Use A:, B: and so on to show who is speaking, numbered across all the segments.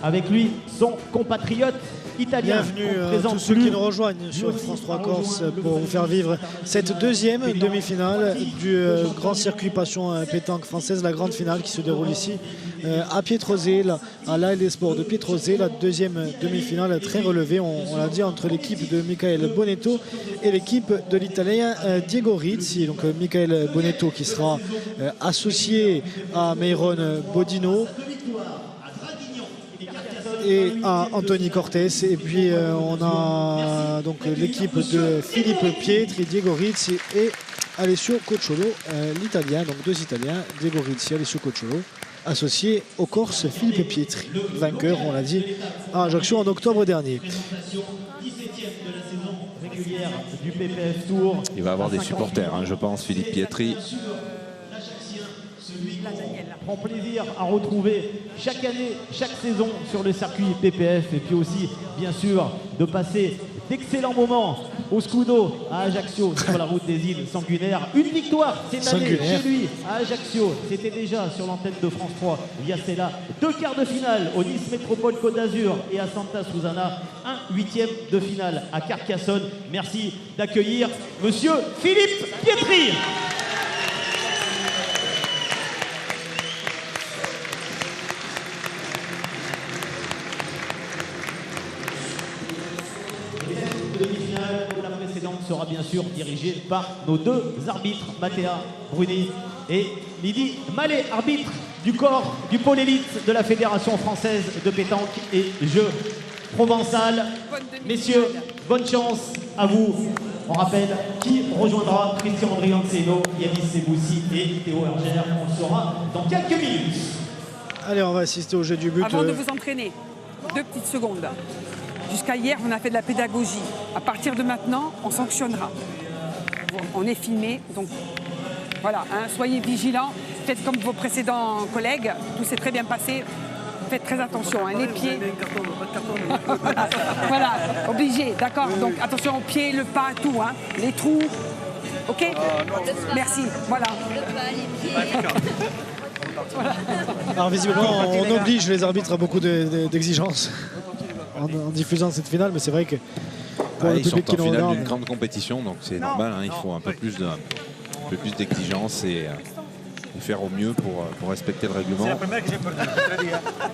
A: avec lui son compatriote italien.
B: Bienvenue à tous ceux qui nous rejoignent sur France 3 Corse pour vous faire vivre cette deuxième demi-finale du grand circuit passion pétanque française, la grande finale qui se déroule ici à Pietrosé, à l'Aile des Sports de Pietrosé, la deuxième demi-finale très relevée, on l'a dit, entre l'équipe de Michael Bonetto et l'équipe de l'Italien Diego Rizzi. Donc Michael Bonetto qui sera associé à Meiron Bodino et à Anthony Cortés, et puis on a donc l'équipe de Philippe Pietri, Diego Rizzi et Alessio Cocciolo, l'italien, donc deux Italiens, Diego Rizzi, Alessio Cocciolo, associé au Corse Philippe Pietri, vainqueur, on l'a dit, à Ajaccio en octobre dernier.
A: Du PPF Tour.
C: Il va avoir des supporters, hein, je pense, Philippe Pietri.
A: Prend plaisir à retrouver chaque année, chaque saison sur le circuit PPF, et puis aussi bien sûr de passer d'excellents moments au Scudo à Ajaccio sur la route des îles Sanguinaires. Une victoire cette année chez lui à Ajaccio, c'était déjà sur l'antenne de France 3 via Cella. 2 quarts de finale au Nice Métropole Côte d'Azur et à Santa Susana, un 8e de finale à Carcassonne. Merci d'accueillir monsieur Philippe Pietri. Sera bien sûr dirigé par nos deux arbitres, Mathéa Bruni et Lydie Mallet, arbitre du corps du pôle élite de la Fédération française de pétanque et jeux provençal. Messieurs, bonne chance à vous. On rappelle qui rejoindra Christian Andrianceno, Yanis Seboussi et Théo Hergère. On le saura dans quelques minutes.
B: Allez, on va assister au jeu du but.
D: Avant de vous entraîner, 2 petites secondes. Jusqu'à hier, on a fait de la pédagogie. À partir de maintenant, on sanctionnera. On est filmé, donc voilà, hein, soyez vigilants. Faites comme vos précédents collègues, tout s'est très bien passé. Faites très attention, hein, les pieds. Voilà, obligé, d'accord. Donc attention aux pieds, le pas, tout, hein, les trous. Ok. Merci, voilà.
B: Alors visiblement, on oblige les arbitres à beaucoup d'exigences en diffusant cette finale, mais c'est vrai que pour le
C: ils sont
B: public qui
C: en
B: nous
C: finale
B: regarde,
C: d'une grande compétition, donc c'est normal, hein, il faut un peu plus d'exigence et faire au mieux pour respecter le règlement.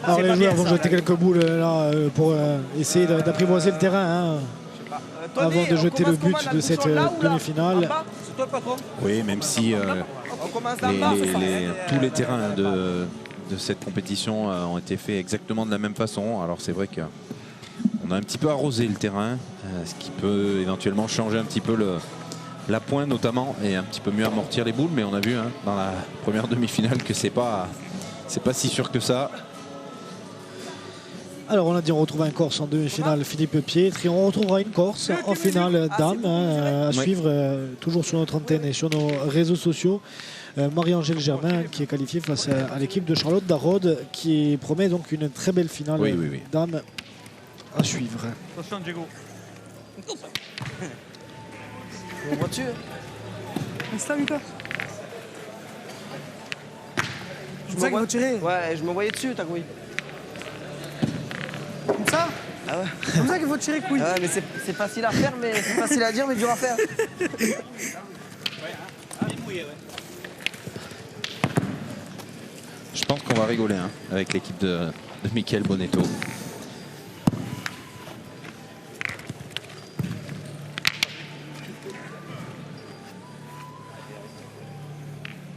B: alors les joueurs vont jeter quelques boules là pour essayer d'apprivoiser le terrain avant de jeter le but de cette demi-finale.
C: Oui, même si tous les terrains de cette compétition ont été faits exactement de la même façon. Alors c'est vrai qu'on a un petit peu arrosé le terrain, ce qui peut éventuellement changer un petit peu la pointe notamment et un petit peu mieux amortir les boules, mais on a vu, hein, dans la première demi-finale que c'est pas si sûr que ça.
B: Alors on a dit on retrouve un Corse en demi-finale, Philippe Pietri. On retrouvera une Corse en finale dames, à suivre toujours sur notre antenne et sur nos réseaux sociaux. Marie-Angèle Germain qui est qualifiée face à l'équipe de Charlotte Darrode qui promet donc une très belle finale dames à suivre.
E: Attention Diego.
D: Voiture. Instant Lucas.
F: Ouais, je me voyais dessus, t'as couille.
D: Comme ça?
F: Ah ouais.
D: C'est comme ça qu'il faut tirer, couille.
F: Ah ouais, mais c'est facile à faire, mais c'est facile à dire, mais dur à faire.
C: Je pense qu'on va rigoler, hein, avec l'équipe de Michael Bonetto.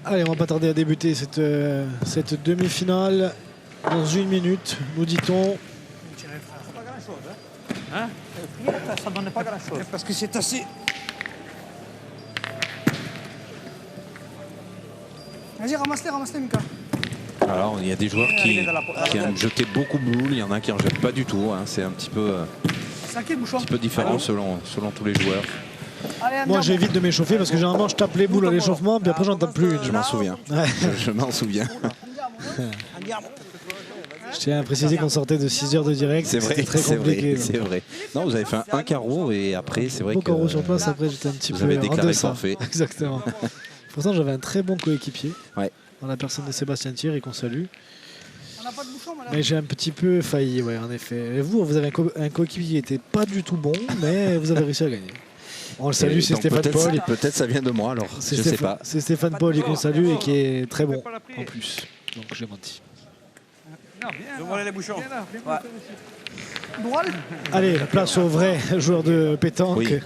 B: Allez, on va pas tarder à débuter cette demi-finale dans 1 minute, nous dit-on.
E: Hein? Ça donne pas grand chose.
D: Parce que c'est assez. Vas-y, ramasse-les, Mika.
C: Alors, il y a des joueurs qui aiment jeter beaucoup de boules, il y en a qui en jettent pas du tout, hein. C'est un petit peu différent selon tous les joueurs.
B: Moi j'évite de m'échauffer parce que généralement je tape les boules à l'échauffement puis après j'en tape plus une.
C: Je m'en souviens. Je m'en souviens.
B: Je tiens à préciser qu'on sortait de 6 heures de direct.
C: C'est vrai,
B: très compliqué.
C: C'est vrai. Non, vous avez fait un carreau et après c'est vrai que...
B: carreau sur place, après j'étais un petit peu...
C: Vous avez déclaré forfait.
B: Exactement. Pourtant j'avais un très bon coéquipier.
C: Ouais.
B: Dans la personne de Sébastien Thierry qu'on salue. Mais j'ai un petit peu failli, ouais, en effet. Et vous avez un coéquipier qui n'était pas du tout bon, mais vous avez réussi à gagner. On le salue, c'est
C: Donc
B: Stéphane Paul.
C: Peut-être ça vient de moi alors. Je sais pas.
B: C'est Stéphane Paul qu'on salue et qui est très bon en plus. Donc j'ai menti.
E: Ouvrez les bouchons.
B: Allez, place au vrai joueur de pétanque.
C: Oui.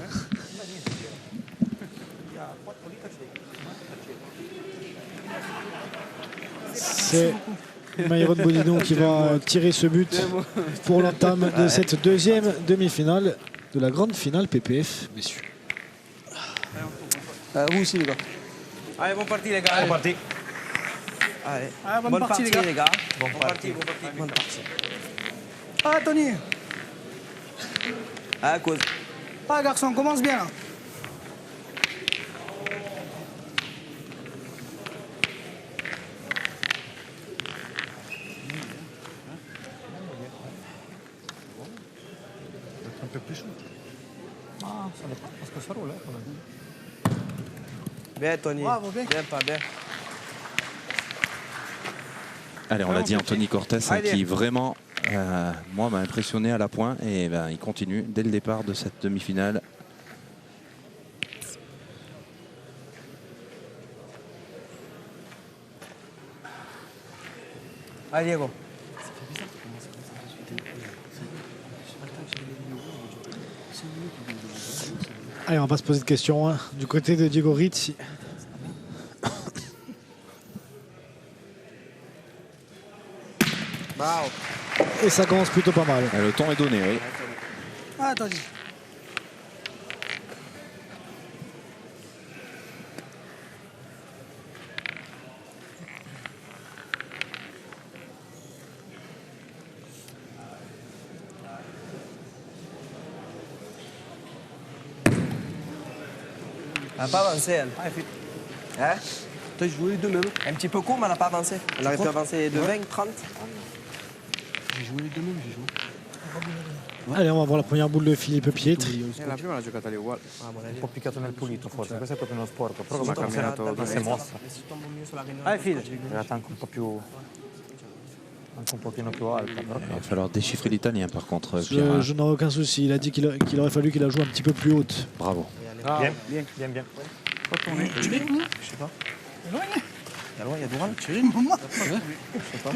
B: C'est Myron Bodino qui va tirer ce but pour l'entame de cette deuxième demi-finale de la grande finale PPF, messieurs.
F: Vous aussi, les gars.
E: Allez, bon parti, les gars. Bon parti.
F: Allez.
E: Bonne partie, les gars.
F: Bon
E: parti.
F: Bonne partie.
E: Ah, Tony.
F: À cause.
E: Ah, garçon, commence bien. Un peu plus chaud. Ah, ça dépend, parce que ça roule, quand même.
F: Bien, Tony.
E: Bravo, bien.
F: Bien, pas bien.
C: Allez, on l'a dit, Anthony Cortés, hein,
E: Allez.
C: qui vraiment, moi, m'a impressionné à la pointe. Et ben, il continue dès le départ de cette demi-finale.
F: Allez, Diego.
B: Allez, on va se poser de questions hein, du côté de Diego Rizzi.
F: Bravo.
B: Et ça commence plutôt pas mal.
C: Le ton est donné, oui.
E: Ah, Tony.
F: Elle n'a pas avancé, elle. Hein?
E: T'as joué les deux même.
F: Un petit peu court, mais elle n'a pas avancé. Elle aurait pu avancer de 20, 30.
E: J'ai joué les deux mêmes, j'ai joué.
B: Allez, on va voir la première boule de Philippe Pietri.
G: La prima l'ha giocata lì uguale,
F: Ah, mon
G: un
F: avis.
G: po' piccato nel pulito forse, questo è proprio uno sporco, però come ha
F: Si tombe
G: camminato,
F: dal
G: come si è
F: destro,
G: mossa,
F: si tombe mieux sur la riunione.
E: Allez, file.
G: è arrivata anche un pochino più alta, però
C: Il va falloir déchiffrer l'italien par contre,
B: Je,
C: Pierre.
B: je n'aurai aucun souci. Il a dit qu'il aurait fallu qu'il la joue un petit peu plus haute.
C: Bravo.
G: bien, bien, bien, bien.
F: Je sais pas. Il y a loin, il y a Douran.
E: Tu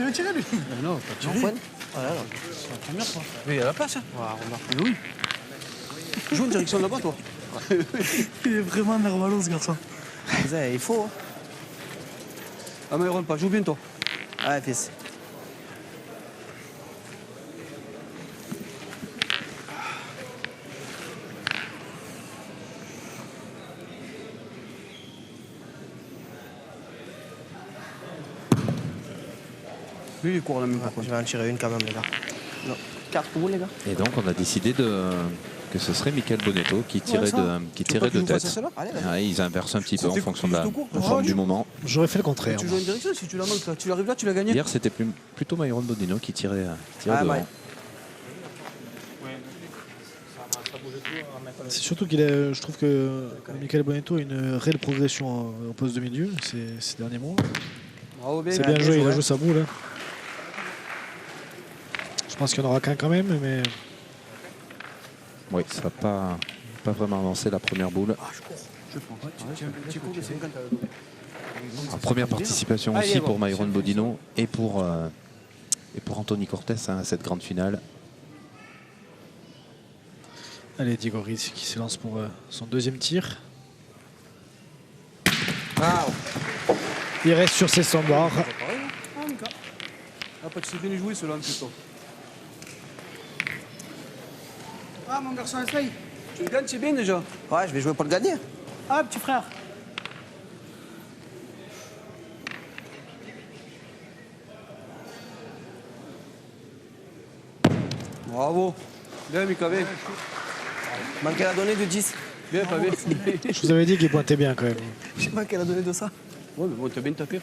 E: veux tirer lui?
F: Non, Fouenne. Voilà, non.
E: Mais il y a la place. Hein. Oui. Joue en direction là-bas, toi. Il est vraiment nerveux, ce garçon.
F: Il faut. Hein.
E: Ah, mais il roule pas. Joue bien, toi.
F: Ouais, fils.
E: Lui, il court la même fois.
F: Je vais en tirer une quand même, les gars. Non. 4 pour vous, les gars.
C: Et donc on a décidé que ce serait Michael Bonetto qui tirait de tête.
F: Allez, vas-y.
C: Ouais, ils inversent un petit peu en
E: C'était
C: fonction de la
E: plus de court.
C: forme du moment.
B: J'aurais fait le contraire.
E: Tu joues en direction, si tu la manques, là, tu arrives là, tu l'as gagné.
C: Hier c'était plutôt Myron Bodino qui tirait
F: Ah,
C: devant.
F: ouais.
B: C'est surtout je trouve que Michael Bonetto a une réelle progression au poste de milieu ces derniers mois.
E: Bravo, bien.
B: C'est bien joué, il a joué sa boule. Hein. Je pense qu'il y en aura qu'un quand même, mais
C: Oui, ça n'a pas vraiment avancé la première boule.
E: Je prends. Tu cours de 50.
C: En première participation
E: Allez,
C: aussi
E: bon.
C: pour Myron Bodino et pour Anthony Cortés hein, à cette grande finale.
B: allez, Diego Rizzi qui se lance pour son deuxième tir.
F: Bravo.
B: Il reste sur ses standards.
E: Ah, pas de se bien jouer, ceux-là, plutôt. Ah, mon garçon, essaye. Tu le gagnes, c'est bien déjà.
F: Ouais, je vais jouer pour le gagner.
E: Ah, petit frère. Bravo. Bien, Mika, bien.
F: Manqué la donnée de 10.
E: Bien, pas bien.
B: Je vous avais dit qu'il pointait bien quand même.
F: Je sais pas quelle a donné de ça.
E: Ouais, mais bon, t'as bien tapé.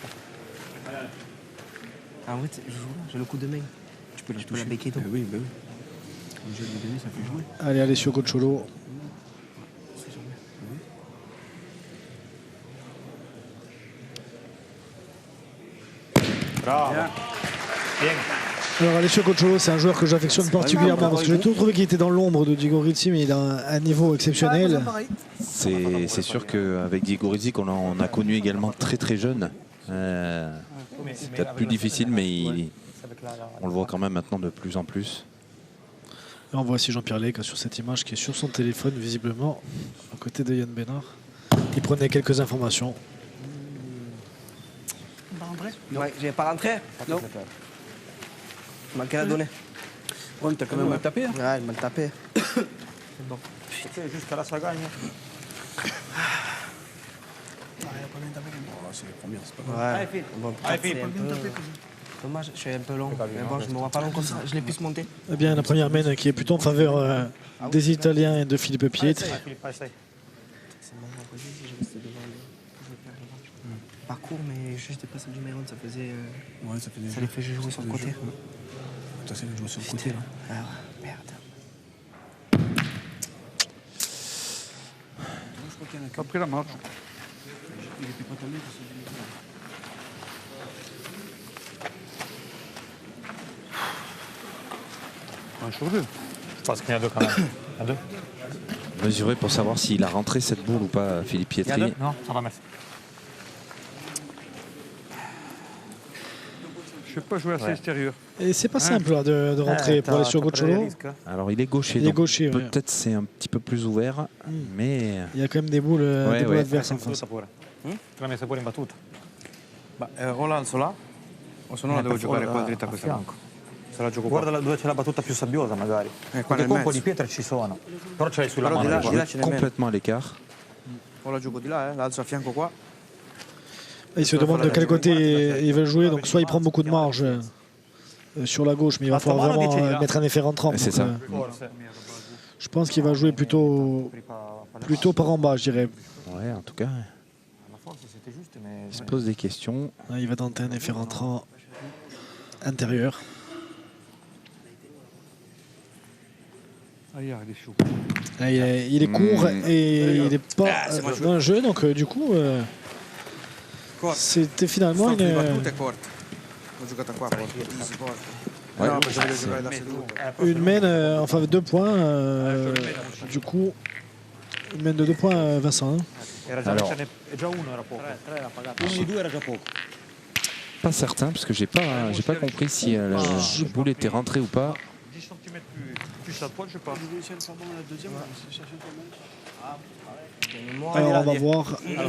F: Ah ouais, je joue là, j'ai le coup de main. Tu peux la béquer donc.
E: Oui, ben oui. Le jeu de donner, ça fait jouer.
B: Allez, Alessio Gocciolo. Alors Alessio Cocciolo, c'est un joueur que j'affectionne particulièrement parce que j'ai toujours trouvé qu'il était dans l'ombre de Diego Rizzi, mais il a un niveau exceptionnel.
C: C'est sûr qu'avec Diego Rizzi, qu'on a connu également très très jeune, c'est peut-être plus difficile, mais on le voit quand même maintenant de plus en plus.
B: Et on voit aussi Jean-Pierre Lec sur cette image qui est sur son téléphone, visiblement, à côté de Yann Bénard. Il prenait quelques informations.
F: Ouais, j'ai pas rentré. Non. Il manquait la donnée.
E: Ouais, t'as quand même mal tapé. Hein.
F: Ouais, il m'a tapé.
G: Bon. Jusqu'à là, ça gagne.
E: C'est les premières, c'est pas grave.
F: Ouais. Bon, c'est un peu... Dommage, je suis un peu long. Mais bon, je me vois pas long comme ça. Je l'ai plus monté.
B: Eh bien, la première mène qui est plutôt en faveur des Italiens et de Philippe Pietre.
F: C'est mon vendredi si je restais devant le parcours, mais juste dépassé du Méron, ça faisait.
E: Ouais, ça fait des
F: ça les fait jouer sur le côté.
E: T'as essayé de jouer sur le côté là.
F: Ah ouais, merde.
E: Je crois qu'il y en a
G: Qui a pris la marche.
E: Il était pas tombé parce que... Un sur deux.
G: Je pense qu'il y en a deux quand même. Il y en a deux.
C: Mesurer pour savoir s'il a rentré cette boule ou pas, Philippe
G: Il y en a
C: Pietri.
G: deux. Non, ça va mettre. Je ne sais pas jouer assez extérieur.
B: Et c'est pas simple là, de rentrer pour Alessio Cocciolo.
C: Alors il est gaucher,
B: Il est
C: donc
B: gaucher, ouais.
C: peut-être c'est un petit peu plus ouvert, mais
B: Il y a quand même des boules, des boules adverses en face.
G: Tu l'hai messa pure in battuta.
F: O l'alzo là, o se no la devo giocare qua dritta a questo banco. Se la gioco qua.
G: Guarda dove c'è la battuta più sabbiosa magari.
F: Qua
G: Perché
F: nel
G: il colpo
F: mezzo.
G: di pietra ci suona. Però ce l'hai sulla
F: Però di
G: mano.
F: là-
C: joué
F: ce n'è meno.
C: complètement à l'écart.
F: O la gioco di là, l'alzo a fianco qua.
B: Il se demande de quel côté il veut jouer, donc soit il prend beaucoup de marge sur la gauche, mais il va falloir vraiment mettre un effet rentrant.
C: C'est ça.
B: Je pense qu'il va jouer plutôt par en bas, je dirais.
C: Ouais, en tout cas,
G: La forza c'était juste, mais
C: il se pose des questions.
B: Il va tenter un effet rentrant intérieur.
G: il est chaud.
B: Là, il est court et il n'est pas dans le jeu, donc du coup, c'était finalement
F: Sto di
B: une,
F: battuta è corta. L'ho giocata qua, easy corta.
C: Ouais.
F: No, perché voglio giocare da seduto.
B: une mène, enfin 2 points. Du coup, une mène de 2 points, Vincent. Hein.
G: Era già,
C: Alors.
G: è già uno era poco. Uno di due era già poco.
C: Pas certain, parce que j'ai pas compris si la boule était rentrée ou pas.
G: 10 cm plus à poil, je sais pas.
B: Alors on va voir.
F: Ah,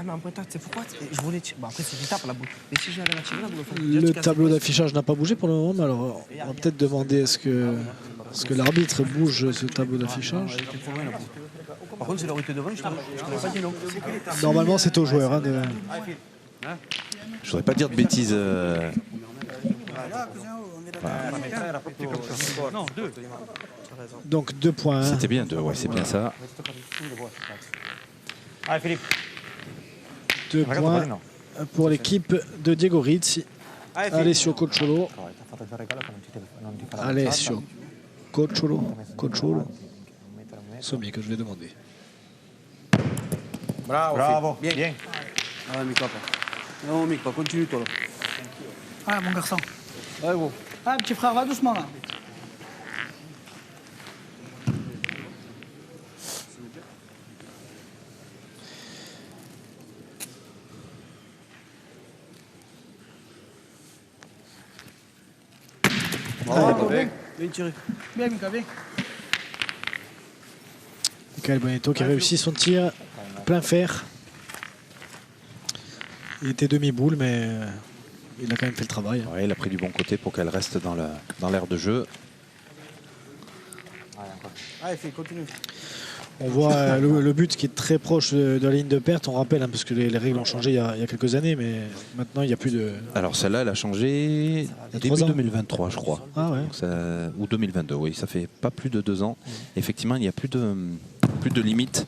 F: mais en pointage, c'est pourquoi je voulais. Bon, après, si je tape la boule. Mais si j'ai la tirer, la boule.
B: Le tableau d'affichage n'a pas bougé pour le moment, mais alors on va peut-être demander est-ce que l'arbitre bouge ce tableau d'affichage.
F: Par contre, s'il aurait été devant, je t'aurais pas dit non.
B: Normalement c'est aux joueurs. Hein,
C: Je voudrais pas dire de bêtises.
G: Non, deux.
B: donc 2 points. Hein.
C: C'était bien deux, ouais, c'est bien ça.
G: Allez Philippe.
B: 2 points pour l'équipe de Diego Rizzi. Alessio Cocciolo. Alessio Cocciolo. Sommier que je vais demander.
G: Bravo, bien.
E: Ah, mi papa. Non, mi papa, continue toi là.
H: Ah, mon garçon.
E: Ouais, bon.
H: Ah, petit frère, va doucement là.
E: Bien tiré.
H: Bien, Mika, bien.
B: Michael Bonetto qui a réussi son tir plein fer. Il était demi-boule, mais il a quand même fait le travail.
C: Ouais, il a pris du bon côté pour qu'elle reste dans l'aire de jeu.
F: Allez, fille, continue.
B: On voit le but qui est très proche de la ligne de perte. On rappelle, hein, parce que les règles ont changé il y a quelques années, mais maintenant il n'y a plus de...
C: Alors celle-là, elle a changé
B: y a
C: début
B: 3 ans.
C: 2023, je crois.
B: Ah ouais.
C: Donc ou 2022, oui, ça fait pas plus de 2 ans. Effectivement, il n'y a plus de limite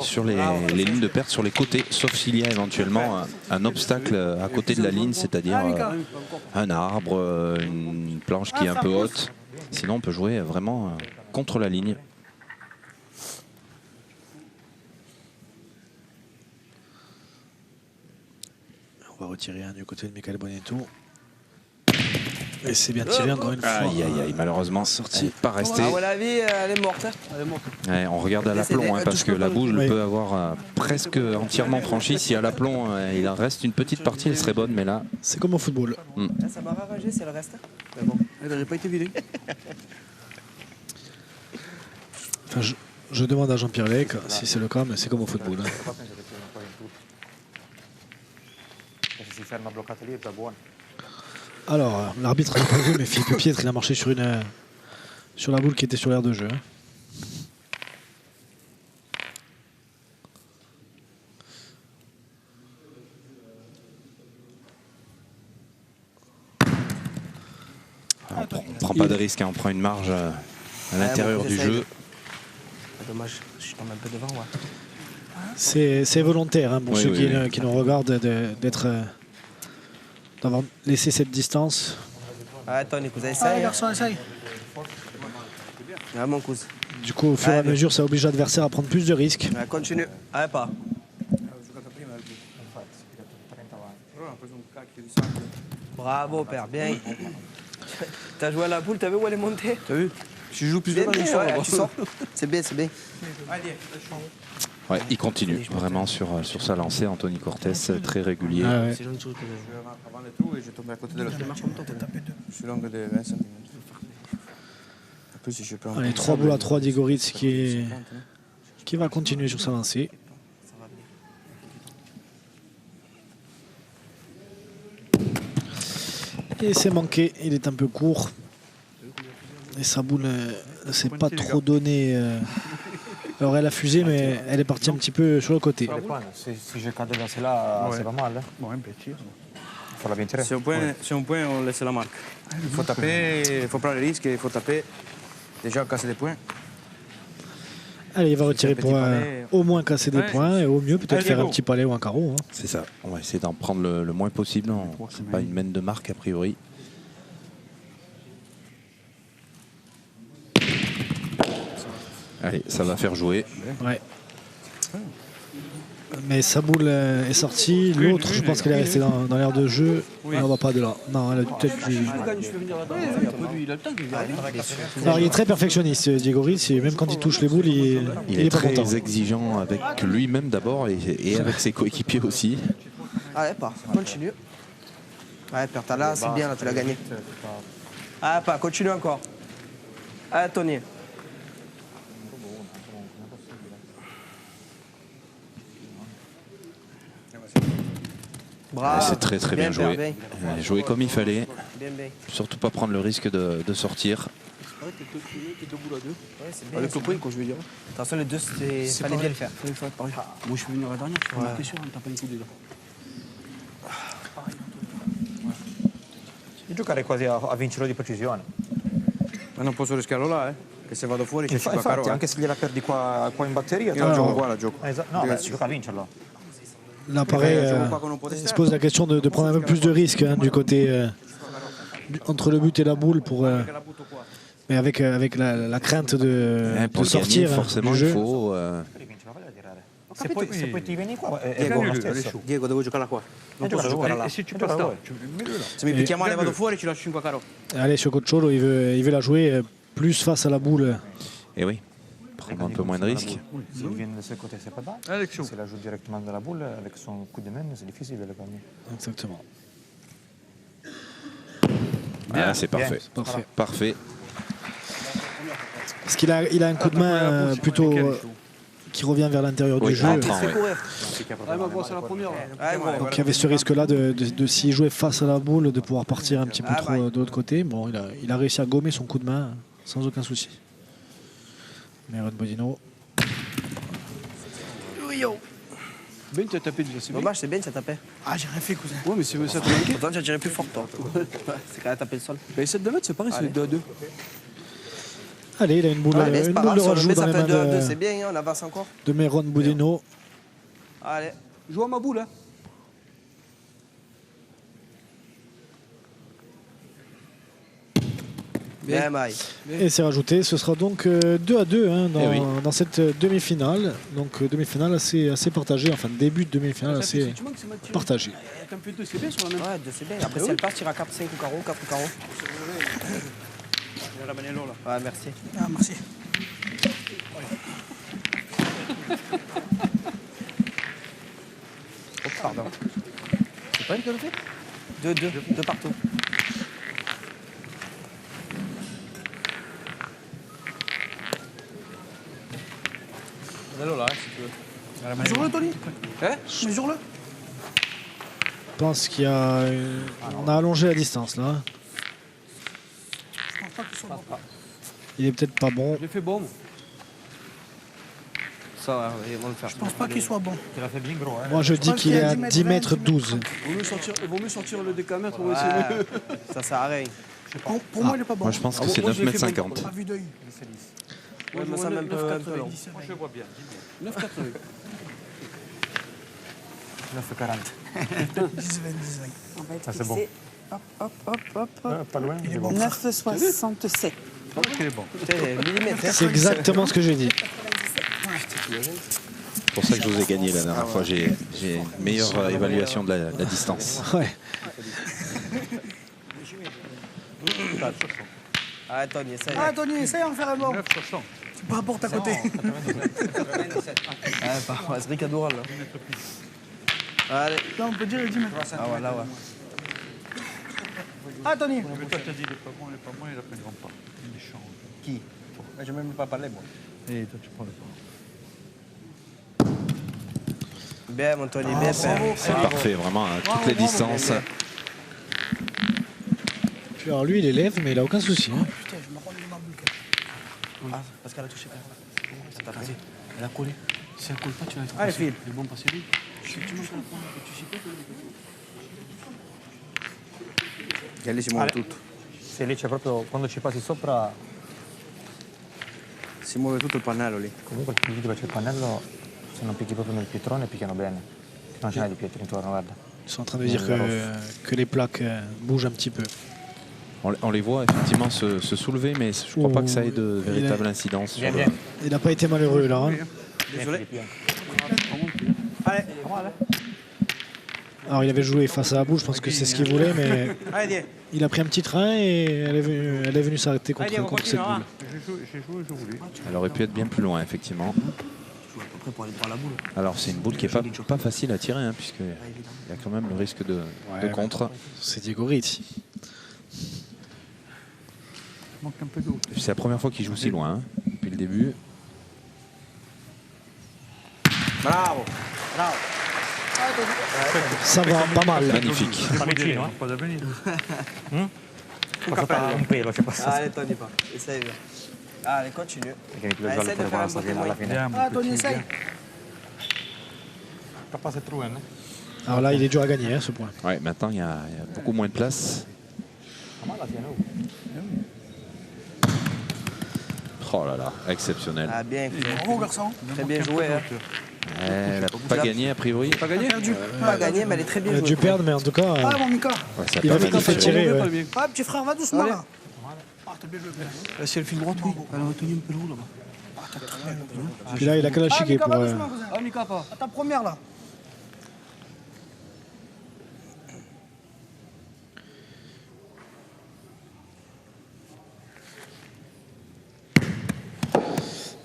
C: sur les lignes de perte sur les côtés, sauf s'il y a éventuellement un obstacle à côté de la ligne, c'est-à-dire un arbre, une planche qui est un peu haute. Sinon, on peut jouer vraiment contre la ligne.
B: On va tiré du côté de Michael Bonetto. Et c'est bien tiré encore une fois.
C: Aïe, aïe, aïe, malheureusement, elle n'est pas restée.
F: À mon avis, elle est morte. Hein. Elle est morte.
C: Ouais, on regarde à l'aplomb parce que la boule peut avoir presque entièrement franchi. Si à l'aplomb il en reste une petite partie, elle serait bonne, mais là.
B: C'est comme au football.
F: Ça m'a rarrangé si elle reste. Mais bon, elle n'aurait pas été vidée.
B: Enfin, je demande à Jean-Pierre Lec si c'est le cas, mais c'est comme au football. Hein.
G: Se si ferma bloccato lì è già buono.
B: Alors, l'arbitre n'a pas vu, mais Philippe Pietre, il a marché sur la boule qui était sur l'aire de jeu. Hein.
C: On prend pas de risque, hein, on prend une marge à l'intérieur du jeu.
F: Dommage, je suis tombé un peu devant. Ouais.
B: C'est volontaire hein, pour
C: Oui,
B: ceux
C: oui,
B: qui nous regardent d'avoir laissé cette distance.
F: Ah, Tony, vous avez
H: Ah,
F: essayé.
H: garçon, essaye.
F: Ah, mon cousin.
B: Du coup, au fur et à mesure, ça oblige l'adversaire à prendre plus de risques.
F: Ah, continue. Ah, pas. Bravo, père, bien. T'as joué à la boule, t'as vu où elle est montée?
E: T'as vu? Si je joue plus de
F: Bien,
E: temps,
F: bien,
E: je sors
F: ouais,
E: là-bas.
F: tu sors. C'est bien, c'est bien.
C: Ouais, il continue vraiment sur sa lancée. Anthony Cortés, très régulier.
B: Ah ouais.
F: C'est gentil que
E: Avant le trou et j'ai tombé à côté de la
F: marche comme toi, t'as
E: Je suis longue de 20 cm. En plus, si je peux
B: Allez, 3 boules à 3 d'Igoritz qui va continuer sur sa lancée. Et c'est manqué, il est un peu court. Et sa boule ne s'est pas trop donnée. Alors elle a fusé, mais elle est partie un petit peu sur le côté.
G: Si je cade da cela, c'est pas mal.
H: Bon, un petit.
G: Faut la vincere.
E: Si on point, on laisse la marque. Il faut taper, il faut prendre les risques, il faut taper. Déjà casser des points.
B: Allez, il va retirer pour au moins casser des points et au mieux peut-être faire un petit palais ou un carreau. Hein.
C: C'est ça. On va essayer d'en prendre le moins possible. C'est pas une main de marque a priori. Allez, ça va faire jouer.
B: Ouais. Mais sa boule est sortie. L'autre, je pense qu'elle est restée dans l'aire de jeu. Elle ne va pas de là. Non, elle a peut-être dû. Alors, il est très perfectionniste, Diego Ritz. Même quand il touche les boules, il est pas
C: très
B: content.
C: exigeant avec lui-même d'abord et avec ses coéquipiers aussi.
F: Allez, pas. Continue. Ouais, père, t'as là, c'est bien, là, tu l'as gagné. Ah, pas. Continue encore. Allez, Tony. Bravo.
C: C'est très très bien joué.
F: Bien.
C: Joué comme il fallait.
F: Bien, bien.
C: Surtout pas prendre le risque de sortir.
F: Ouais, c'est bien.
E: Avec le point, quoi, je veux dire.
F: Attention, les deux, il fallait bien le faire.
E: Moi, je peux venir à la dernière, tu vas marquer sur, on tape un coup déjà.
G: Di giocare quasi a vincerlo di precisione.
E: Ma non posso rischiarlo là, che se vado fuori c'è 5 caro.
G: Infatti, anche se gliela perdi qua in batteria,
E: Io la gioco qua, la gioco.
G: No, beh, si gioca a vincerlo.
B: Là, pareil, il se pose la question de prendre un peu plus de risques hein, du côté entre le but et la boule pour. Mais avec la crainte de
C: Pour
B: sortir
C: gagner, forcément,
B: du jeu.
C: il faut.
G: Se poi ti vieni qua, è buono stesso.
F: Diego, devo giocarla qua. Non posso giocare là.
G: E se ci può stare?
E: Se mi picchia male vado fuori ci lascio 5 caro.
B: Allez, sur Cocciolo, il veut la jouer plus face à la boule.
C: Et oui, prendre un peu moins de risques.
G: S'il vient de ce côté, c'est pas mal. S'il la joue directement de la boule, avec son coup de main, c'est difficile de le gagner.
B: Exactement.
C: Ah, c'est parfait.
B: Parfait.
C: Parfait.
B: Parce qu'il a un coup de main plutôt qui revient vers l'intérieur du jeu.
C: entrant, ouais.
E: Ah, bah, bon, c'est la première.
B: Donc il y avait ce risque-là de s'y jouer face à la boule, de pouvoir partir un petit peu trop de l'autre côté. Bon, il a réussi à gommer son coup de main sans aucun souci. Myron Bodino.
E: Ben, tu as tapé déjà, c'est bien.
F: Dommage, c'est bien, ça tapait.
H: Ah, j'ai rien fait, cousin.
E: Ouais, mais c'est ça te manquait.
F: Pourtant, tu as tiré plus fort, toi. C'est quand même tapé le sol.
E: Mais 7 de mètres, c'est pareil, c'est 2 à 2.
B: Allez, il a une boule,
F: Allez, c'est
B: une
F: pas
B: boule
F: grave,
B: de
F: si on le
B: rajout
F: met,
B: dans
F: ça
B: les
F: fait
B: mains
F: 2 à 2, c'est bien, on avance encore.
B: de Myron Bodino.
F: Allez.
E: Joue à ma boule, hein.
F: Bien, Maï.
B: Et c'est rajouté. Ce sera donc 2-2 hein,
C: Eh oui.
B: dans cette demi-finale. Donc demi-finale assez partagée. Enfin, début de demi-finale assez partagé.
E: Un peu de c'est bien sur la même.
F: Ouais, c'est bien. Après, si elle passe, tu iras 4-5 ou carreau, 4 ou carreau. Ouais, merci.
H: Ah, merci.
F: Oh, pardon.
E: C'est pas elle qui a le fait?
F: 2 partout.
E: Là, si tu veux.
H: Mesure-le, Tony.
E: Hein?
H: Mesure-le.
B: Je pense qu'il y a. On a allongé la distance là.
H: Je pense pas qu'il soit bon.
B: Il est peut-être pas bon.
E: Je l'ai fait bon. Moi.
F: Ça, ouais, ils vont le faire.
H: Je pense pas qu'il soit bon.
G: Il a fait bien gros. Hein.
B: Moi je dis
H: pense
B: qu'il
H: qu'il y
B: est
H: a
B: à 10 mètres 12.
E: Il vaut mieux sortir le décamètre, on va
F: Ouais,
E: essayer.
F: ça sert à rien.
H: Pour moi, il est pas bon.
C: Moi je pense que
E: Ah,
C: c'est
E: moi, je l'ai fait
C: 9,50 m.
H: À vue d'œil.
F: Ouais, mais ça m'a un peu long.
E: Moi,
G: Je vois bien.
E: 9,80.
G: 9,40.
H: 10, 20, 10, 20.
D: On va être
G: Ça, c'est bon.
D: fixé. Hop, hop, hop, hop.
G: Pas loin, il est bon.
D: 9,67.
G: Je pense qu'il est bon.
F: Putain, millimètre.
B: C'est exactement ce que j'ai dit.
C: C'est pour ça que je vous ai gagné la dernière fois. J'ai une meilleure évaluation de la distance.
B: Ouais.
F: Ah, Tony, essaye.
H: Ah, Tony, essaye d'en faire un bon.
G: 9,60.
H: C'est pas pour à côté.
F: Ah, pas c'est Ricadoral, là. Allez.
H: Là, on peut dire 10 mètres.
F: Ah, voilà, ouais.
H: Ah, Tony.
G: Mais toi, tu as dit, il est pas bon, ils n'apprendront pas. Il est chiant.
F: Qui?
G: Je n'ai même pas parlé, moi.
E: Et toi, tu prends le pas.
F: Bien, mon Tony, bien fait.
C: C'est parfait, vraiment, à toutes les distances.
B: Puis alors lui il élève mais il a aucun souci. Hein.
H: Putain, je me rends dans ma boule.
F: Ah, parce qu'elle a touché. Ça t'a passé.
E: Elle a collé. Si elle colle pas, tu vas être
F: Allez,
E: passé.
F: file.
E: Le bon passé lui. Si tu montes à la pointe, tu sais pas que
F: Lì si muove tutto.
G: Se lì c'è proprio, quando ci passi sopra,
F: Si muove tutto il pannello lì.
G: comunque il dove c'è il pannello, se non picchi proprio nel pietrone, picchiano bene. Non ce n'è di pietri intorno, guarda.
B: Ils sont en train de dire que les plaques bougent un petit peu.
C: On les voit effectivement se soulever, mais je crois pas que ça ait de véritable incidence. Sur
G: Bien,
C: le-
G: bien.
B: Il n'a pas été malheureux là. Hein.
F: Désolé.
H: Allez.
B: Alors il avait joué face à la boule, je pense que c'est ce qu'il voulait, mais
F: Allez, Diego.
B: il a pris un petit train et elle est venue s'arrêter contre cette boule.
G: J'ai joué, je voulais.
C: Elle aurait pu être bien plus loin, effectivement.
F: Après, pour aller voir la boule.
C: Alors c'est une boule qui est pas facile à tirer, hein, puisqu'il y a quand même le risque de contre.
B: C'est Diego Rizzi.
G: Manque un peu d'eau.
C: C'est la première fois qu'il joue si loin, hein, depuis le début.
F: Bravo. Bravo.
B: Ça va pas mal.
C: Magnifique.
G: Sta vicino,
E: Pas d'avenir.
G: Passata un pelo, c'è passata.
F: Allez, Tony, pas. Essaye bien. Allez, continue.
G: Perché mi piace
F: Essaye
G: già
F: de
G: le
F: faire un
G: basta
F: beau
G: fino alla
F: témoin.
G: fine.
H: Ah, Tony, essaye.
G: Capaz è true,
B: Alors là il est dur à gagner hein, ce point.
C: Ouais, maintenant il y a beaucoup moins de place. Oh là là, exceptionnel.
F: Ah, bien.
H: Bravo, garçon.
F: Très bien joué. Hein.
C: Elle n'a pas gagné a priori.
E: Pas gagné?
H: Perdu.
F: Pas gagné, mais elle est très bien
B: Il a
F: jouée.
B: dû perdre, mais en tout cas,
H: Ah, mon Mika.
C: Ouais, ça a
B: il a
C: permis de
B: fait
C: faire-
B: tirer.
E: Pas
B: Ouais.
E: le bien.
H: Ah, petit frère, va doucement
F: Allez.
H: là. Ah, t'as bien joué.
E: Là, si elle file droite, oui. Elle aurait tenu un peu le haut là-bas.
B: Puis là il a qu'à la
H: Ah,
B: chiquer
H: Mika,
B: pour.
H: va doucement, cousin.
E: Ah, Mika, pas.
H: À ta première là.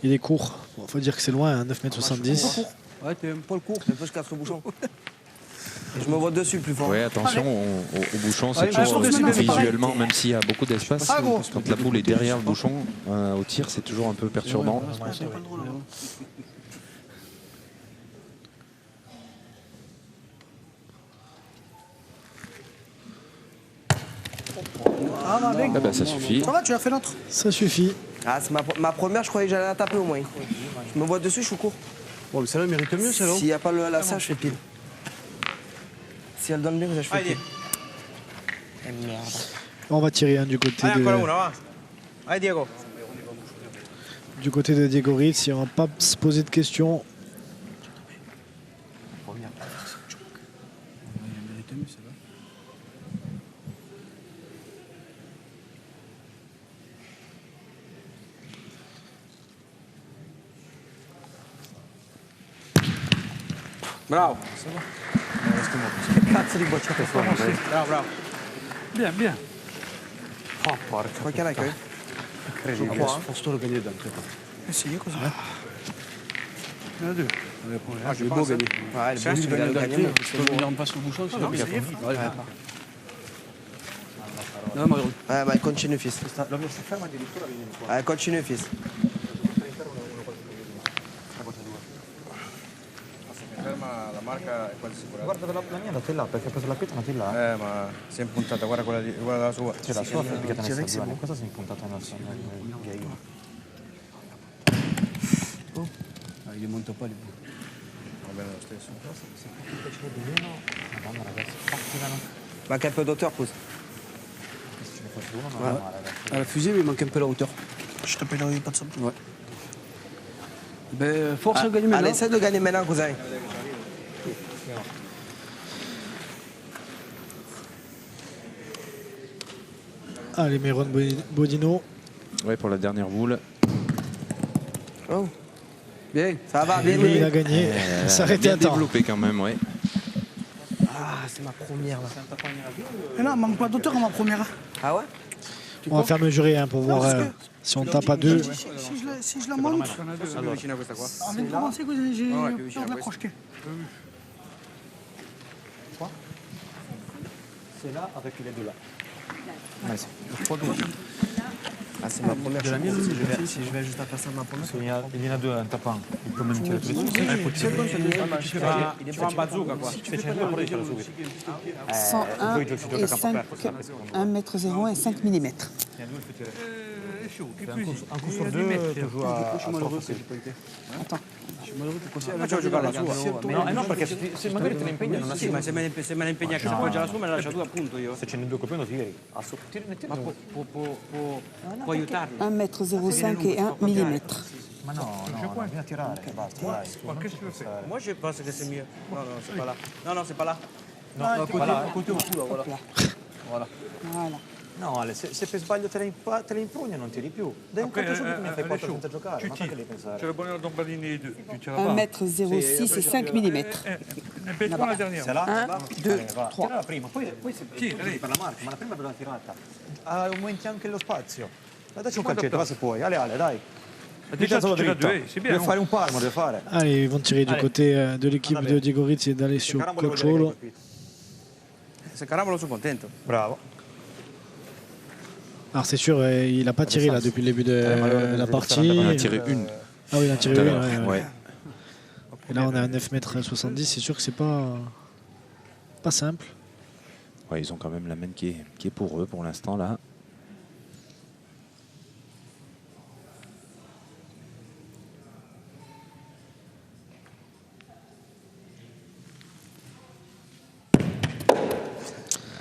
B: Il est court. Bon, faut dire que c'est loin, hein, 9,70 m.
E: Ouais, t'es un poil court.
F: Un peu, je casse le bouchon. Et je me vois dessus plus fort.
C: Ouais, attention au bouchon, c'est
E: Allez,
C: toujours
H: je trouve que c'est bien, c'est
C: visuellement, même s'il y a beaucoup d'espace,
H: Ah, gros.
C: quand la boule est derrière le bouchon, au tir, c'est toujours un peu perturbant.
H: Ah, va, bien.
C: Ah bah, ça suffit.
H: Ça va, tu as fait l'autre.
B: Ça suffit.
F: Ah, c'est ma première, je croyais que j'allais la taper au moins. Je me vois dessus, je suis court.
E: Bon, mais celle-là mérite mieux, celle-là.
F: S'il n'y a pas le lassage, je fais pile. Si elle donne bien, je fais pile. Eh, merde.
B: On va tirer du côté
F: Allez, Diego.
B: de Diego Rizzi. On va pas se poser de questions.
E: Elle mérite mieux, celle-là.
F: Bravo.
G: Che cazzo di bocciate sono?
F: Bravo, bravo.
E: Bien, bien.
G: Oh, porca.
F: Quoi qu'il y en a que
G: Incredibile.
E: Sposto gagné d'un trait.
H: Essayez cosa.
E: Il y en a deux.
F: Ah, j'ai beau gagner. Ouais, le beau, il va le gagner.
E: Tu peux venir en passe au bouchon, sinon
F: Ouais,
E: Non, ma
F: ouais, bah, continue, fils. Ouais, continue, fils.
I: La marca è quasi sicura.
G: Guarda la mia andate là perché ha preso la pietra andate là.
I: Ma si è impuntata, guarda quella della sua.
G: C'è la sua piegata nel stagone. Cosa si è impuntata nel ghiaino?
E: il est monte pas, lui.
I: Va bene lo stesso.
G: Madonna ragazzi, fattigano.
F: Manque un peu d'auteur, pousse.
G: Se ce ne fosse uno non è male ragazzi.
E: À la fusée, mais il manque un peu la hauteur.
H: Je t'appellerai pas de ça.
E: Ouais. Ben, force à gagner maintenant.
F: Allez, essaie de gagner maintenant, cousin.
B: Allez, Myron Bodino.
C: Ouais, pour la dernière boule.
F: Oh.
E: Bien.
F: Ça va, bien,
B: Lui, il a
F: bien.
B: gagné. S'arrêter
C: Bien
B: à temps.
C: développé quand même, ouais.
F: Ah, c'est ma première, là.
H: Et là, manque pas d'auteur à ma première.
F: Ah ouais?
B: On va faire mesurer hein, pour voir si on tape à deux.
H: Si je la monte,
I: Più vicino a questa qua.
H: avant de commencer, j'ai peur de la crocheter.
G: C'est là avec les deux là.
F: Ah, c'est ma première.
G: De la mienne aussi,
F: Si je vais juste à passer ma première.
G: Il y en a deux, un tapant. Il peut même tirer tous les
I: Tu fa un bazooka qua.
G: Si tu fais un après, il tire subito.
J: 101 et 5, 1m01 et 5 mm.
G: Un coup sur deux, tu joues à 3
J: Attends.
I: Facciamo giocare la sua.
G: No, perché se magari te ne impegna non
I: Sì, ma se me ne impegna che poi già la sua me la lascia tu appunto io.
G: Se ce ne due copioni tiri.
I: Ma può aiutarlo.
J: 1m05 et 1 mm.
G: Ma no, bisogna tirare. Basta, dai.
I: Moi je pense que c'est mieux. Non, non, c'est pas là. Non, non, c'est pas là.
G: No, voilà, côté au cul, voilà.
J: Voilà.
G: No, Ale, se per sbaglio te le impugna non tiri più. Dai un calcio subito mi fai 4 senza giocare. Ma perché devi pensare?
E: Tu as le bonheur d'Ombardini 2. Tu tires
J: 1m06 et 5 mm.
E: Impegno la dernière.
G: C'est là?
J: 1, 2, 3.
G: Tira la prima, poi per la marca, ma la prima è bella tirata. Aumenti anche lo spazio. Dacci un calcetto, va se puoi. Ale, dai.
E: Déjà, tu tires 2, c'est bien.
G: Deve fare un palmo, deve fare.
B: Allez, ils vont tirer du côté de l'équipe de Diego Rizzi et d'Alessio Cocciolo.
I: Se Carambolo sono contento.
G: Bravo.
B: Alors c'est sûr, il n'a pas tiré là depuis le début de la partie.
C: On a tiré une.
B: Ah oui, il a tiré
C: Tout à
B: une.
C: l'heure, ouais.
B: Et là, on est à 9m70. C'est sûr que c'est pas simple.
C: Ouais, ils ont quand même la main qui est pour eux pour l'instant là.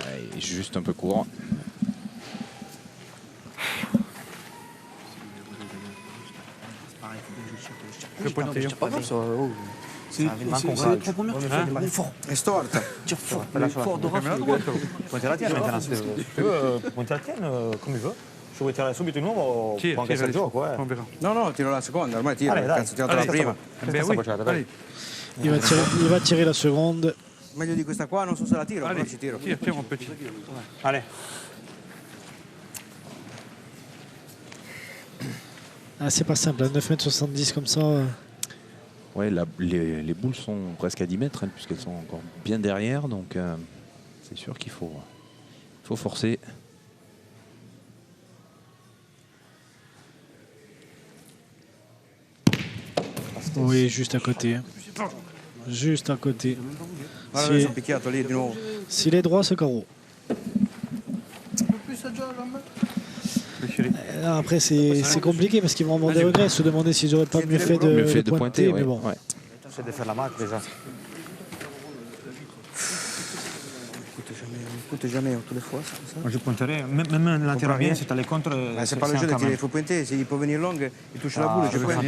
C: Ouais, juste un peu court.
E: Je peux te dire pas mal ça. C'est
G: les trois premières, tu fais
F: È fort. È storta.
G: tire fort. Fort de rafle. Puoi tirare la tienne maintenant, se vuoi te la tienne come vuoi. Se vuoi tirare subito di nuovo può anche essere il gioco.
E: On verra.
I: No, no, tiro la seconda, ormai tiro.
G: Dai,
I: Cazzo, ho tirato la prima.
E: Ben oui. Allez,
B: Il va tirer la seconde.
F: Meglio di questa qua, non so se la tiro, però
E: allez,
F: ci tiro.
E: tire mon petit.
G: Allez.
B: Ah, c'est pas simple, à 9m70 comme ça.
C: Ouais, les boules sont presque à 10 mètres hein, puisqu'elles sont encore bien derrière, donc c'est sûr qu'il faut forcer.
B: Oui, juste à côté. Juste à côté.
I: Guarda, mi sono picchiato lì di nuovo.
B: S'il est droit, c'est carreau. Après, c'est compliqué parce qu'ils vont avoir des regrets, se demander s'ils n'auraient pas mieux fait de pointer.
C: Ouais,
B: Mais bon.
C: ouais.
G: C'è da fare la marca déjà.
F: Écoute jamais, tous les fois, c'est ça.
G: Moi je pointerai, même la tira bien, si tu as les contre.
F: Ma c'est pas le jeu de tirer, il faut pointer. S'il peut venir long, il touche la boule, je pointe.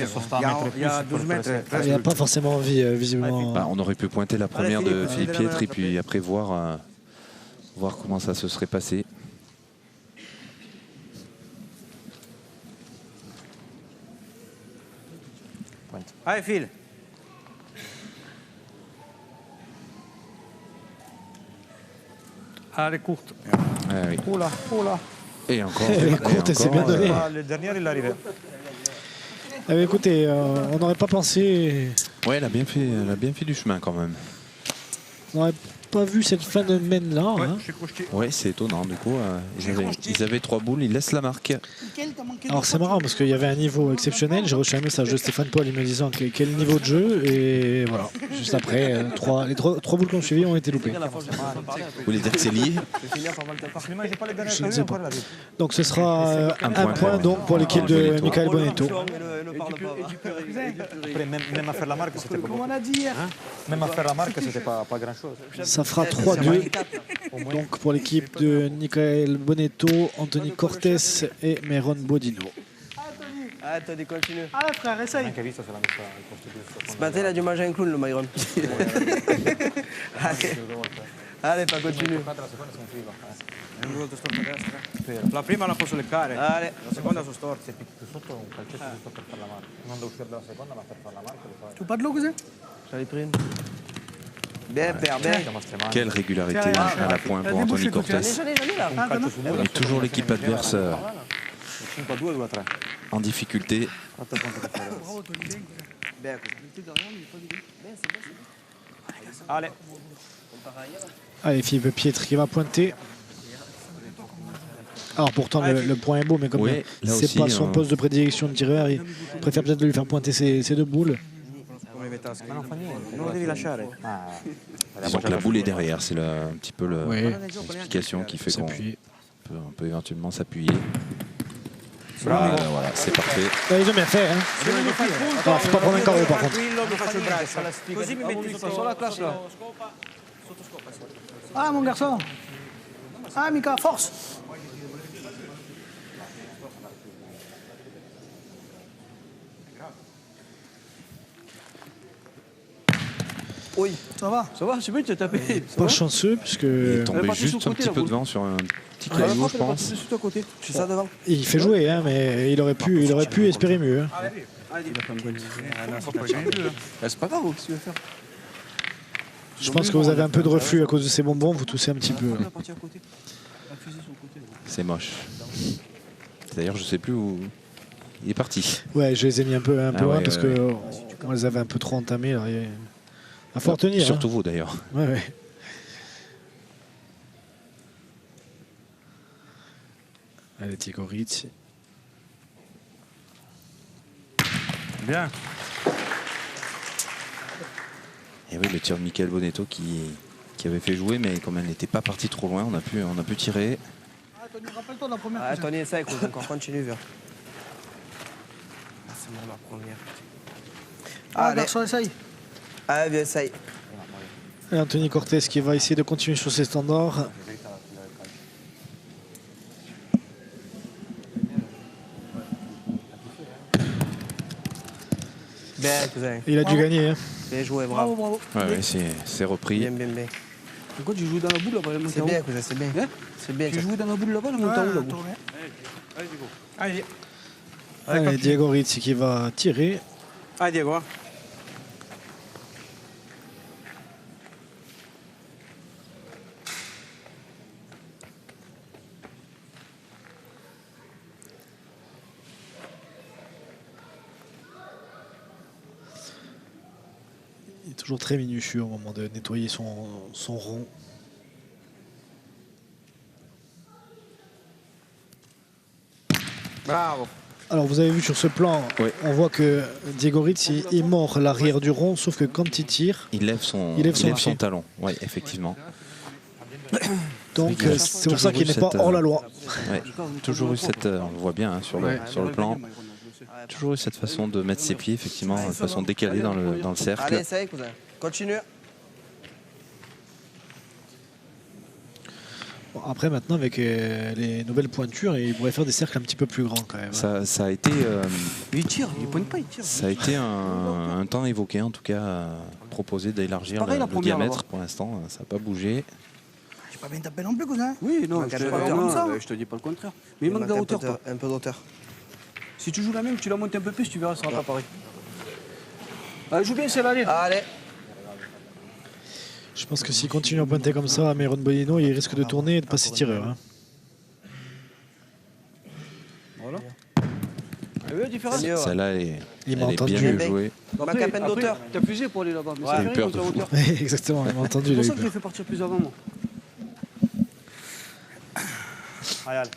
F: Il y a 12 mètres.
B: Il n'y a pas forcément envie, visiblement.
C: Bah, on aurait pu pointer la première de Philippe Pietri, puis après voir comment ça se serait passé.
I: Allez, file.
E: Allez, courte.
C: Oui.
G: Oula, oula.
C: Et encore.
B: La courte, elle s'est bien donnée.
G: Le dernier, il est arrivé.
B: Eh bien, écoutez, on n'aurait pas pensé...
C: Ouais, elle a bien fait du chemin quand même.
B: On n'aurait pas vu cette fin de main-là. Hein.
C: Ouais, c'est étonnant. Du coup, ils avaient 3 boules, ils laissent la marque.
B: Alors c'est marrant parce qu'il y avait un niveau exceptionnel. J'ai reçu un message de Stéphane Paul, il me disant quel niveau de jeu. Et voilà, juste après, les trois boules qu'on suivi ont été loupées.
C: Vous voulez dire que c'est lié?
B: Je ne sais pas. Donc ce sera un point donc pour l'équipe de Michael Bonetto.
G: Même à faire la marque, c'était pas
H: Comme on a dit hier.
G: Même à faire la marque, c'était pas grand-chose.
B: Ça fera 3-2 donc pour l'équipe de Michael Bonetto, Anthony Cortés et Meron Bodino.
F: Ah, Tony, continue.
H: Allez, frère, essaye.
F: Ce matin, il a dû manger un clown, le Myron. Allez, pas continue.
I: La prima la posso leccare,
F: Allez.
I: la seconda sono storte.
H: Tu veux pas de l'eau, cousin?
F: J'en ai pris une. Bien, père, bien.
C: Quelle régularité à la pointe pour Anthony Cortés.
F: J'en ai
C: Et toujours l'équipe adverse en difficulté.
G: Allez.
B: Allez, Philippe Pietre qui va pointer. Alors pourtant le point est beau, mais comme
C: Oui, là
B: c'est
C: aussi,
B: pas son poste de prédilection de tireur, il préfère peut-être lui faire pointer ses 2 boules.
C: Disons que la boule est derrière, c'est un petit peu
B: Oui.
C: l'explication qui fait qu'on
B: S'appuyer.
C: peut éventuellement s'appuyer. Voilà, c'est parfait.
B: Ils ont bien fait. Hein. Alors, faut pas prendre un carreau par contre.
I: Così mi metti sotto la classe là.
H: Ah, mon garçon. Ah, Mika, force.
F: Oui.
H: Ça va?
I: Ça va, c'est bien, tu as tapé.
B: Pas chanceux puisque
C: Il est tombé
I: pas
C: juste
I: sous
C: un
I: côté,
C: petit
I: la
C: peu
I: boule.
C: devant sur un petit caillou, je pense.
I: Juste à côté.
F: Je suis ça devant.
B: il fait jouer, hein, mais il aurait pu espérer mieux. Hein.
I: C'est pas grave, qu'est-ce que tu veux faire?
B: Je pense que vous avez un peu de reflux à cause de ces bonbons, vous toussez un petit peu.
I: La partie à côté. La fusée sur le côté.
C: C'est moche. D'ailleurs, je sais plus où il est parti.
B: Ouais, je les ai mis un peu loin
C: ouais,
B: parce
C: ouais,
B: que on les avait un peu trop entamés. Alors, il faut retenir.
C: Surtout
B: hein.
C: vous d'ailleurs.
B: Ouais. Allez, Diego Rizzi.
G: Bien.
C: Et oui, le tir de Michael Bonetto qui avait fait jouer, mais comme elle n'était pas partie trop loin, on a pu tirer.
H: Ah, Tony, rappelle-toi de la première.
F: Ah, Tony, essaye, encore continue, viens. Ah, c'est bon, la première.
H: Ah,
F: Allez.
H: garçon, essaye.
F: Allez, viens, essaye.
B: Et Anthony Cortés qui va essayer de continuer sur ses standards.
F: Bien, cousin.
B: Il a dû gagner. Hein.
F: Bien joué, bravo.
H: Bravo, bravo.
C: Ouais, c'est repris.
F: Bien, bien, bien.
I: Pourquoi tu joues dans la boule là-bas? Elle monte
F: C'est
I: en haut.
F: bien, cousin, c'est bien.
I: Hein?
F: C'est bien.
I: Tu joues dans la boule là-bas, elle monte en haut la boule.
G: Allez.
B: Allez, Diego Rizzi qui va tirer.
I: Allez, Diego. Hein.
B: Il est toujours très minutieux au moment de nettoyer son rond.
I: Bravo.
B: Alors vous avez vu sur ce plan,
C: Oui.
B: on voit que Diego Rizzi il mord l'arrière du rond, sauf que quand il tire,
C: Il lève son
B: pied.
C: talon. Oui, effectivement.
B: donc
C: Oui,
B: c'est pour ça qu'il n'est pas
C: cette,
B: hors la loi.
C: Ouais, toujours eu cette, on le voit bien hein, sur le plan, toujours eu cette façon de mettre ses pieds, effectivement, de façon décalée dans le cercle.
F: Allez, essaye, cousin. Continue.
B: Bon, après maintenant avec les nouvelles pointures, il pourrait faire des cercles un petit peu plus grands quand même.
C: Ça a été,
I: Il tire, il pointe pas, il tire.
C: ça a été un temps évoqué, en tout cas, proposé d'élargir
I: pareil, la
C: le
I: première,
C: diamètre.
I: là-bas.
C: Pour l'instant, ça n'a pas bougé.
H: J'ai pas bien tapé non plus, cousin.
I: Oui, non,
F: manque
I: je
F: un
I: te,
F: peu d'hauteur.
I: non,
H: Comme ça.
I: je te dis pas le contraire. Mais il manque de hauteur, toi.
F: Un peu d'auteur.
I: Si tu joues la même, tu la montes un peu plus, tu verras, ça sera pas pareil. Allez, joue bien celle-là, allez.
F: Allez.
B: Je pense que s'il continue à pointer comme ça, Myron Bonino, il risque de tourner et de passer tireur. Hein.
F: Voilà.
C: Celle-là, elle
B: Il m'a
C: est
B: entendu.
C: bien jouée.
F: Ma capine d'auteur.
E: T'as fusé pour aller là-bas. Mais
C: Ouais,
E: ça
C: j'ai
E: fait
C: peur
E: rien contre
C: de
E: la hauteur.
B: Exactement, il m'a entendu.
E: C'est pour
B: il a
E: ça
B: eu
E: que je l'ai
B: peur.
E: fait partir plus avant, moi.
G: Allez, allez.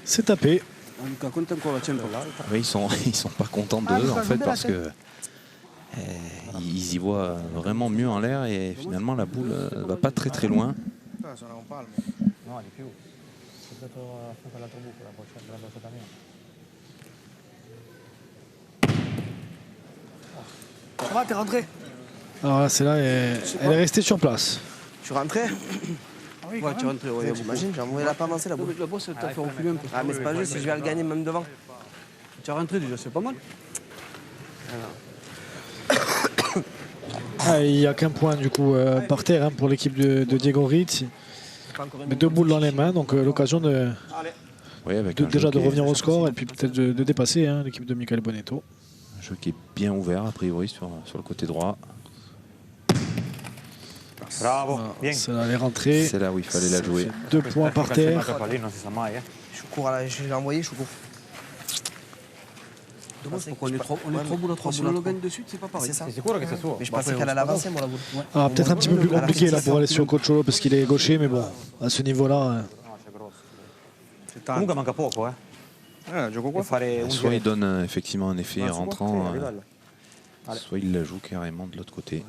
B: C'est tapé.
E: Lucas, compte encore la tienne.
C: Oui, ils sont pas contents d'eux en fait parce que ils y voient vraiment mieux en l'air et finalement la boule va pas très très loin.
G: No, di più. È dato a fianco all'altro buco, la boccia da mia.
H: Ça va, t'es rentré?
B: Alors là, celle-là, elle est restée sur place.
F: Je suis rentré.
H: Ah oui,
E: Ouais, tu es rentré. Ouais,
F: J'imagine, j'ai envoyé la pas avancer la boule.
E: la bosse, elle t'a fait reculer un peu.
F: Ah, mais c'est pas juste si je vais le gagner même devant.
E: Tu es rentré déjà, c'est pas mal.
B: Ah, il n'y a qu'un point du coup par terre hein, pour l'équipe de Diego Rizzi. Mais 2 boules dans les mains, donc l'occasion de,
C: Oui, avec
B: déjà de revenir au score et puis peut-être de dépasser hein, l'équipe de Michael Bonetto.
C: Un jeu qui est bien ouvert a priori sur le côté droit.
G: Bravo, bien.
B: Ça allait rentrer.
C: C'est là où il fallait la jouer.
B: 2 points par terre.
G: Non si sa mai, eh.
F: Je cours, je l'ai envoyé, je cours.
E: Dommage, pourquoi on est 3 boules à 3 boules. Si on le gagne de suite, c'est pas pareil.
F: C'est ça.
G: Sei sicuro che sia suo?
F: Mais je pensais qu'elle allait avancer, moi, la boule.
B: Ah, peut-être un petit peu plus compliqué là pour aller sur Coacholo parce qu'il est gaucher, mais bon, à ce niveau-là.
G: Comunque manca poco, eh. Gioco qua. Fare un
C: Soit il donne effectivement un effet
G: Ma
C: rentrant,
G: a livello.
C: soit il la joue carrément de l'autre côté.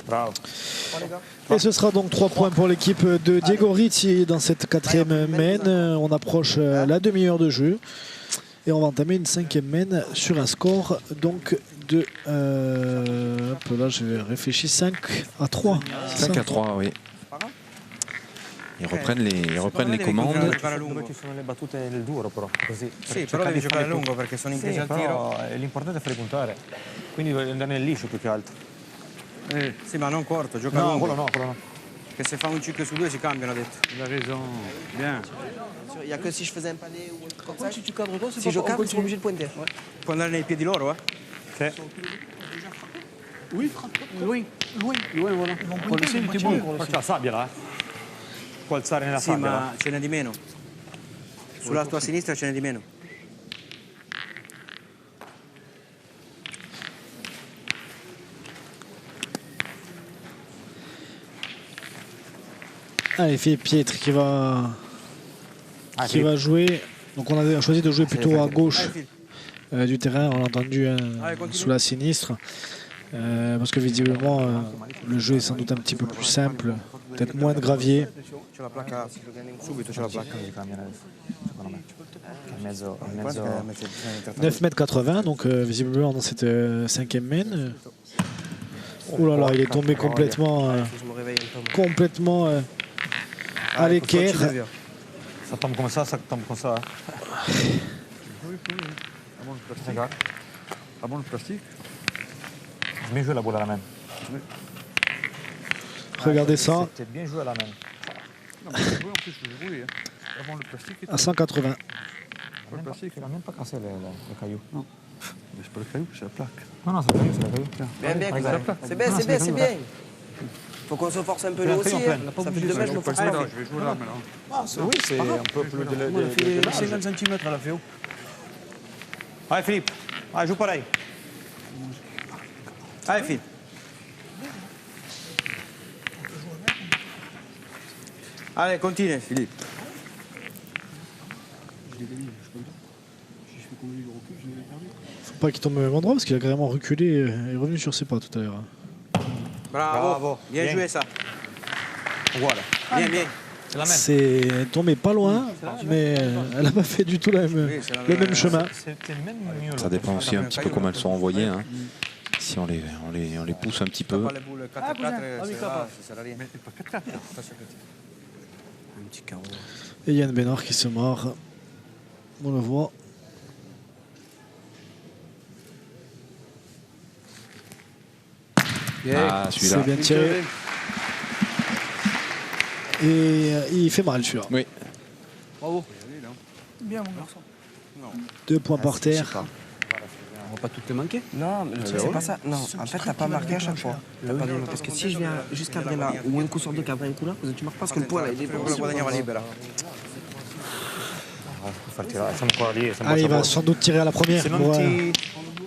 G: Bravo.
B: Et ce sera donc 3 points pour l'équipe de Diego Rizzi dans cette 4e main. On approche la demi-heure de jeu. Et on va entamer une 5e main sur un score donc de... hop là, je réfléchis, 5 à 3.
C: 5 à 3, oui. Ils reprennent les commandes.
G: Dove ci sono le battute nel duro però, così.
I: Sì, però devi giocare a lungo perché sono in presa al tiro.
G: L'importante è fare puntare. Quindi devi andare nel liscio più che altro.
I: Sì, ma non corto, gioca a
G: No,
I: lungo.
G: quello no.
I: Che se fa un 5 su 2 si cambiano, ha detto.
E: Il a raison. Bien.
F: Il n'y a que si je faisais un panier ou un truc comme ça.
E: Si tu cadres pas, c'est
F: Si je cadre, ils sont obligés de pointer.
I: Può andare nei piedi loro,
E: Oui, loin, voilà. Pour le il était bon.
G: Qua c'è la sabbia là, Può alzare nella
I: Sì,
G: sabbia.
I: ma ce n'è di meno. Sulla tua sinistra ce n'è di meno.
B: Allez, Philippe Pietre qui va jouer. Donc on a choisi de jouer plutôt à gauche du terrain, on l'a entendu hein, sous la sinistre. Parce que visiblement le jeu est sans doute un petit peu plus simple, peut-être moins de gravier.
I: C'è la placca, subito c'è la placca.
G: Secondo me. In mezzo,
B: 9,80 m, donc visiblement dans cette 5e main. Oh là là, il est tombé complètement, à l'équerre.
G: Ça tombe comme ça tombe comme ça. Regarde.
E: Ah bon, le plastique?
G: Bien joué la boule à la main.
B: Regardez ça,
G: C'était bien joué à la main.
E: Non, mais c'est beau, en plus, je jouais. Ah bon, le plastique est
B: à 180.
E: le plastique.
G: Il n'a même pas cassé le caillou.
E: Mais c'est pas le caillou, c'est la plaque.
G: Non, c'est le caillou, c'est le caillou.
F: Bien, bien,
G: Regarde.
F: c'est bien, c'est bien, c'est bien. Faut qu'on se force un peu là aussi. Hein. Ça fait 2 matchs, je me force pas.
E: Je vais jouer là maintenant.
G: Oui, c'est un peu plus de
E: Il a fait 50 cm à la féo.
G: Allez Philippe, allez, joue pareil. Allez Philippe.
I: Allez, continue, Philippe.
B: Faut pas qu'il tombe au même endroit parce qu'il a carrément reculé et est revenu sur ses pas tout à l'heure.
I: Bravo. Bien joué ça.
G: Voilà.
I: Bien, bien.
G: C'est la même.
B: C'est tombé pas loin, mais elle n'a pas fait du tout le même chemin.
G: C'était même mieux.
C: Ça dépend aussi un petit peu comment elles sont envoyées. Hein. Si on les pousse un petit peu.
I: Pas les boules 4-4, ça sert à rien. Mais pas 4-4. Un petit carreau.
B: Et Yann Bénard qui se marre. On le voit.
C: Ah, celui-là.
B: C'est bien tiré. Et il fait mal celui-là.
C: Oui.
E: Bravo.
H: Bien, mon garçon.
B: 2 points par terre.
E: On va pas toutes les manquer.
F: Non, mais le truc, c'est pas ça. Non, en fait, t'as pas marqué à chaque fois. Parce que si je viens juste cadrer là, ou un coup sur deux cadrer un coup là, tu marques pas parce que le poids là, il est bon.
I: Le guadagno libera.
B: Allez, il va sans doute tirer à la première pour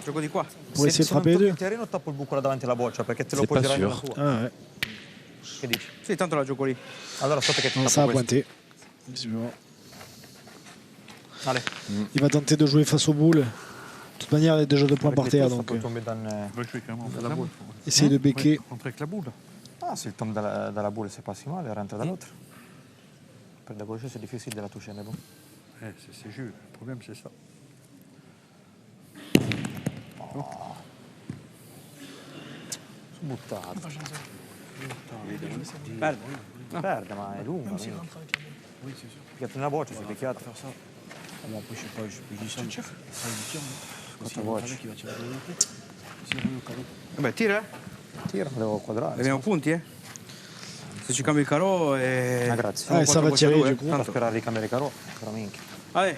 G: Gioco di qua.
B: essayer de frapper les deux.
G: Se non tappo il buco là davanti alla boccia perché te lo
C: C'est
G: puoi
C: pas
G: girare in
C: sûr.
G: tua.
B: Ah ouais.
G: Che dici?
I: Sì, tanto la gioco lì.
G: Allora aspetta che ti
B: Non, ça a
G: tappo questo.
B: pointé. Visiblement.
G: Allez.
B: Il va tenter de jouer face aux boules. De toute manière, il y a déjà 2 points par terre. Donc
G: Poi tombe dan...
B: essayer de becquer.
E: Rentrer avec la boule.
G: Ah, s'il tombe dalla boule, c'est pas si mal, il rentre dans l'autre. Per da gauche, c'est difficile de la toucher, mais bon.
E: C'est juste. Le problème, c'est ça.
G: Buttato.
I: Perde.
G: Perde, ma è lunga. Perché nella boccia si è picchiato.
I: Moi, après, je sais pas, je dis ça. Ça, il tire. Quand
G: Questa
I: il va
G: voce.
I: avec, il va tirer de l'autre. S'il revient au carreau.
G: Beh, tira. Tira, devo quadrare.
I: Abbiamo punti, eh? Se ci cambi il carro e...
G: Ah, grazie.
B: Ah, ça va tirer du coup.
G: Per sperare di cambiare caro, però minchia.
I: Allez,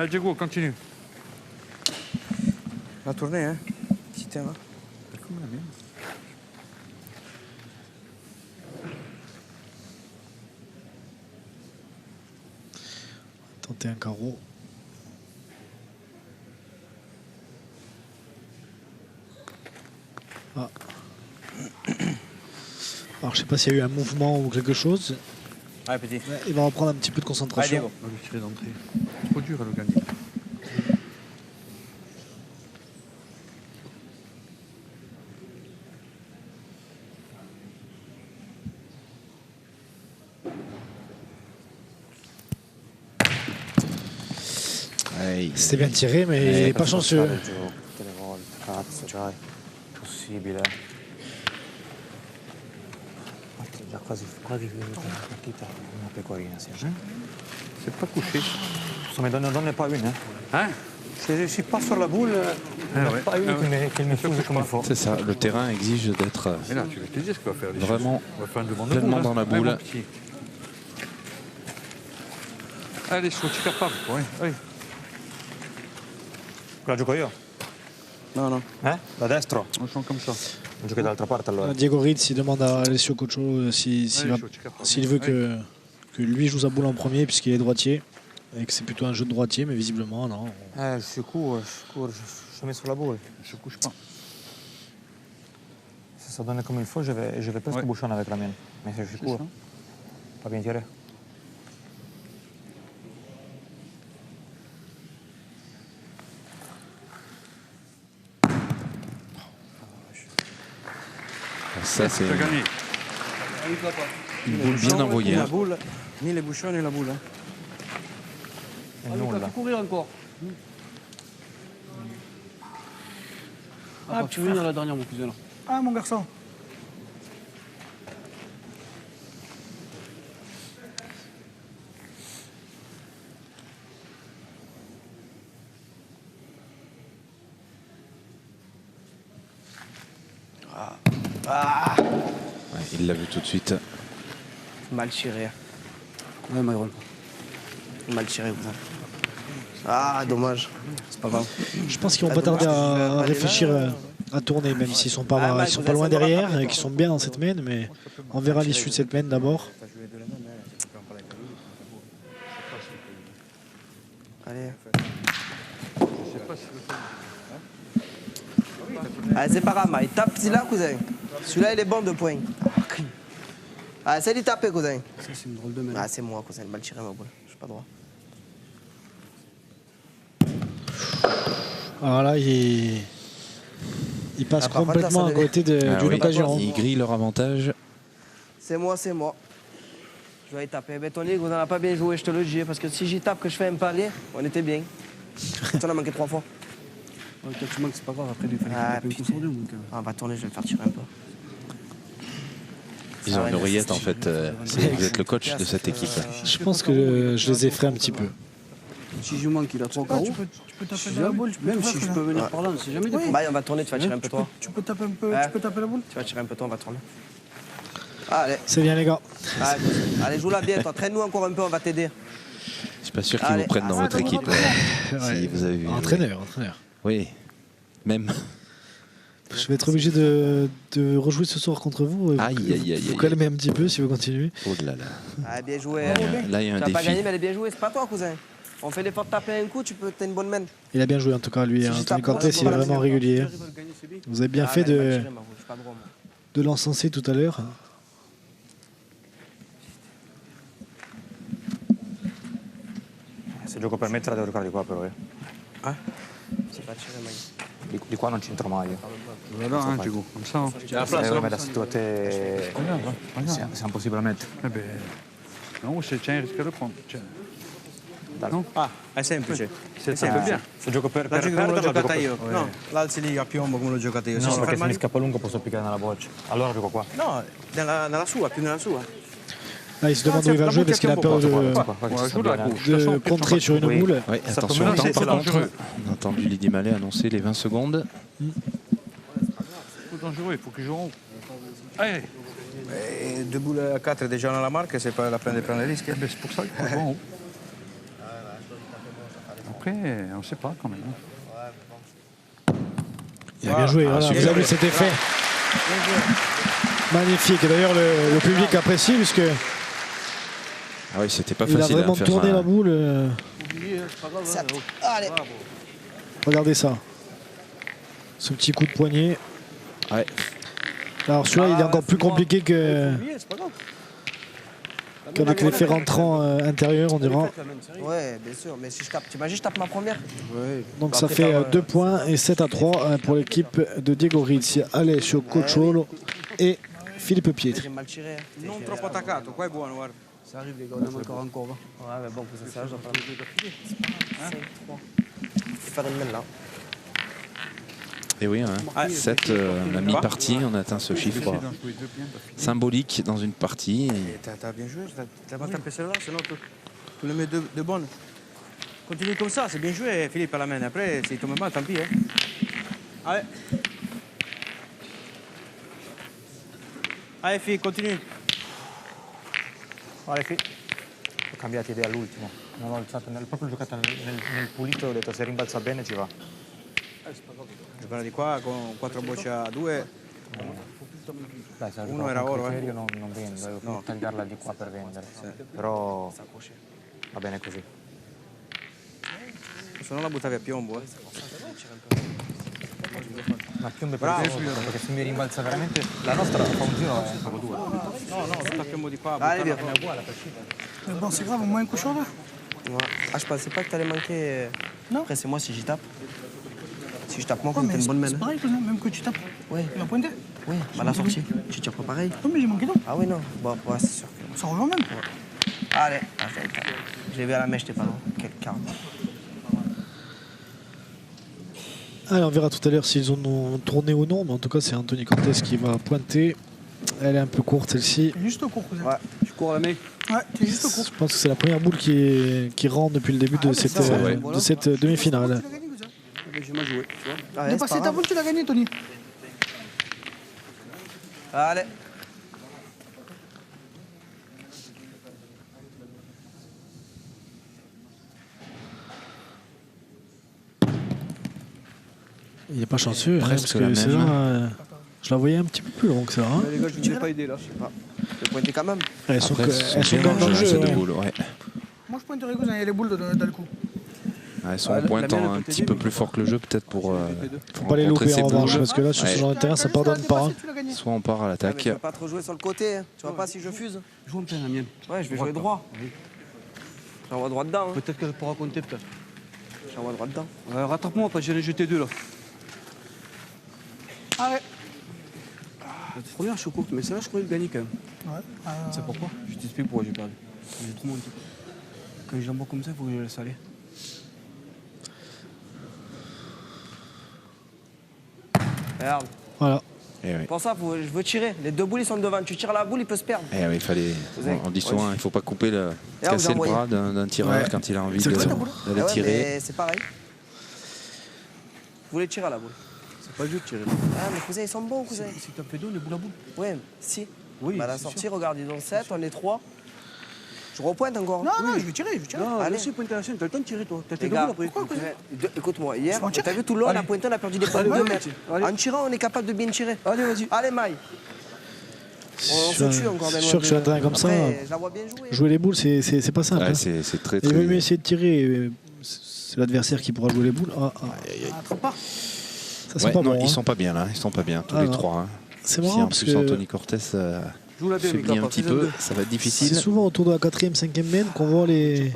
E: Diego, continue.
I: la tournée, hein? Petit terrain.
E: Comme la mienne.
B: Tenter un carreau. Ah. Alors je sais pas s'il y a eu un mouvement ou quelque chose.
I: Allez, petit.
B: Ouais, il va reprendre un petit peu de
I: Allez,
B: concentration.
I: Diego.
E: On va lui tirer d'entrée. Trop dur à le gagner.
B: C'était bien tiré, mais il n'est pas chanceux.
G: Tutte le volte, cazzo, già è possibile. È già quasi finita la partita, una pecorina sempre.
E: C'est pas couché.
G: Ça me donne pas une, hein.
E: Hein?
G: Si je suis pas sur la boule, il n'y en a
E: ouais.
G: pas une qui me fuse comme il faut.
C: C'est ça, le terrain exige d'être
E: Mais là, tu vas te dire ce qu'on va faire. les
C: Vraiment
E: choses. On va faire une demande de
C: pleinement
E: boule,
C: dans la
E: hein.
C: boule.
E: Ouais, mon petit. Allez, sono capable. Ouais. Allez.
G: La gioco io?
I: Non, non.
G: Da destro?
E: On change comme ça.
G: Giochi dall'altra parte allora.
B: Diego Ritz il demande à Alessio Coccio s'il veut que lui joue sa boule en premier puisqu'il est droitier et que c'est plutôt un jeu de droitier, mais visiblement non.
G: Sicuro, je mets sur la boule.
E: Je ne couche pas.
G: Si ça donne comme il faut, je vais presque bouchonner avec la mienne. Mais c'est sûr. Pas bien tiré.
C: Ça, c'est
E: Tu as gagné.
C: une boule bien envoyée.
I: La
C: hein.
I: boule, ni les bouchons, ni la boule. Hein.
G: Nulla.
E: Courir encore.
H: Ah,
E: tu veux venir la dernière, mon cousin là.
H: Ah, mon garçon.
C: Ouais, il l'a vu tout de suite.
F: Mal tiré.
I: Ouais, Myron.
F: Mal tiré, vous. Ah, dommage.
I: C'est pas grave.
B: Je pense qu'ils vont pas tarder à réfléchir à tourner, même s'ils sont pas loin derrière et qu'ils sont bien dans cette main, mais on verra l'issue de cette main d'abord.
F: Allez. Allez, c'est pas grave, il tape celui-là, cousin. Celui-là, il est bon, 2 points. Allez, c'est lui taper, cousin.
I: Ça, c'est une drôle de main.
F: Ah, c'est moi, cousin, mal tiré ma boule. Je suis pas droit.
B: Alors là, il passe
F: par contre, là,
B: complètement
F: ça
B: à côté
C: Ah
B: d'une
C: oui,
B: occasion.
C: ils grillent leur avantage.
F: C'est moi, c'est moi. Je vais y taper. Mais Tony, vous n'en avez pas bien joué, je te le dis. Parce que si j'y tape, que je fais un palier, on était bien. Tu en as manqué 3 fois.
I: Ouais, quand tu manques, c'est pas grave. Après, il faut
F: Ah,
I: taper un coup sur deux. Donc,
F: on va tourner, je vais le faire tirer un peu.
C: Ils ont une oreillette en fait. Vous êtes le coach de cette équipe.
B: Je pense que je les effraie un petit peu.
I: si je manque, il a 3 carreaux.
H: Tu peux taper de la boule.
I: Même si je peux venir par là, on sait jamais des fois.
F: Bah, on va tourner, tu vas tirer un peu toi.
H: Tu peux taper un peu, tu peux taper la boule.
F: Tu vas tirer un peu toi, on va tourner. Allez.
B: C'est bien les gars.
F: Allez, joue-la bien, toi. Traîne-nous encore un peu, on va t'aider.
C: Je suis pas sûr qu'ils vous prennent dans votre équipe. Si vous avez vu.
B: Entraîneur.
C: Oui, même.
B: Je vais être obligé de rejouer ce soir contre vous. Vous calmez un petit peu si vous continuez.
C: Oh là là.
F: Ah, bien joué.
C: Là, il y a un
F: Tu n'as pas
C: défi.
F: gagné, mais elle est bien jouée. C'est pas toi, cousin. On fait l'effort de taper un coup, t'as une bonne main.
B: Il a bien joué en tout cas, lui. Anthony Cortés, il est vraiment régulier. Vous avez bien fait de l'encenser tout à l'heure.
G: Se gioco per me te la devo giocare di qua però.
F: C'est pas tiré, Mike.
G: Di qua non c'entro mai.
E: Voilà, hein, Diego, comme ça. Hein.
G: Mais la situazione c'est impossible à mettre.
E: Eh ben, non, tiens, il risque de le prendre. Tiens.
F: No? Ah, è semplice.
E: C'est bien.
G: Se gioco per
F: La gioco come l'ho
G: perdere,
F: giocata io. No, l'alzi lì a piombo come l'ho giocata io. Se
G: No,
F: si
G: perché se
F: ferma
G: mi
F: lì...
G: scappa lungo posso piccare nella boccia. Allora gioco qua.
F: No, nella sua, più nella sua.
B: Là, il se demande où il va jouer parce qu'il a peur de contrer sur une boule.
C: Oui, attention, par contre, on a entendu Lydie Mallet annoncer les 20 secondes.
E: C'est dangereux, il faut qu'il joue en haut. Allez.
F: Et 2 boules à 4 déjà dans la marque, c'est pas la peine de prendre les risques.
E: C'est pour ça qu'il faut jouer en haut. Après, on ne sait pas quand même.
B: Il a bien joué, voilà. Vous avez vu cet effet magnifique. Et d'ailleurs, le public apprécie puisque
C: Ah oui, c'était pas
B: il a
C: facile
B: vraiment
C: à faire.
B: tourné la boule.
F: Allez.
B: Regardez ça. Ce petit coup de poignet.
C: Ouais.
B: Alors celui-là, il est encore plus compliqué qu'avec l'effet rentrant intérieur, on dira.
F: Ouais, bien sûr, mais si je tape, t'imagines, je tape ma première.
B: Donc ça fait 2 points et 7-3 pour l'équipe de Diego Rizzi, Alessio Cocciolo et Philippe Pietri.
F: J'ai mal tiré.
I: Non troppo attaccato, qua è buono, guarda. Ça arrive, les gars, on a encore.
F: Ouais, mais bon, c'est ça, j'en parle. 5-3. Je vais faire une main là.
C: Et oui, 7, la mi-partie, on atteint ce chiffre symbolique dans une partie.
I: T'as bien joué, t'as pas tapé celle-là, sinon tu le mets de bonnes. Continue comme ça, c'est bien joué, Philippe à la main. Après, s'il tombe mal, tant pis. Hein. Allez. Allez, Philippe, continue.
G: Allez, ho cambiato idea all'ultimo. Non ho alzato proprio giocato nel pulito, ho detto se rimbalza bene ci va.
I: Giocare di qua con 4 bocce a 2.
G: Dai, se
I: uno era oro,
G: io non vendo, devo tagliarla di qua per vendere. Però va bene così.
I: Se no la buttavi a piombo.
G: Ma piombo è perché se mi rimbalza veramente la nostra fa un giro è proprio dura.
I: No, tutta a piombo di qua.
F: Allez, viens.
I: È uguale a prescindere.
H: Mais bon, c'est grave, au moins un coup chaud là.
F: Ouais. Ah, je pensais pas que t'allais manquer.
H: Non.
F: Après, c'est moi si j'y tape. Si je tape moi,
H: Ouais,
F: comme
H: mais
F: t'as une bonne main.
H: c'est pareil, cousin, même que tu tapes.
F: Ouais.
H: Il va pointer.
F: Oui, à la sortie. Tu tires pas pareil.
H: Oui, mais j'ai manqué d'eau.
F: Ah oui, non. Bon, ouais, c'est sûr.
H: Ça revient même.
F: Allez. Je l'ai vu à la mèche, t'es pas loin. Quel quart.
B: Alors, on verra tout à l'heure s'ils ont tourné ou non, mais en tout cas c'est Anthony Cortés qui va pointer. Elle est un peu courte celle-ci.
H: T'es juste au court, cousin.
F: Ouais.
I: Tu cours la main.
H: Ouais, t'es juste au court.
B: Je pense que c'est la première boule qui rentre depuis le début de cette demi-finale.
H: Tu l'as gagné, cousin.
I: J'ai mal joué, tu vois.
F: Ah, ouais, c'est
H: Dépasser
F: pas
H: ta
F: grave.
H: boule, tu l'as gagné, Tony.
F: Allez.
B: Il n'est pas chanceux, hein,
C: Presque
B: parce
C: la
B: que c'est
C: même.
B: là, je la voyais un petit peu plus long que ça. Hein.
I: Les gars, je ne vais pas aider là.
F: Je sais pas. Je vais pointer quand même.
B: Elles sont
C: Après, ce
B: elles
C: sont
B: sont
C: bien
B: dans le
C: mangées,
B: jeu.
C: ces deux
B: Ouais.
C: boules. Ouais.
H: Moi, je pointerai, cousin, il y a les boules dans le coup.
C: Elles sont en pointant un petit peu plus fort que le jeu, peut-être pour
B: Faut pas les
C: rencontrer
B: louper
C: ces
B: en revanche,
C: boules.
B: parce que là sur ce
C: Ouais.
B: genre de terrain ça pardonne pas. Hein.
H: Tu l'as gagné.
C: Soit on part à
F: Ouais, mais
C: l'attaque.
F: tu vas pas trop jouer sur le côté. Hein. Tu vois pas si je fuse.
I: Joue en plein la mienne.
F: Ouais, je vais jouer droit. J'envoie droit dedans. Hein.
I: Peut-être qu'elle pourra compter, peut-être.
F: J'envoie droit dedans.
I: Rattrape-moi, parce que j'en ai jeté 2 là.
H: Allez.
I: La première, je suis courte, mais celle-là, je croyais le gagner quand même.
H: Ouais.
I: C'est pourquoi? Je t'explique pourquoi j'ai perdu. J'ai trop menti. Quand je l'envoie comme ça, il faut que je le laisse aller.
F: Regarde.
B: Voilà.
C: Et oui.
F: Pour ça, je veux tirer. Les deux boules, ils sont devant. Tu tires la boule, il peut se perdre.
C: Et oui, il fallait. On dit souvent, il ne faut pas couper casser le bras d'un tireur quand il a envie d'aller tirer.
F: Mais c'est pareil. Vous voulez tirer à la boule.
I: C'est pas juste de tirer.
F: Ah, mais cousin, ils sont bons, cousin.
I: Si t'as fait deux, on est boule à boule.
F: Ouais, si.
I: Oui.
F: Bah, la sortie, regarde, ils ont 7, on est 3. Je repointe encore.
H: Non, non, je vais tirer.
I: Non,
F: allez.
I: laisse pointer la scène, t'as le temps de tirer, toi. T'as tes
F: Les
I: deux
F: gars,
I: boules après.
F: pourquoi, cousin Écoute-moi, hier,
H: Je m'en tire.
F: t'as vu tout le long, on a
I: Allez.
F: pointé, on a perdu des points
I: Allez,
F: de 2
I: vas-y,
F: mètres.
I: allez.
F: En tirant, on est capable de bien tirer.
I: Allez, vas-y.
F: Allez, Maï. On se tue encore.
B: C'est sûr que sur un terrain comme ça,
F: je la vois bien jouer.
B: jouer les boules, c'est pas simple.
C: Ouais,
B: hein.
C: c'est très
B: Il veut mieux
C: très.
B: essayer de tirer. C'est l'adversaire qui pourra jouer les boules. Ça, c'est
C: Ouais,
B: pas
C: non,
B: bon.
C: ils
B: hein.
C: sont pas bien là, ils sont pas bien tous
B: Ah,
C: les
B: non.
C: trois. Hein.
B: C'est
C: Si
B: marrant
C: en
B: parce
C: plus
B: que
C: Anthony Cortés
I: Joue la
C: se plie un petit peu, ça va être
B: c'est
C: difficile.
B: souvent autour de la 4e, 5e mène qu'on voit les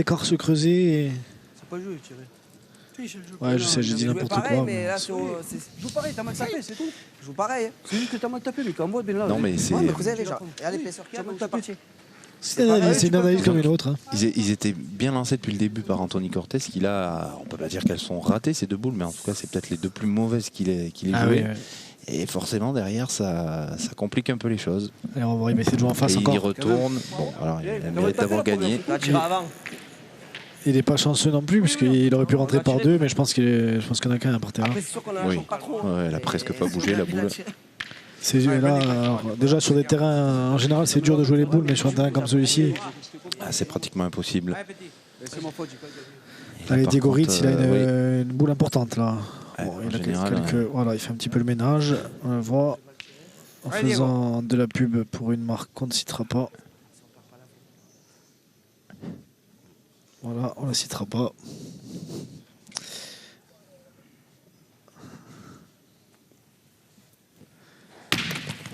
B: écarts se creuser.
I: C'est pas joué, tirer.
B: Ouais, je sais, j'ai dit
F: Jouer
B: n'importe
F: pareil,
B: quoi.
F: mais
B: mais-
F: là,
I: Joue pareil, t'as mal tapé, c'est tout.
F: je joue pareil. hein.
I: C'est juste que t'as mal tapé, mais qu'en mode, ben là.
C: Non, mais c'est.
F: Ouais, mais cousin, déjà. Regardez l'épaisseur qu'il y a, donc c'est parti.
B: C'est une analyse comme une autre. hein.
C: Ils étaient bien lancés depuis le début par Anthony Cortés, qu'il a. On peut pas dire qu'elles sont ratées ces deux boules, mais en tout cas, c'est peut-être les deux plus mauvaises qu'il ait
B: Ah
C: jouées.
B: oui, ouais.
C: Et forcément, derrière, ça complique un peu les choses.
B: Allez, on va voir, il va essayer de jouer en face
C: Et il
B: encore.
C: retourne. Bon, alors, il mérite d'avoir gagné.
F: Tu as tiré avant.
B: Il n'est pas chanceux non plus, puisqu'il aurait pu rentrer par deux, mais je pense qu'il y en a qu'un par terre.
F: Après, c'est sûr qu'on a
C: Oui.
F: pas trop.
C: Ouais, elle a presque pas bougé la boule.
B: C'est là, alors, déjà sur des terrains, en général, c'est dur de jouer les boules, mais sur un terrain comme celui-ci,
C: Ah, c'est pratiquement impossible.
I: C'est mon faute,
B: allez,
C: par
B: Diego
C: contre,
B: Ritz, il a
C: oui.
B: une boule importante là.
C: Ouais,
B: Bon,
C: en
B: il a
C: général,
B: voilà, il fait un petit peu le ménage. On le voit en faisant de la pub pour une marque qu'on ne citera pas. Voilà, on ne la citera pas.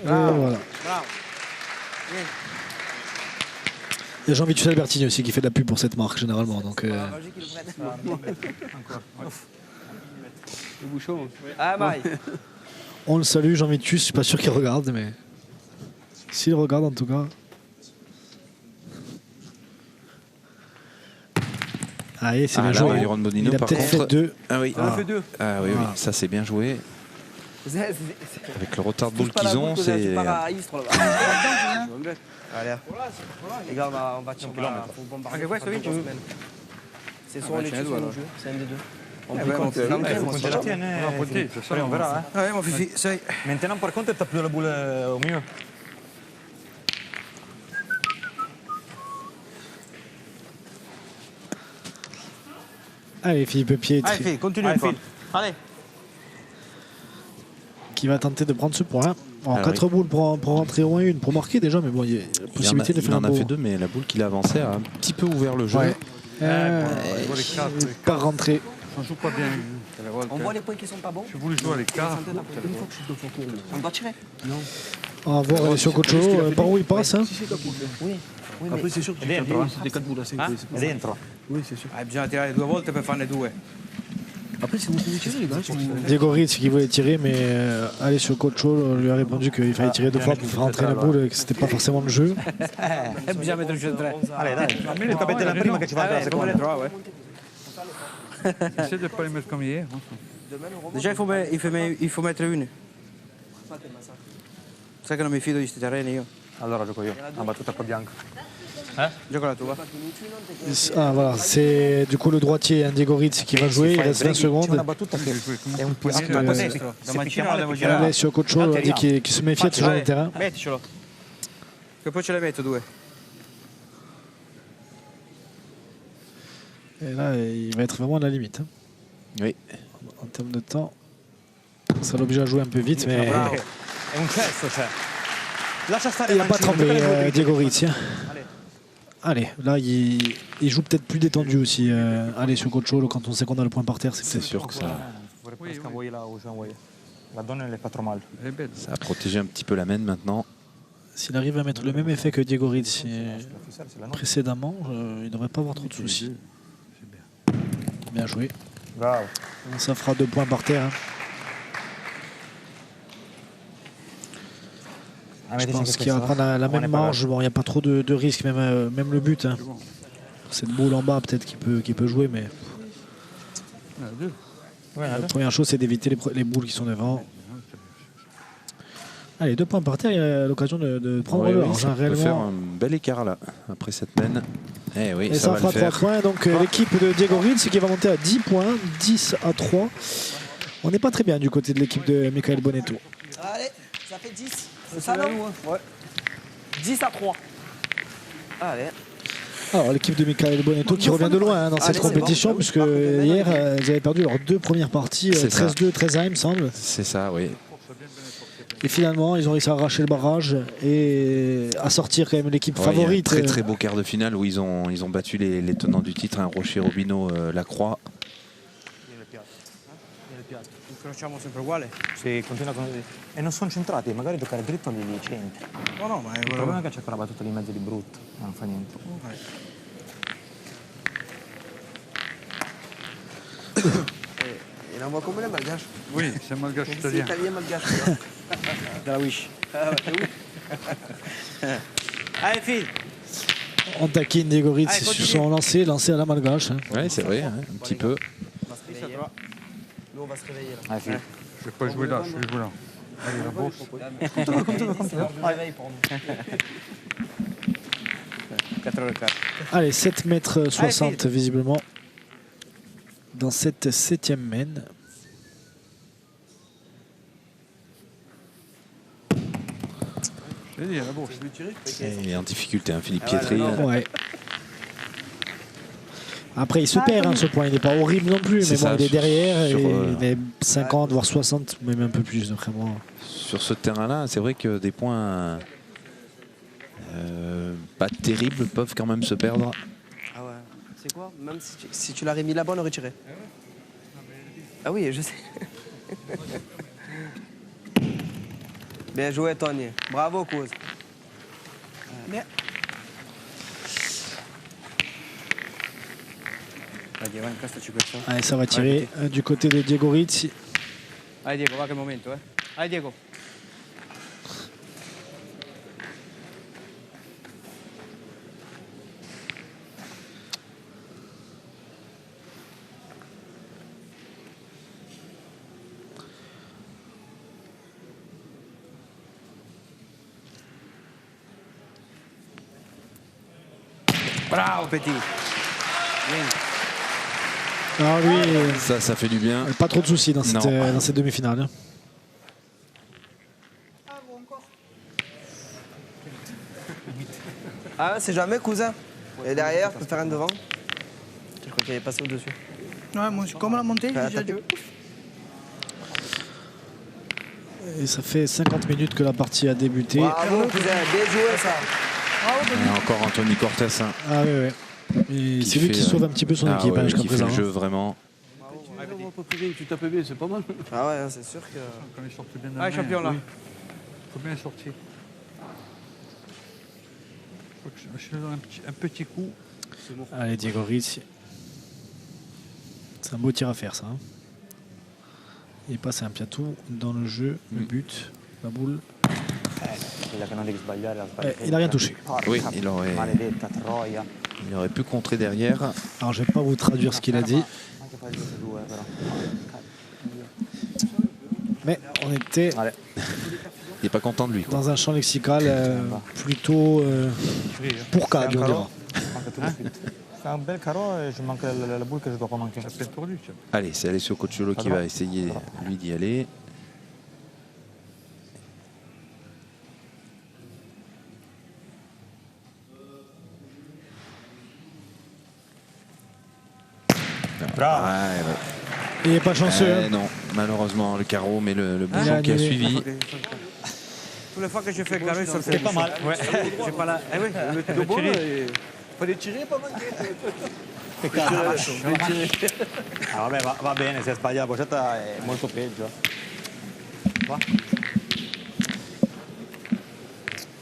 B: Et voilà. Il y a Jean-Vitus Albertini aussi qui fait de la pub pour cette marque généralement. Donc,
I: Le bouchon.
F: Ah, Maï.
B: on le salue, Jean-Vitus. Je suis pas sûr qu'il regarde, mais s'il regarde en tout cas. Allez, c'est bien
C: là,
B: joué.
C: Yoran Bonino,
B: Il a
C: par
B: peut-être
C: contre.
B: fait deux.
C: Ah oui,
I: On a fait deux.
C: ah, oui, oui, ça c'est bien joué. Avec le retard de boule qu'ils ont,
F: Tu
C: c'est.
F: pars à Istres là-bas. Allez. Les gars, on va tirer. Faut bombarder.
I: Ok, ouais, c'est
F: pendant
I: oui,
F: 2 semaines. C'est soit on les tue,
I: tiens,
F: soit on
I: voilà.
F: joue. C'est un des deux. On
G: Ouais,
F: peut
G: on
F: compter.
G: peut-
F: Non,
G: ouais,
F: mais
G: faut
F: moi,
G: compter
F: c'est
G: la
F: pas-
G: tienne. Allez, on verra. Hein.
I: Ouais, mon fifi, ça y est.
G: Maintenant, par contre, t'as plus la boule au milieu.
B: Allez, Philippe Pietri
I: Allez, fais, continue.
G: Allez,
I: toi.
G: file.
I: Allez.
B: qui va tenter de prendre ce point. En
C: Alors,
B: 4 boules pour rentrer au 1-1 pour marquer déjà, mais bon, il y a la possibilité de
C: Il
B: faire un
C: en a
B: beau.
C: fait deux, mais la boule qu'il a avancée a un petit peu ouvert le jeu.
B: Ouais.
E: Je vois les cartes.
B: Pas rentré.
E: On joue pas bien.
F: On voit les points qui sont pas bons.
E: J'ai voulu jouer à l'écart.
F: On doit tirer.
B: On va voir sur Coach Cholo, par où il passe. Hein.
F: Oui. Oui, mais
I: Après, c'est sûr que tu
G: Dentro,
I: tiens
G: hein.
I: des 4 boules à 5.
G: È dentro.
I: Oui, c'est sûr.
F: bisogna tirare 2 volte per farne 2.
I: Après, c'est vous pouvez tirer, les gars. si vous-
B: Diego Ritz qui voulait tirer, mais aller sur Coach Cholo lui a répondu qu'il fallait tirer 2 fois pour faire rentrer la boule et que c'était pas forcément le jeu.
F: Bisogna mettere il centro.
G: Allez, dai. Almeno capite prima che ci va la seconda.
E: Essaie de ne pas les mettre comme hier.
I: Déjà, il faut mettre une. Sai che non mi fido di questi terreni io.
G: Allora gioco io. Una battuta qua bianca.
I: Gioca la tua.
B: Ah voilà, c'est du coup le droitier hein, Diego Ritz qui va jouer, il reste 20
G: C'è una
B: secondes.
G: battuta che è un po'
B: Parce que,
G: se picchia male, poi
B: Allez sur Coach Cholo a dit qu'il se méfiait de ce genre de terrain.
I: Metticelo. Che poi ce le metto 2.
B: Et là, il va être vraiment à la limite. Hein.
C: Oui.
B: En termes de temps, ça l'oblige à jouer un peu vite, mais
G: È un cesso, cioè. Lascia stare
B: il n'a pas
G: Mancini,
B: tremblé,
G: tutte le due
B: Diego Ritz. Hein. Allez, là, il joue peut-être plus détendu aussi. Allez, sur Coach Cholo, quand on sait qu'on a le point par terre,
C: C'est sûr que ça,
G: Vorrei presque envoyer là où j'envoie. La donne, elle est pas trop mal.
E: Elle est belle.
C: ça a protégé un petit peu la main maintenant.
B: s'il arrive à mettre le même effet que Diego Ritz
G: L'officiale, c'est la nôtre.
B: précédemment, il ne devrait pas avoir trop de soucis. Bien joué.
G: Bravo.
B: Ça fera 2 points par terre. Hein. Je pense qu'il va prendre la même marge. Bon, il n'y a pas trop de risques, même le but. Hein. Cette boule en bas, peut-être qu'il peut jouer, mais La première chose, c'est d'éviter les boules qui sont devant. Allez, 2 points par terre, il y a l'occasion de prendre le large.
C: Ça peut faire un bel écart là, après cette mène. Eh oui,
B: et
C: ça va
B: fera
C: le faire.
B: 3 points. Donc l'équipe de Diego Ritz qui va monter à 10 points, 10 à 3. On n'est pas très bien du côté de l'équipe de Michael Bonetto.
F: Allez, ça fait 10. C'est ça, non? Ouais. 10 à 3. Allez.
B: Alors l'équipe de Michael Bonetto qui revient de loin dans cette compétition, puisque hier ils avaient perdu leurs 2 premières parties, 13-2, 13-1 il me semble.
C: C'est ça, oui.
B: Et finalement ils ont réussi à arracher le barrage et à sortir quand même l'équipe favorite.
C: Très très beau quart de finale où ils ont battu les tenants du titre, Rocher, Robino, Lacroix.
I: Facciamo sempre uguale.
G: Se continua così. E non sono centrati, magari giocare dritto li centri.
I: No, ma
G: il problema è che c'è quella battuta di mezzo di brutto, non fa niente.
F: Il envoie combien les malgaches?
K: Oui, c'est malgache
F: C'est
K: italien.
F: italien malgache.
I: De la Wish.
F: Ah,
I: Allez, file.
B: On taquine Diego Ritz sur son lancé à la malgache.
C: Oui, c'est vrai, un petit peu.
F: Nous, on va se réveiller là.
K: Ah, je vais pas jouer là, je vais jouer là. Allez, la bourse.
B: Allez, 7 mètres 60 visiblement dans cette 7e mène.
K: La bourse.
C: Et en difficulté, Philippe Pietri.
B: Ouais. Après, il se perd ce point. Il n'est pas horrible non plus, mais bon, il est derrière. Il est 50, voire 60, même un peu plus, d'après moi.
C: Sur ce terrain-là, c'est vrai que des points pas terribles peuvent quand même se perdre.
F: Ah ouais. C'est quoi? Même si tu l'aurais mis là-bas, on l'aurait tiré. Ah oui, je sais. Bien joué, Tony. Bravo, Kouz.
B: Allez, ça va tirer du côté de Diego Ritz.
I: Allez, Diego, va quel momento. Allez, Diego. Bravo, petit.
B: Alors lui,
C: ça fait du bien.
B: Pas trop de soucis dans cette demi-finale.
F: Ah, c'est jamais, cousin. Et derrière, tu peux faire un devant. Je crois qu'il est passé au-dessus.
H: Ouais, moi, comme la montée, j'ai déjà dit.
B: Et ça fait 50 minutes que la partie a débuté.
F: Bravo, cousin. Bien joué, ça.
C: Et encore Anthony Cortés.
B: Ah oui, oui. C'est lui qui sauve un petit peu son équipe jusqu'à présent.
C: Qui fait le jeu vraiment.
E: Tu tapes bien, c'est pas mal.
F: Ah ouais, c'est sûr que...
K: Quand il sortait bien
I: Allez, champion, là.
K: Faut bien sortir. Faut que je lui donne un petit coup.
B: Allez, Diego Ritz. C'est un beau tir à faire, ça. Il passe un piatou dans le jeu, le but, la boule. Il n'a rien touché.
C: Oui, il aurait pu contrer derrière.
B: Alors je ne vais pas vous traduire ce qu'il a dit. Mais on était
C: il n'est pas content de lui.
B: Dans un champ lexical plutôt pour cadre, on dira.
G: C'est un bel carreau et je manque la boule que je dois pas manquer.
C: Allez, c'est Alessio Cocciolo qui va essayer lui d'y aller.
G: Bravo.
B: Il n'est pas chanceux.
C: Non, malheureusement le carreau, mais le bouchon qui a suivi.
I: Toutes les fois que j'ai fait le carré, ça me fait
G: C'était pas mal.
I: Ouais. J'ai pas la... Eh oui, le
E: De bon, il fallait tirer, pas manquer.
G: Ah, vabbè, va bene, se sbaglia la boccetta è molto peggio.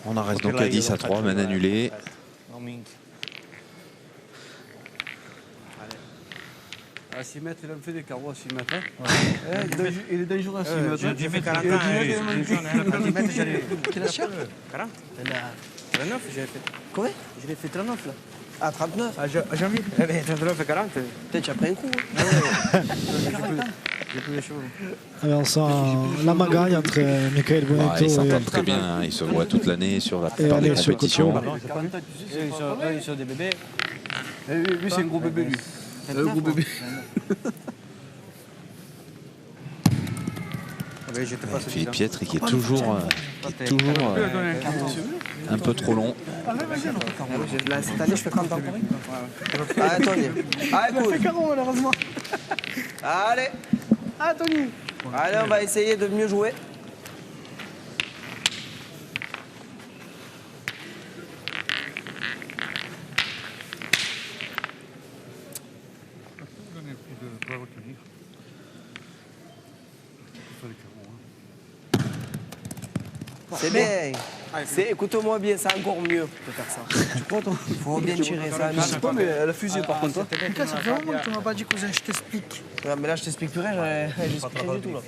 C: On en reste donc à 10 à 3, main annulée.
E: À 6 mètres, il a fait des carreaux à 6 mètres. Il est dangereux à 6 mètres.
I: J'ai fait 40 ans.
F: Quel âge?
I: 40. 39, j'ai fait.
F: Combien?
I: Je l'ai fait 39 là.
F: Ah, 39?
I: Ah, janvier. 39 et 40.
F: Peut-être tu as pris un coup.
I: J'ai plus les cheveux.
B: Allez, on sent la magagne entre Michael Bonetto
C: Ils s'entendent très bien, hein. Ils se voient toute l'année sur la
B: et
C: plupart des
B: allez, sur
C: compétitions.
B: Coton.
I: Ils sont des bébés.
E: Lui, c'est un gros bébé, lui. Un gros bébé.
C: Philippe Pietri qui est toujours un peu trop long.
F: Là, cette année, je fais quand temps. Allez, Tony. Allez, cool.
H: fait carreau, malheureusement.
F: Allez.
H: Ah, Tony.
F: Allez, on va essayer de mieux jouer. C'est bien. Écoute-moi bien, c'est encore mieux de faire ça. Tu crois, toi? Il faut bien tirer ça.
E: Je sais pas, mais elle a fusé par contre.
H: Mika, ça fait longtemps que tu m'as pas dit, cousin, je t'explique.
F: Ouais, mais là, je t'expliquerai, j'expliquerai du tout. Là.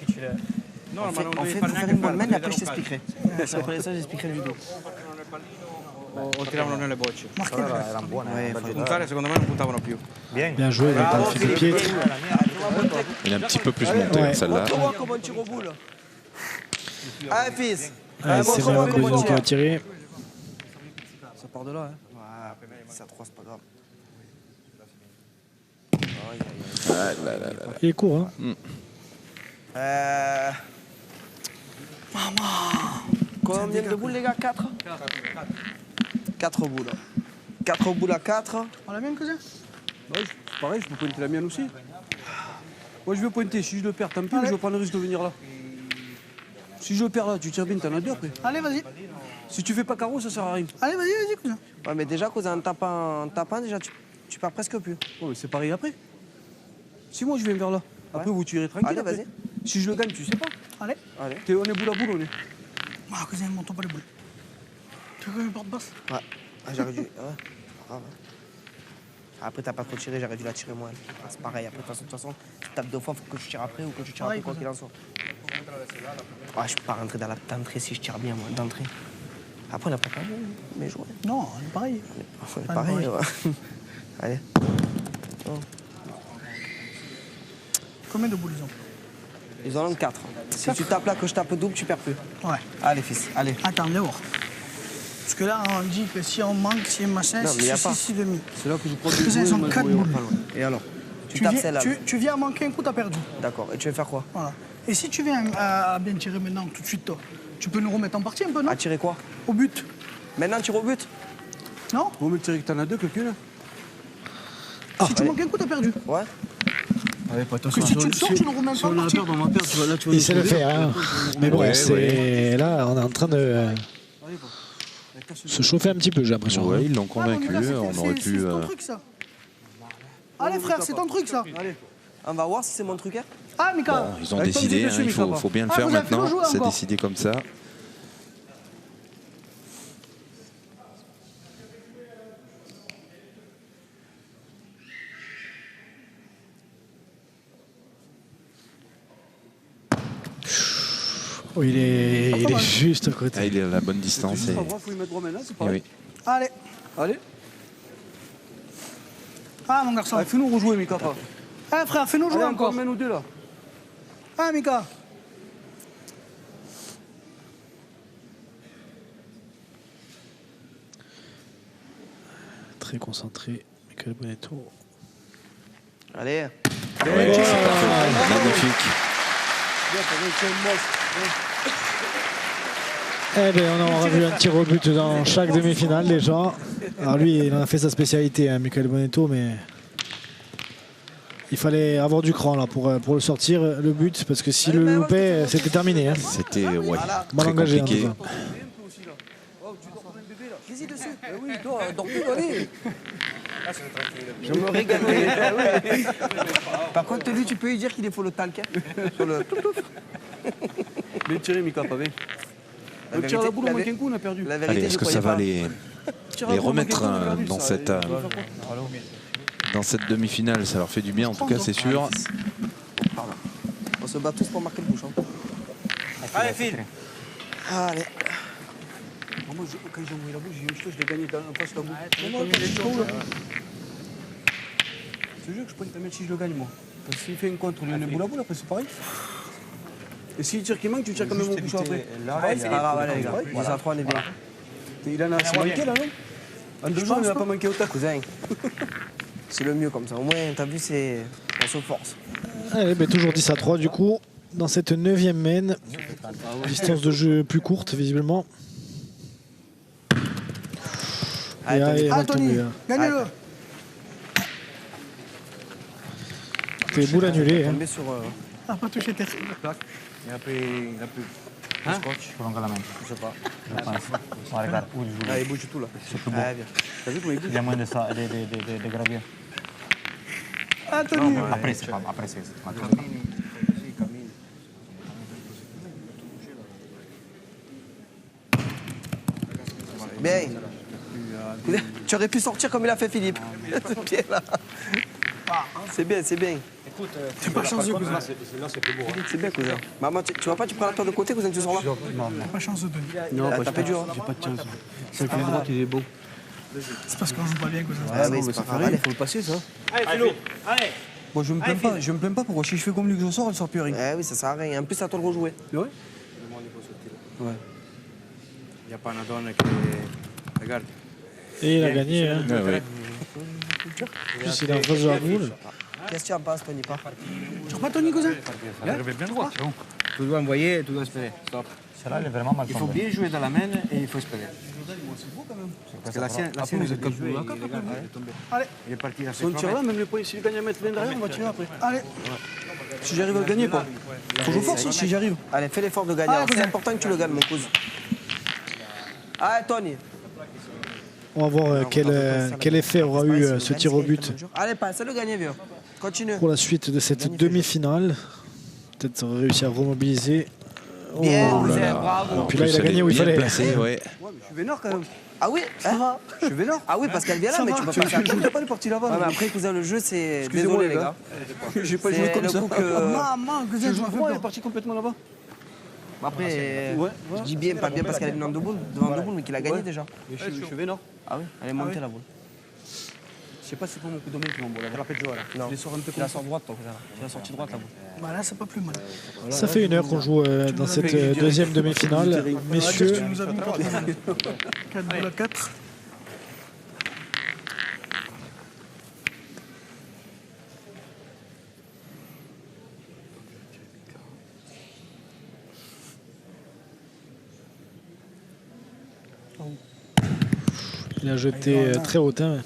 I: Non,
F: En fait, il faut faire une bonne main et après, je t'expliquerai. Si après ça, j'expliquerai du tout.
I: O tiravano nelle bocce.
G: Erano buone.
I: Puntare secondo me non puntavano più.
B: Bien joué de la part de Philippe Pietri.
C: Il est un petit peu plus monté,
B: Ouais.
C: celle-là.
F: Montre-moi comment on tire au boule. Allez, fils.
B: Allez, c'est
F: montre-moi
B: bien,
F: comment on
B: Bonetto
F: tire.
B: a tiré.
F: Ça part de là, hein. Ouais, c'est à 3, c'est pas grave.
B: Il est court, hein.
F: Combien de boules, les gars? 4 4 boules. 4 boules à 4.
H: On l'a bien, cousin?
E: Ouais, pareil, je peux pointer la mienne aussi. Moi, je veux pointer. Si je le perds, tant pis, mais je vais prendre le risque de venir là. Si je le perds là, tu tires bien, t'en as deux après.
H: Allez, vas-y.
E: Si tu fais pas carreau, ça sert à rien.
H: Allez, vas-y, cousin.
F: Ouais, mais déjà, cause en tapant, déjà, tu pars presque plus.
E: Ouais, mais c'est pareil après. Si moi je viens vers là, après vous tirez tranquille.
F: Allez,
E: après.
F: vas-y.
E: Si je le gagne, tu sais pas.
H: Allez.
F: Allez.
E: On est boule à boule, on est.
H: Ah, cousin, monte pas les boules. Tu veux une porte basse?
F: Ouais. Ah, j'aurais dû. Ouais. C'est pas grave. Après, t'as pas trop tiré, j'aurais dû la tirer moi. C'est pareil. Après, de toute façon, tu tapes 2 fois, faut que je tire après ou que tu tires après, quoi qu'il en soit. Ouais, je peux pas rentrer dans la d'entrée si je tire bien, moi, d'entrée. Après, on n'a pas perdu, mais joué.
H: Non, on est pareil.
F: On est pareil, ouais. Allez. Oh.
H: Combien de boules ils ont?
F: Ils en ont 4. Si tu tapes là, que je tape double, tu perds plus.
H: Ouais.
F: Allez, fils, allez.
H: Attends, dehors. Parce que là, on dit que si on manque, si machin,
F: Non, mais y a
H: c'est
F: pas.
H: 6,5.
E: C'est là que je prends
H: Cousin, ils ont 4 boules.
F: Et alors? Tu
H: viens,
F: tapes celle-là.
H: tu viens à manquer un coup, t'as perdu.
F: D'accord. Et tu veux faire quoi?
H: Voilà. Et si tu viens à bien tirer maintenant, tout de suite, toi, tu peux nous remettre en partie un peu, non?
F: À tirer quoi?
H: Au but.
F: Maintenant, tire au but?
H: Non?
E: Vous me tirez que t'en as deux, quelqu'un là.
H: Si tu manques un coup, t'as perdu.
F: Ouais.
E: Allez, pas
H: Que si tu le sors, tu nous remets
E: Si
H: pas en
E: on a
H: partie.
E: perdre, on va perdre. Là, tu vas
B: Il sait le faire, hein. Mais bon,
C: Ouais,
B: c'est là, on est en train de se chauffer un petit peu, j'ai l'impression.
C: Ouais, ils l'ont
H: Ah, non, mais
C: convaincu.
H: là,
C: On aurait
H: c'est
C: pu.
H: ton truc, ça. Allez, frère, c'est ton truc, ça.
F: Allez. On va voir si c'est mon truc, hein.
H: Ah, Mika.
C: Bon, ils ont décidé, hein, il faut bien le faire
H: vous avez fait
C: maintenant.
H: le jouer
C: C'est
H: encore.
C: décidé comme ça.
B: Oh, il est juste à côté.
C: Ah, il est à la bonne distance.
E: C'est
C: Et...
E: pas grave, faut y mettre droit maintenant, c'est pas
C: et
E: grave.
C: oui.
H: Allez.
E: Allez.
H: Ah, mon garçon.
E: Allez, fais-nous rejouer, Mika.
H: Ah, frère, fais-nous jouer
E: Allez,
H: encore.
E: mets-nous deux là.
H: Ah, Mika.
B: Très concentré, Michael Bonetto.
F: Allez.
C: Ouais, c'est parfait. Magnifique.
B: Eh bien, on aura vu un tir au but dans chaque demi-finale déjà. Alors lui, il en a fait sa spécialité, hein, Michael Bonetto, mais il fallait avoir du cran là pour le sortir, le but, parce que s'il le loupait, c'était terminé. Hein.
C: C'était ouais,
B: Mal
C: très
B: engagé, en
C: compliqué.
B: tout cas.
F: Vas-y dessus.
E: Oui, toi, dors plus, allez.
F: Je me régale. Par contre, lui, tu peux lui dire qu'il est faut le talc. Hein. Sur le...
E: Bien tiré, Mika, pas bien.
F: La
E: Tire la
F: vérité,
E: boule, on manque un coup, on a perdu.
F: La vérité,
C: Allez, est-ce
F: je
C: que ça
F: croyais
C: va
F: pas.
C: les remettre dans cette demi-finale? Ça leur fait du bien, en tout cas, c'est sûr.
F: Pardon. On se bat tous pour marquer le bouchon.
I: Allez, file.
F: Allez.
E: Moi, quand j'ai envoyé la boule, j'ai eu je l'ai gagné en face de la boule. Non,
H: il est chaud, là.
E: C'est sûr que je pointe ta main si je le gagne, moi. S'il fait une contre, il y a les boules à boule, après c'est pareil. Et s'il tire qui manque, tu tires quand même au couche après.
F: C'est pas grave, allez, les gars. 10 à 3, on est bien.
E: Il en a assez manqué là, non? En 2 jours, il n'a pas manqué autant.
F: Cousin, c'est le mieux comme ça. Au moins, t'as vu, on se force.
B: Allez, ben, toujours 10 à 3 du coup, dans cette 9e main. Distance de jeu plus courte, visiblement.
H: Allez, Tony, gagnez-le.
B: T'es boule annulée. Hein.
H: Ah, pas touché terre.
G: Il a pris scotch. Prolonga la main. Je sais pas. Je pense. Regarde, où il joue.
F: Il bouge tout là.
G: C'est plus beau.
F: T'as vu comment il bouge?
G: Il y a moins de ça, de gravier.
H: Ah, Tony.
G: Après, c'est pas. Après, c'est.
F: Bien. Tu aurais pu sortir comme il a fait Philippe. Ce pied là. C'est bien, c'est bien.
H: Écoute, t'es pas chanceux, cousin.
F: Là, c'est plus beau. C'est bien, cousin. Maman, tu vois pas, tu prends la tour de côté, cousin, tu sors là?
H: Non, t'as pas chanceux, Tony.
F: Non, t'as fait dur.
E: J'ai pas de chance. C'est le pied droit qui est beau.
H: C'est parce qu'on joue pas bien, cousin.
F: Ouais, mais c'est pas grave.
E: Il faut le passer, ça.
A: Allez, Philo, allez.
E: Bon, je me plains pas pourquoi. Si je fais comme lui que je sors, elle sort plus rien.
F: Eh oui, ça sert à rien. En plus, c'est à toi de rejouer.
E: Ouais.
I: Il n'y a pas un donne qui... Regarde.
B: Et il a gagné. Hein.
C: Ouais, ouais.
B: En plus, il est en face de la boule.
F: Qu'est-ce que tu en penses, Tony? Pas.
H: Tu vois pas, Tony, cousin?
K: Il arrivait bien droit, c'est bon.
I: Tu dois envoyer, tu dois espérer. Stop.
G: Celle-là, elle est vraiment mal
I: Il faut
G: tombée.
I: bien jouer dans la main et il faut espérer.
E: C'est beau quand même.
I: Parce que la sienne,
E: vous êtes comme
I: joué,
E: pour la
I: il
E: carte,
I: est
E: après.
I: tombé.
H: Allez.
I: Il est parti dans
E: Si on tire là, même les points, s'il gagne à mettre 20 derrière, on va tirer après.
H: Allez.
E: Si j'arrive à le gagner, quoi. Faut que je force si j'arrive.
F: Allez, fais l'effort de gagner. C'est important que tu le gagnes, mon cousin. Allez, Tony.
B: On va voir quel effet aura eu ce tir au but
F: Allez, passe, le gagner, vieux. Continue.
B: pour la suite de cette demi-finale. Peut-être réussir à remobiliser.
F: Bien,
B: Oh là
F: cousin,
B: là.
F: bravo.
B: Puis là, il a gagné où il
C: Bien
B: fallait.
C: placé, ouais.
E: Ouais, mais je suis vénère quand même.
F: Ah oui, hein?
E: Je suis vénère.
F: Ah oui, parce qu'elle vient là, mais tu peux pas faire.
E: Je ne pas les parties là-bas.
F: Ouais, mais après, cousin, le jeu, c'est.
E: Excusez-moi,
F: Désolé, les gars.
E: J'ai pas joué comme ça.
H: Maman, cousin, je m'en fais
E: Elle est
H: peur.
E: partie complètement là-bas.
F: Après,
E: Ouais.
F: je dis bien, pas bien parce qu'elle est devant deux boules, mais qu'il a gagné déjà.
E: Je suis vénère.
F: Ah oui, elle est montée la boule.
E: Je sais pas si c'est pas mon coup de main qui m'envoie là.
F: Non,
E: Je les sors un peu
F: tu la
E: comme ça.
F: sors droite, toi, cousin. Tu l'as sortie droite la boule.
H: Bah là, c'est pas plus mal.
B: Ça fait 1 heure qu'on joue dans cette deuxième demi-finale. Messieurs,
H: Tu nous as mis 4 boules à 4.
B: il a jeté très hautain.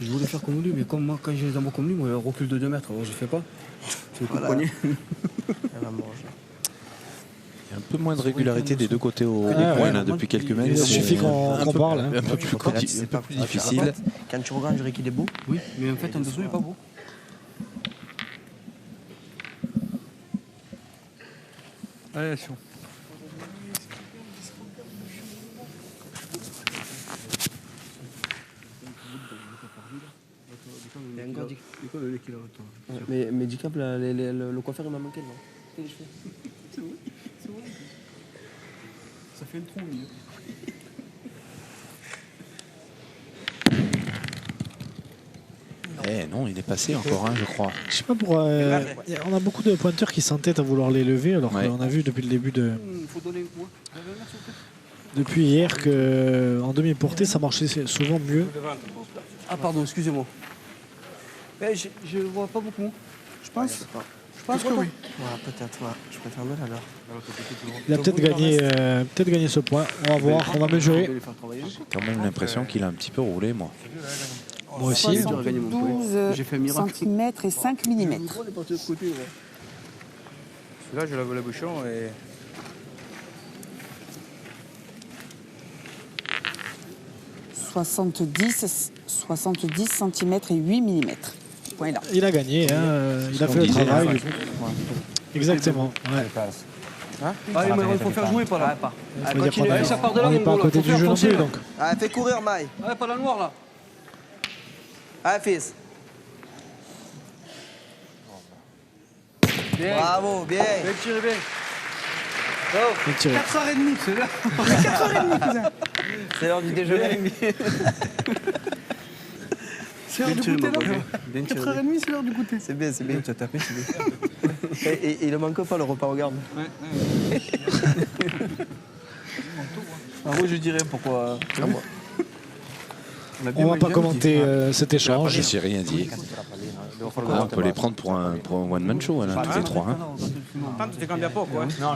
E: Je voulais faire comme lui, mais comme moi, quand j'ai les envoie comme lui, moi, je recule de 2 mètres. Alors, je fais pas. C'est le coup de poignet.
F: Elle va manger.
C: Il y a un peu moins de régularité des deux côtés au
B: ouais,
C: point là,
B: ouais.
C: depuis quelques
B: Il
C: minutes.
B: suffit qu'on parle. hein.
C: Un peu plus difficile.
F: Quand tu regardes, je dirais qu'il est beau.
E: Oui, mais en fait, en dessous, il est pas beau.
K: Allez, attention.
F: Mais du cap, le coiffeur, il m'a manqué. Les cheveux.
E: C'est vrai. Ça fait un trou au milieu.
C: Eh non, il est passé encore, je crois.
B: Je sais pas pourquoi. On a beaucoup de pointeurs qui s'entêtent à vouloir les lever, alors qu'on a vu depuis le début de.
E: Faut donner quoi?
B: Depuis hier qu'en demi-portée, ça marchait souvent mieux.
E: Ah, pardon, excusez-moi. Eh, je le vois pas beaucoup.
H: Je pense. Je pense que oui.
F: Ouais, peut-être, ouais. Je préfère mettre alors.
B: Il a peut-être gagné ce point. On va voir, on va mesurer.
C: J'ai quand même l'impression qu'il a un petit peu roulé, moi.
B: Moi aussi.
J: 72 cm et 5 mm.
I: Celui-là, je lave le bouchon et...
J: – 70 cm et 8 mm. Point là.
B: Il a gagné, hein. Il a fait le travail. Du coup. Exactement. Ouais.
E: Ah, il faut faire jouer par là.
B: On n'est pas à côté du jeu non plus. Donc.
F: Allez, fais courir, Maï.
E: Allez, pas la noire là.
F: Allez, fils.
E: Bien.
F: Bravo, bien.
E: Bien tiré, bien.
H: 4h30,
E: c'est là.
H: 4h30, cousin.
F: C'est l'heure du déjeuner.
H: C'est l'heure du goûter, là. 4h30, c'est l'heure du goûter.
F: C'est bien, c'est bien.
E: Tu as tapé, c'est bien.
F: Et il ne manque pas le repas, regarde.
E: Moi, je dirais pourquoi.
B: On ne va pas commenter cet échange.
C: J'ai rien dit. On peut les prendre pour un one-man show, là, tous les trois.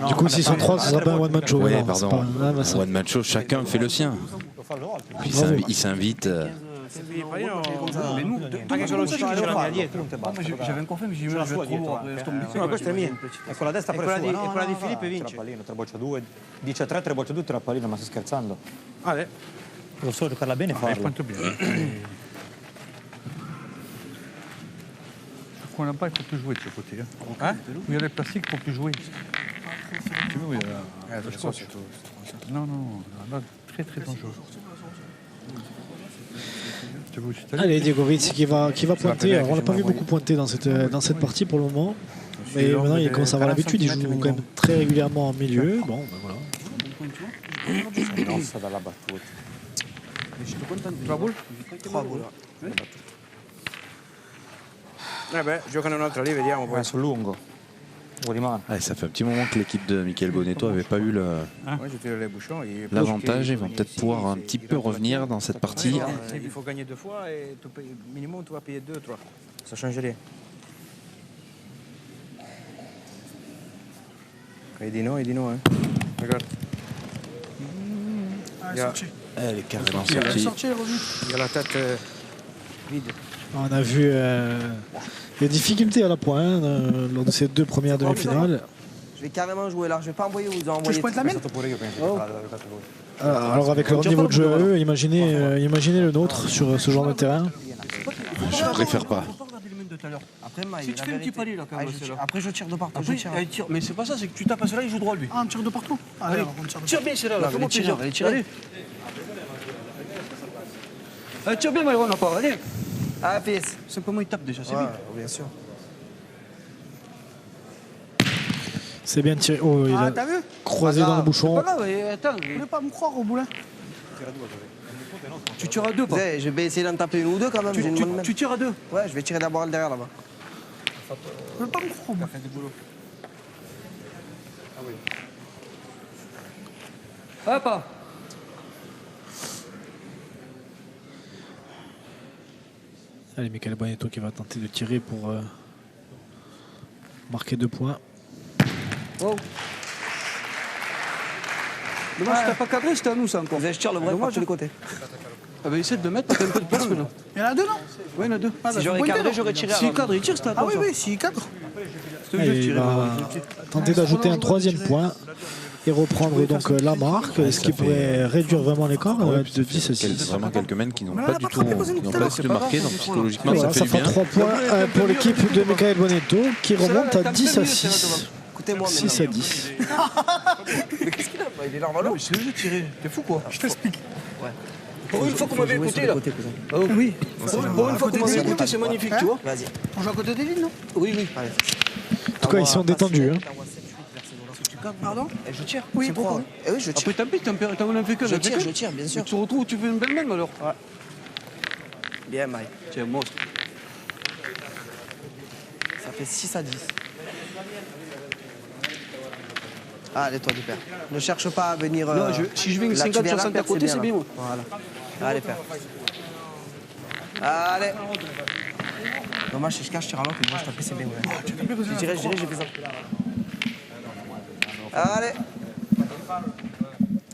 B: Du coup, s'ils sont trois, ce sera pas un one-man show.
C: Oui,
B: non,
C: pardon.
B: c'est pas-
C: Un one-man show, chacun fait le sien. Puis il s'invite.
E: Mais nous, j'avais un conflit, mais j'ai dit, je vais être trop lourd.
G: Questo è mio. E quella destra pure è sua.
I: E quella di Filippo vince.
G: Trappallino, 3 boccia 2. Dice 3, 3 boccia 2, trappallino, ma stai scherzando?
I: Allez.
G: Devo solo giocarla bene e farlo.
K: Quanto bene. Quand on n'a pas, il faut plus jouer de ce côté. Hein? Où il y a les plastiques, il faut plus jouer. Tu vois, non, non, là, très très dangereux.
B: Allez, Diego Ritz qui va pointer. Alors, on l'a pas vu beaucoup pointer dans cette partie pour le moment. Mais maintenant, il commence à avoir l'habitude. Il joue quand même très régulièrement en milieu. Bon, ben voilà.
G: Grossa dalla battuta.
I: 3 boules
F: 3 boules.
I: Giocano un'altra lì, vediamo poi.
G: Sul lungo.
C: Ça fait un petit moment que l'équipe de Michael Bonetto n'avait pas eu l'avantage. Ils vont peut-être pouvoir un petit peu revenir dans cette partie.
I: Il faut gagner 2 fois et minimum tu vas payer 2, 3. Ça change rien. Il dit non, hein. Regarde.
C: Elle est carrément sortie.
I: Il a la tête vide.
B: On a vu les difficultés à la pointe lors de ces 2 premières demi-finales.
F: Je vais carrément jouer là. Je vais pas envoyer vous envoyer.
H: Je pointe la mienne.
B: Alors avec leur niveau de jeu à eux, imaginez le nôtre sur ce genre de terrain.
C: Je préfère pas.
F: Après,
E: Si tu fais un petit pari là quand même.
F: Après, je tire de partout.
E: Mais c'est pas ça, c'est que tu tapes à cela, il joue droit lui.
H: Ah, un tir de partout. Allez, on tire de
E: Tire bien celle-là, là, fais-moi plaisir.
F: Allez, tire.
E: Allez. Allez, tire bien, Maïron, encore, allez.
F: Ah, fils.
E: Simplement, il tape déjà, c'est bien.
F: Bien sûr.
B: C'est bien tiré. Oh, il a
H: t'as vu?
B: croisé dans le bouchon.
E: Pas grave, attends.
H: Vous voulez pas me croire au boulin?
E: Tu tires à 2, pas.
F: Je vais essayer d'en taper 1 ou 2 quand même.
E: Tu tires à 2.
F: Ouais, je vais tirer d'abord le derrière là-bas.
H: Vous voulez pas me croire au boulin?
E: Hop.
B: Allez, Michael Bonetto qui va tenter de tirer pour marquer 2 points.
E: Oh. Dommage, t'as pas cadré, c'était à nous ça encore.
F: Je tire le bras par tous les côtés.
E: Ah bah essaie de mettre, t'as un peu de place là.
H: Il y en a 2, non?
E: Oui, il y en a 2.
F: Si j'aurais cadré, j'aurais tiré.
E: Si il cadre, il tire, c'est à
H: Ah
E: toi.
H: oui, s'il cadre.
B: Il va tenter d'ajouter un 3e point et reprendre donc la marque, ce qui pourrait réduire vraiment l'écart de 10 à 6.
C: Vraiment quelques men qui n'ont pas du tout de marqué, donc psychologiquement
B: Voilà,
C: ça
B: ça
C: fait
B: fait
C: du bien.
B: 3 points pour l'équipe de Michael Bonetto qui remonte à 10 à 6.
F: Écoutez-moi
B: 6 à 10.
F: Mais qu'est-ce qu'il a? Il est normal.
E: C'est le jeu tiré. T'es fou quoi?
H: Je t'explique.
E: Pour une fois qu'on m'avait écouté là.
F: Ah oui.
E: Pour une fois qu'on m'avait écouté, c'est magnifique, tu vois.
F: Vas-y.
H: On joue à côté des lignes, non?
E: Oui, oui.
B: En tout cas, ils sont détendus. Hein.
H: Pardon?
F: Je tire.
H: Oui,
F: C'est
H: pourquoi?
F: Eh oui, je tire.
E: Après tant pis, t'en as fait que.
F: Je tire, bien sûr.
E: Tu te retrouves, tu fais une belle même alors.
F: Bien, Mike.
E: Tiens, monstre.
F: Ça fait 6 à 10. Allez, toi, du père. Ne cherche pas à venir.
E: Non, si je viens 50-60 à côté, c'est bien.
F: Voilà. Allez, père. Allez. Dommage, si je cache, je tire à l'autre, mais moi je tape, c'est bien. Je dirais, j'ai fait ça. Allez.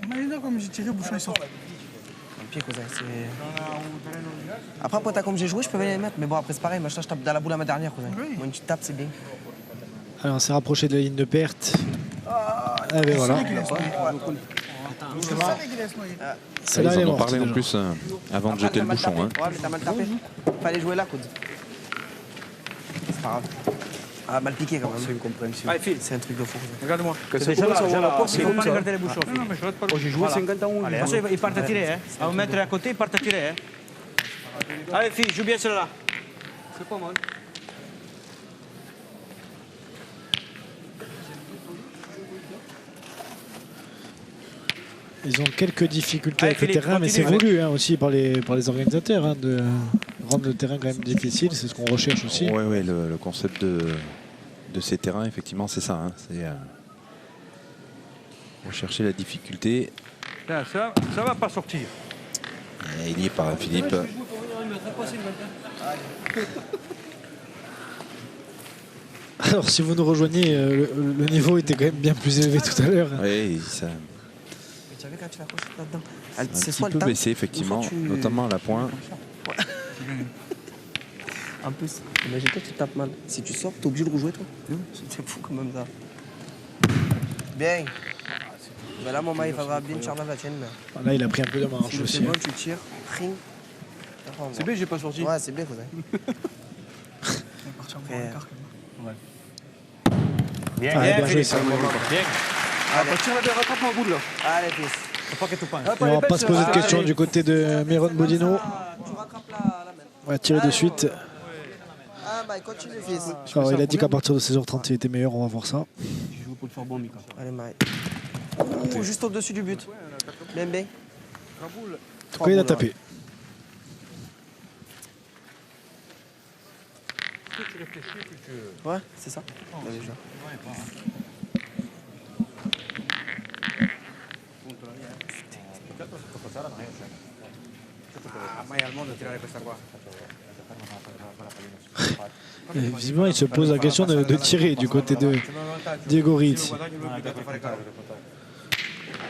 H: Imagine comme j'ai tiré, bouchon, il sort.
F: Tant pis, cousin, c'est. Après, t'as comme j'ai joué, je peux venir les mettre, mais bon, après, c'est pareil. Moi, je tape dans la boule à ma dernière, cousin. Moi, une petite tape, c'est bien.
B: Alors, on s'est rapproché de la ligne de perte. Ah, ben voilà.
C: Ils en ont parlé en plus avant de jeter le bouchon.
F: Ouais, mais t'as mal tapé. Fallait jouer là, coude. C'est pas grave. Ah, mal piqué quand même.
E: C'est incompréhensible.
F: Allez, file. C'est un truc de fou.
I: Regarde-moi.
E: C'est comme ça, on la porte, c'est
I: Il faut
E: comme
I: pas
E: ça.
I: regarder les bouchons.
E: Oh, j'ai joué 50 ans.
I: De toute façon, ils partent à tirer. Hein. À vous mettre à côté, ils partent à tirer. Hein. Allez, fille, joue bien celle-là.
E: C'est pas mal.
B: Ils ont quelques difficultés avec le
I: Philippe,
B: terrain, mais c'est
I: continue.
B: voulu aussi par les organisateurs de rendre le terrain quand même difficile, c'est ce qu'on recherche aussi.
C: Oui, le concept de ces terrains, effectivement, c'est ça. Hein. C'est rechercher la difficulté.
K: Là, ça va pas sortir.
C: Et il y est pas, Philippe.
B: Alors si vous nous rejoignez, le niveau était quand même bien plus élevé tout à l'heure.
C: Oui, ça
F: Tu savais quand tu vas accrocher là-dedans.
C: a un petit peu baissé, effectivement, notamment à la pointe.
F: En plus, imagine-toi, tu tapes mal. Si tu sors, t'es obligé de rejouer, toi. C'est fou quand même ça. Bien. Mais là, maman, il faudra bien tirer la tienne.
B: Là, il a pris un peu de marche
F: Si
B: aussi.
F: c'est bon, tu tires. Ring.
E: C'est bien, j'ai pas sorti.
F: Ouais, c'est bien, cousin.
G: Bien,
B: Ah, bien joué,
G: Philippe.
B: ça.
E: Tire la bière, rattrape ma boule là.
F: Allez, fils.
B: On va pas se poser de questions du côté de Myron Bodino.
F: Tu rattrapes la main.
B: On va tirer de suite.
F: Ah, bah, continue, fils.
B: Alors, il a dit qu'à partir de 16h30, il était meilleur, on va voir ça.
E: Je joue pour te faire bon, Mika.
F: Allez, Maï. Juste au-dessus du but. Bien, bien.
B: En tout cas, il a tapé.
F: Ouais, c'est ça. Bah, déjà.
B: Et visiblement, il se pose la question de tirer du côté de Diego Rizzi.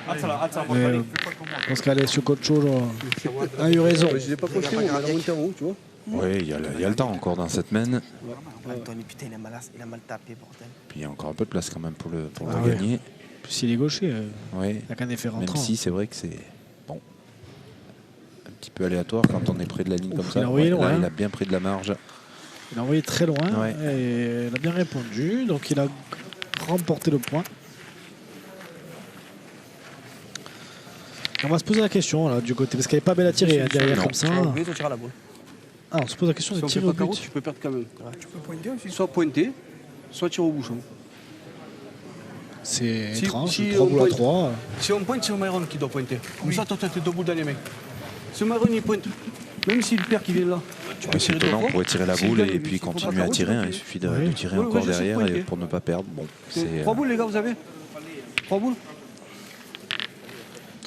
B: Je pense qu'Alessio Cocciolo a eu raison.
E: Je l'ai pas coché, mais il a monté en haut, tu vois.
C: Oui, il y a le temps encore dans cette main.
F: Anthony, putain, il a mal tapé, bordel.
C: Puis il y a encore un peu de place quand même pour le
B: Ah
C: gagner.
B: Puis s'il est gaucher,
C: Oui.
B: il n'a qu'un effet rentrant.
C: Même si c'est vrai que c'est bon, un petit peu aléatoire quand on est près de la ligne comme ça.
B: il a envoyé loin.
C: Là, il a bien pris de la marge.
B: Il a envoyé très loin
C: Ouais.
B: et il a bien répondu. Donc il a remporté le point. On va se poser la question là, du côté, parce qu'elle n'est pas belle à tirer hein, derrière comme ça.
F: Oui, tu tires la boule.
B: Ah, on se pose la question
E: Si
B: de
E: on fait
B: tirer
E: pas
B: au
E: carreau,
B: but.
E: tu peux perdre quand même.
H: Tu peux pointer aussi.
E: Soit pointer, soit tirer au bouchon.
B: C'est
E: Si-
B: étrange,
E: si
B: 3
E: on
B: boules à
E: pointe-
B: 3.
E: Si on pointe, c'est Myron qui doit pointer. Comme ça, toi, tu as tes deux boules dans les mains. Si Myron, il pointe, même si le père qui vient là, tu peux
C: C'est
E: tirer deux
C: étonnant,
E: fois.
C: on pourrait tirer la
E: S'il
C: boule
E: gagne,
C: et puis
E: s'il faut pas
C: continuer à
E: carreau,
C: tirer.
E: tu
C: Hein.
E: peux
C: Il suffit de
B: Oui.
C: tirer
E: Oui,
C: encore
E: oui, je sais
C: derrière
E: pointer.
C: pour ne pas perdre. Bon, c'est
E: 3 boules, les gars, vous avez 3 boules.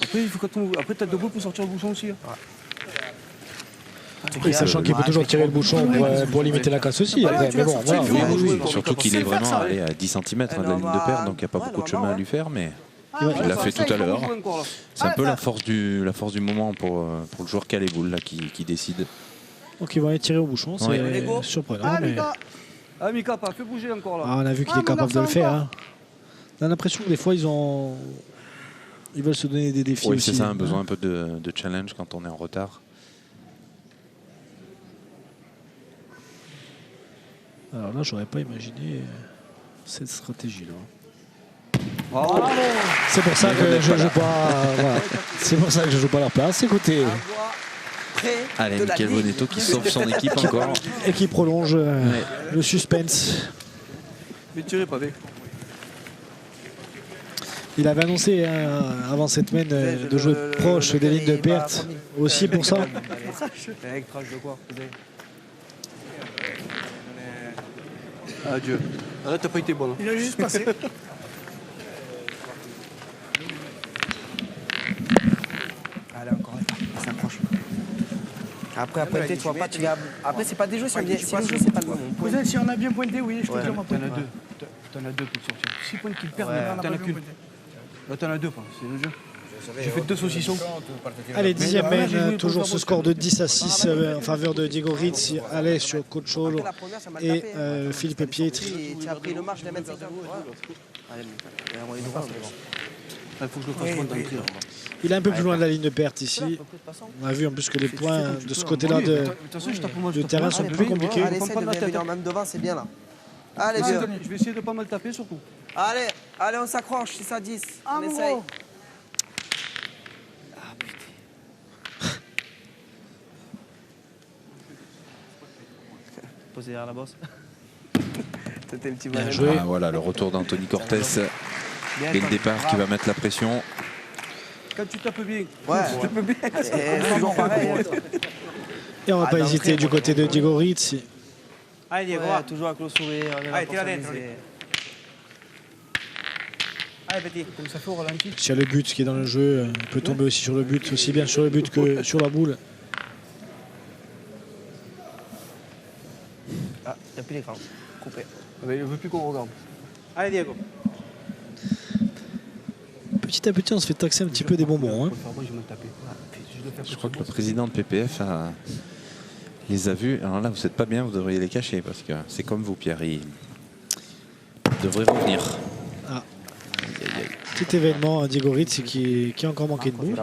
E: Après, il faut après tu as deux boules pour sortir le bouchon aussi. Hein.
B: Et sachant qu'il peut toujours tirer le bouchon pour limiter la casse aussi. après. Mais bon, voilà.
C: surtout qu'il est vraiment allé à 10 cm de la ligne de paire, donc il n'y a pas beaucoup de chemin à lui faire. Mais il l'a fait tout à l'heure. C'est un peu la force du moment pour le joueur qui a les boules là, qui décide.
B: Donc ils vont aller tirer au bouchon, c'est
C: Ouais.
B: surprenant. Mais...
E: Ah, Mika, pas fait bouger encore là.
B: Ah, on a vu qu'il est capable de le faire. Hein. On a l'impression que des fois ils veulent se donner des défis
C: Oui,
B: aussi.
C: c'est ça, un besoin un peu de challenge quand on est en retard.
B: Alors là, j'aurais pas imaginé cette stratégie-là.
E: Bravo.
B: C'est pour ça que je joue pas. Voilà. C'est pour ça que je joue pas à leur place. Écoutez,
C: Allez, Michael Bonetto qui sauve son équipe encore.
B: et qui prolonge le suspense.
E: Mais tirez pas avec.
B: Il avait annoncé avant cette semaine de jouer proche des lignes de perte. Aussi pour ça.
F: Avec trash de quoi, cousin?
E: Adieu. Arrête, t'as pas été bon. Hein.
H: Il a juste passé.
F: Allez, encore un. Il s'approche. Après, tu vois pas, tu regardes. Après, c'est pas des jeux, si le jeu, c'est pas le bon.
H: Cousin, si on a bien pointé, oui, je te dis, on va
E: T'en as
H: pointer.
E: deux. T'en as deux pour le sortir. 6 points qu'il perd,
H: On a
E: t'en
H: pas
E: as
H: bien
E: qu'une.
H: pointé.
E: Là, t'en as deux, c'est le jeu. J'ai fait 2 saucissons.
B: Allez, 10e main, toujours ce score de 10 à 6 en faveur de Diego Rizzi, Alessio Cocciolo et Philippe Pietri.
F: Tu as pris le match de mettre ça. Allez, on est droit.
E: Il faut que je le fasse moins d'entrée.
B: Il est un peu plus loin de la ligne de perte ici. On a vu en plus que les points de ce côté-là de terrain sont plus compliqués.
F: Allez, essaie de bien venir même devant, c'est bien là. Allez, vieux.
E: Je vais essayer de pas mal taper surtout.
F: Allez, allez, on s'accroche, 6 à 10. On essaye. Posé derrière la bosse. C'était un petit
B: Bien
F: mal.
B: joué.
C: Ah, voilà, le retour d'Anthony Cortés dès le départ qui va mettre la pression.
E: Quand tu tapes bien.
F: Ouais,
E: tu tapes bien.
F: c'est toujours pareil.
B: Et on va pas hésiter du côté de Diego Rizzi.
F: Allez, Diego, va. Toujours avec le sourire.
I: Allez, tire dentro. Allez, petit.
H: Comme ça fait au ralenti.
B: S'il y a le but qui est dans le jeu, il peut tomber aussi sur le but, aussi bien sur le but que sur la boule.
F: Ah, il n'y a plus l'écran. Coupé.
E: Il ne veut plus qu'on regarde.
I: Allez, Diego.
B: Petit à petit, on se fait taxer un petit peu des bonbons. Hein.
C: Je crois que le président de PPF les a vus. Alors là, vous n'êtes pas bien, vous devriez les cacher parce que c'est comme vous, Pierre. Ils devraient revenir.
B: Ah. Petit événement, Diego Rizzi qui a encore manqué de boule.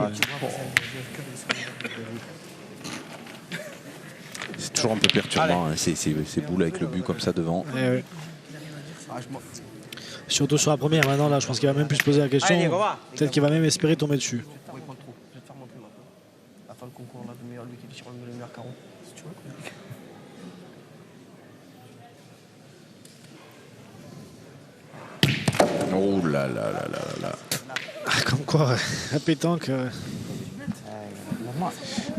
C: C'est toujours un peu perturbant, hein, ces boules avec le but comme ça devant.
B: Eh oui. Surtout sur la première, maintenant là, je pense qu'il va même plus se poser la question. Peut-être qu'il va même espérer tomber dessus.
F: Je vais te faire montrer maintenant. À faire le concours là, de meilleur, lui qui tire le meilleur carreau. Si tu veux.
C: Oh là là là là là.
B: Comme quoi, la pétanque,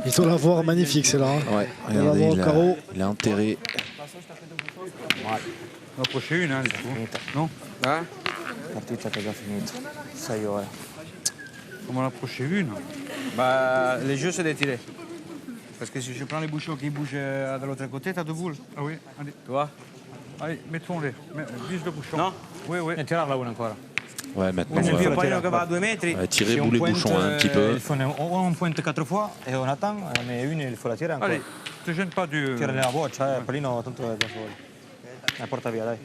B: il faut la voir magnifique celle-là. Hein.
C: Ouais,
B: il faut la voir au carreau.
C: Il a enterré.
K: On va approcher une, hein, du coup. Non?
G: La partita è già finita. 6 ore.
K: On va en approcher une.
I: Bah, le jeu, c'est de tirer. Parce que si je prends les bouchons qui bougent de l'autre côté, t'as deux boules.
K: Ah oui, allez.
I: Tu vois?
K: Allez, mettons-les. Vise le bouchon.
I: Non?
K: Oui, oui.
G: E tirarla una ancora.
C: Ouais, maintenant,
I: Se
C: on
I: più
C: va
I: poi che va a 2 metri.
C: tirer boule et bouchon un petit peu.
G: Il faut on pointe 4 fois et on attend, mais une il faut la tirer encore.
K: Allez, te gêne pas du...
G: Tira nella boccia, pallino tanto è da solo. La porta via, dai.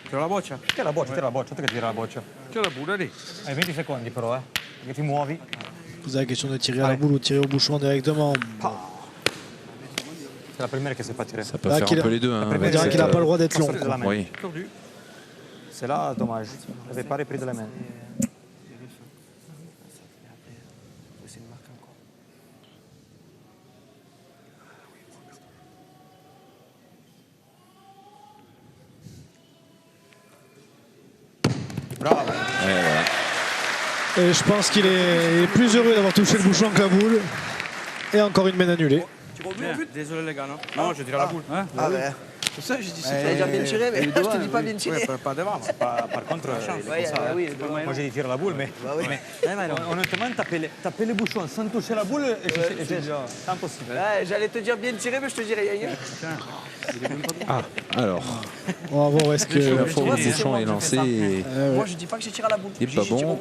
I: Tira la boccia?
G: Tira la boccia, tira la boccia, tu che tira la boccia.
K: Tira la boule, allez.
G: Hai 20 secondi però, che ti muovi.
B: Vous avez la question de tirer à la boule ou tirer au bouchon directement.
G: C'est la première qui ne sait pas tirer.
C: Ça peut faire un peu les deux. Hein,
B: on dirait qu'il n'a pas le droit d'être long.
C: Oui.
G: C'est là, dommage. Il n'avait pas repris de la main.
I: Bravo.
B: Et je pense qu'il est plus heureux d'avoir touché le bouchon que la boule. Et encore une main annulée.
I: Désolé les gars, non? Non, je tire la boule.
F: Ah ouais. C'est ça, j'ai dit, tu as déjà bien tiré, mais je te dis pas bien tiré.
I: Pas devant.
G: Par contre, moi j'ai dit tirer la boule, mais honnêtement, taper les bouchons sans toucher la boule, c'est impossible.
F: J'allais te dire bien tiré, mais je te dirais rien.
C: Ah, alors.
B: On va voir où est-ce que
C: la fois où le bouchon est lancé.
F: Moi, je dis pas que j'ai tiré à la boule.
C: Il n'est pas bon.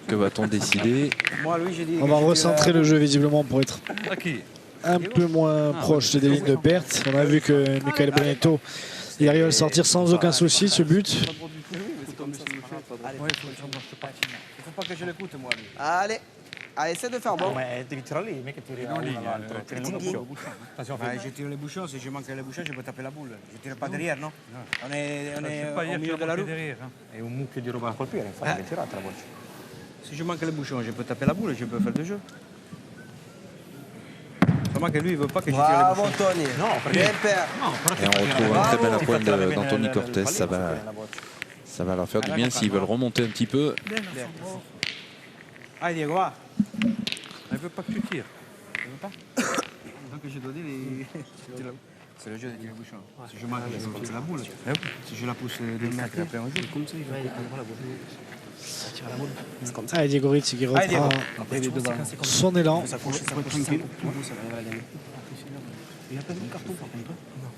C: Que va-t-on décider?
B: On va recentrer le jeu visiblement pour être un peu moins proche des lignes de perte. On a vu que Michael Bonetto il arrive à le sortir sans aucun souci ce but.
I: Il faut pas que je l'écoute moi.
F: Allez, essaie de faire bon.
G: Mais devi tirare lì, mica tiri l'altro.
I: Je tire les bouchons, si je manque les bouchons, je peux taper la boule. Je tire pas derrière, non? On est au milieu de la roue.
G: È un mucchio di roba da colpire, infatti l'hai tirata la boccia.
I: Si je manque les bouchons, je peux taper la boule, je peux faire le jeu. Seulement que lui, il veut pas que je tire les bouchons.
F: Bravo, Tony. Bien père.
C: Et on retrouve un très bel appoint d'Anthony Cortés. Ça va leur faire du bien s'ils veulent remonter un petit peu.
I: Allez, Diego, va.
K: Elle veut pas que tu tires.
I: Tu veux pas? Donc je dois dire c'est le jeu des bouchons. Si je manque, je pousse la boule. Si je la pousse des mètres, après on joue. Comme ça, il va la boule. Ça tire à la boule. C'est comme ça.
B: Allez, Diego Rizzi qui reprend son élan.
I: Ça faut être tranquille. Ça va la gagner. Il n'y a pas de carton par contre. Non.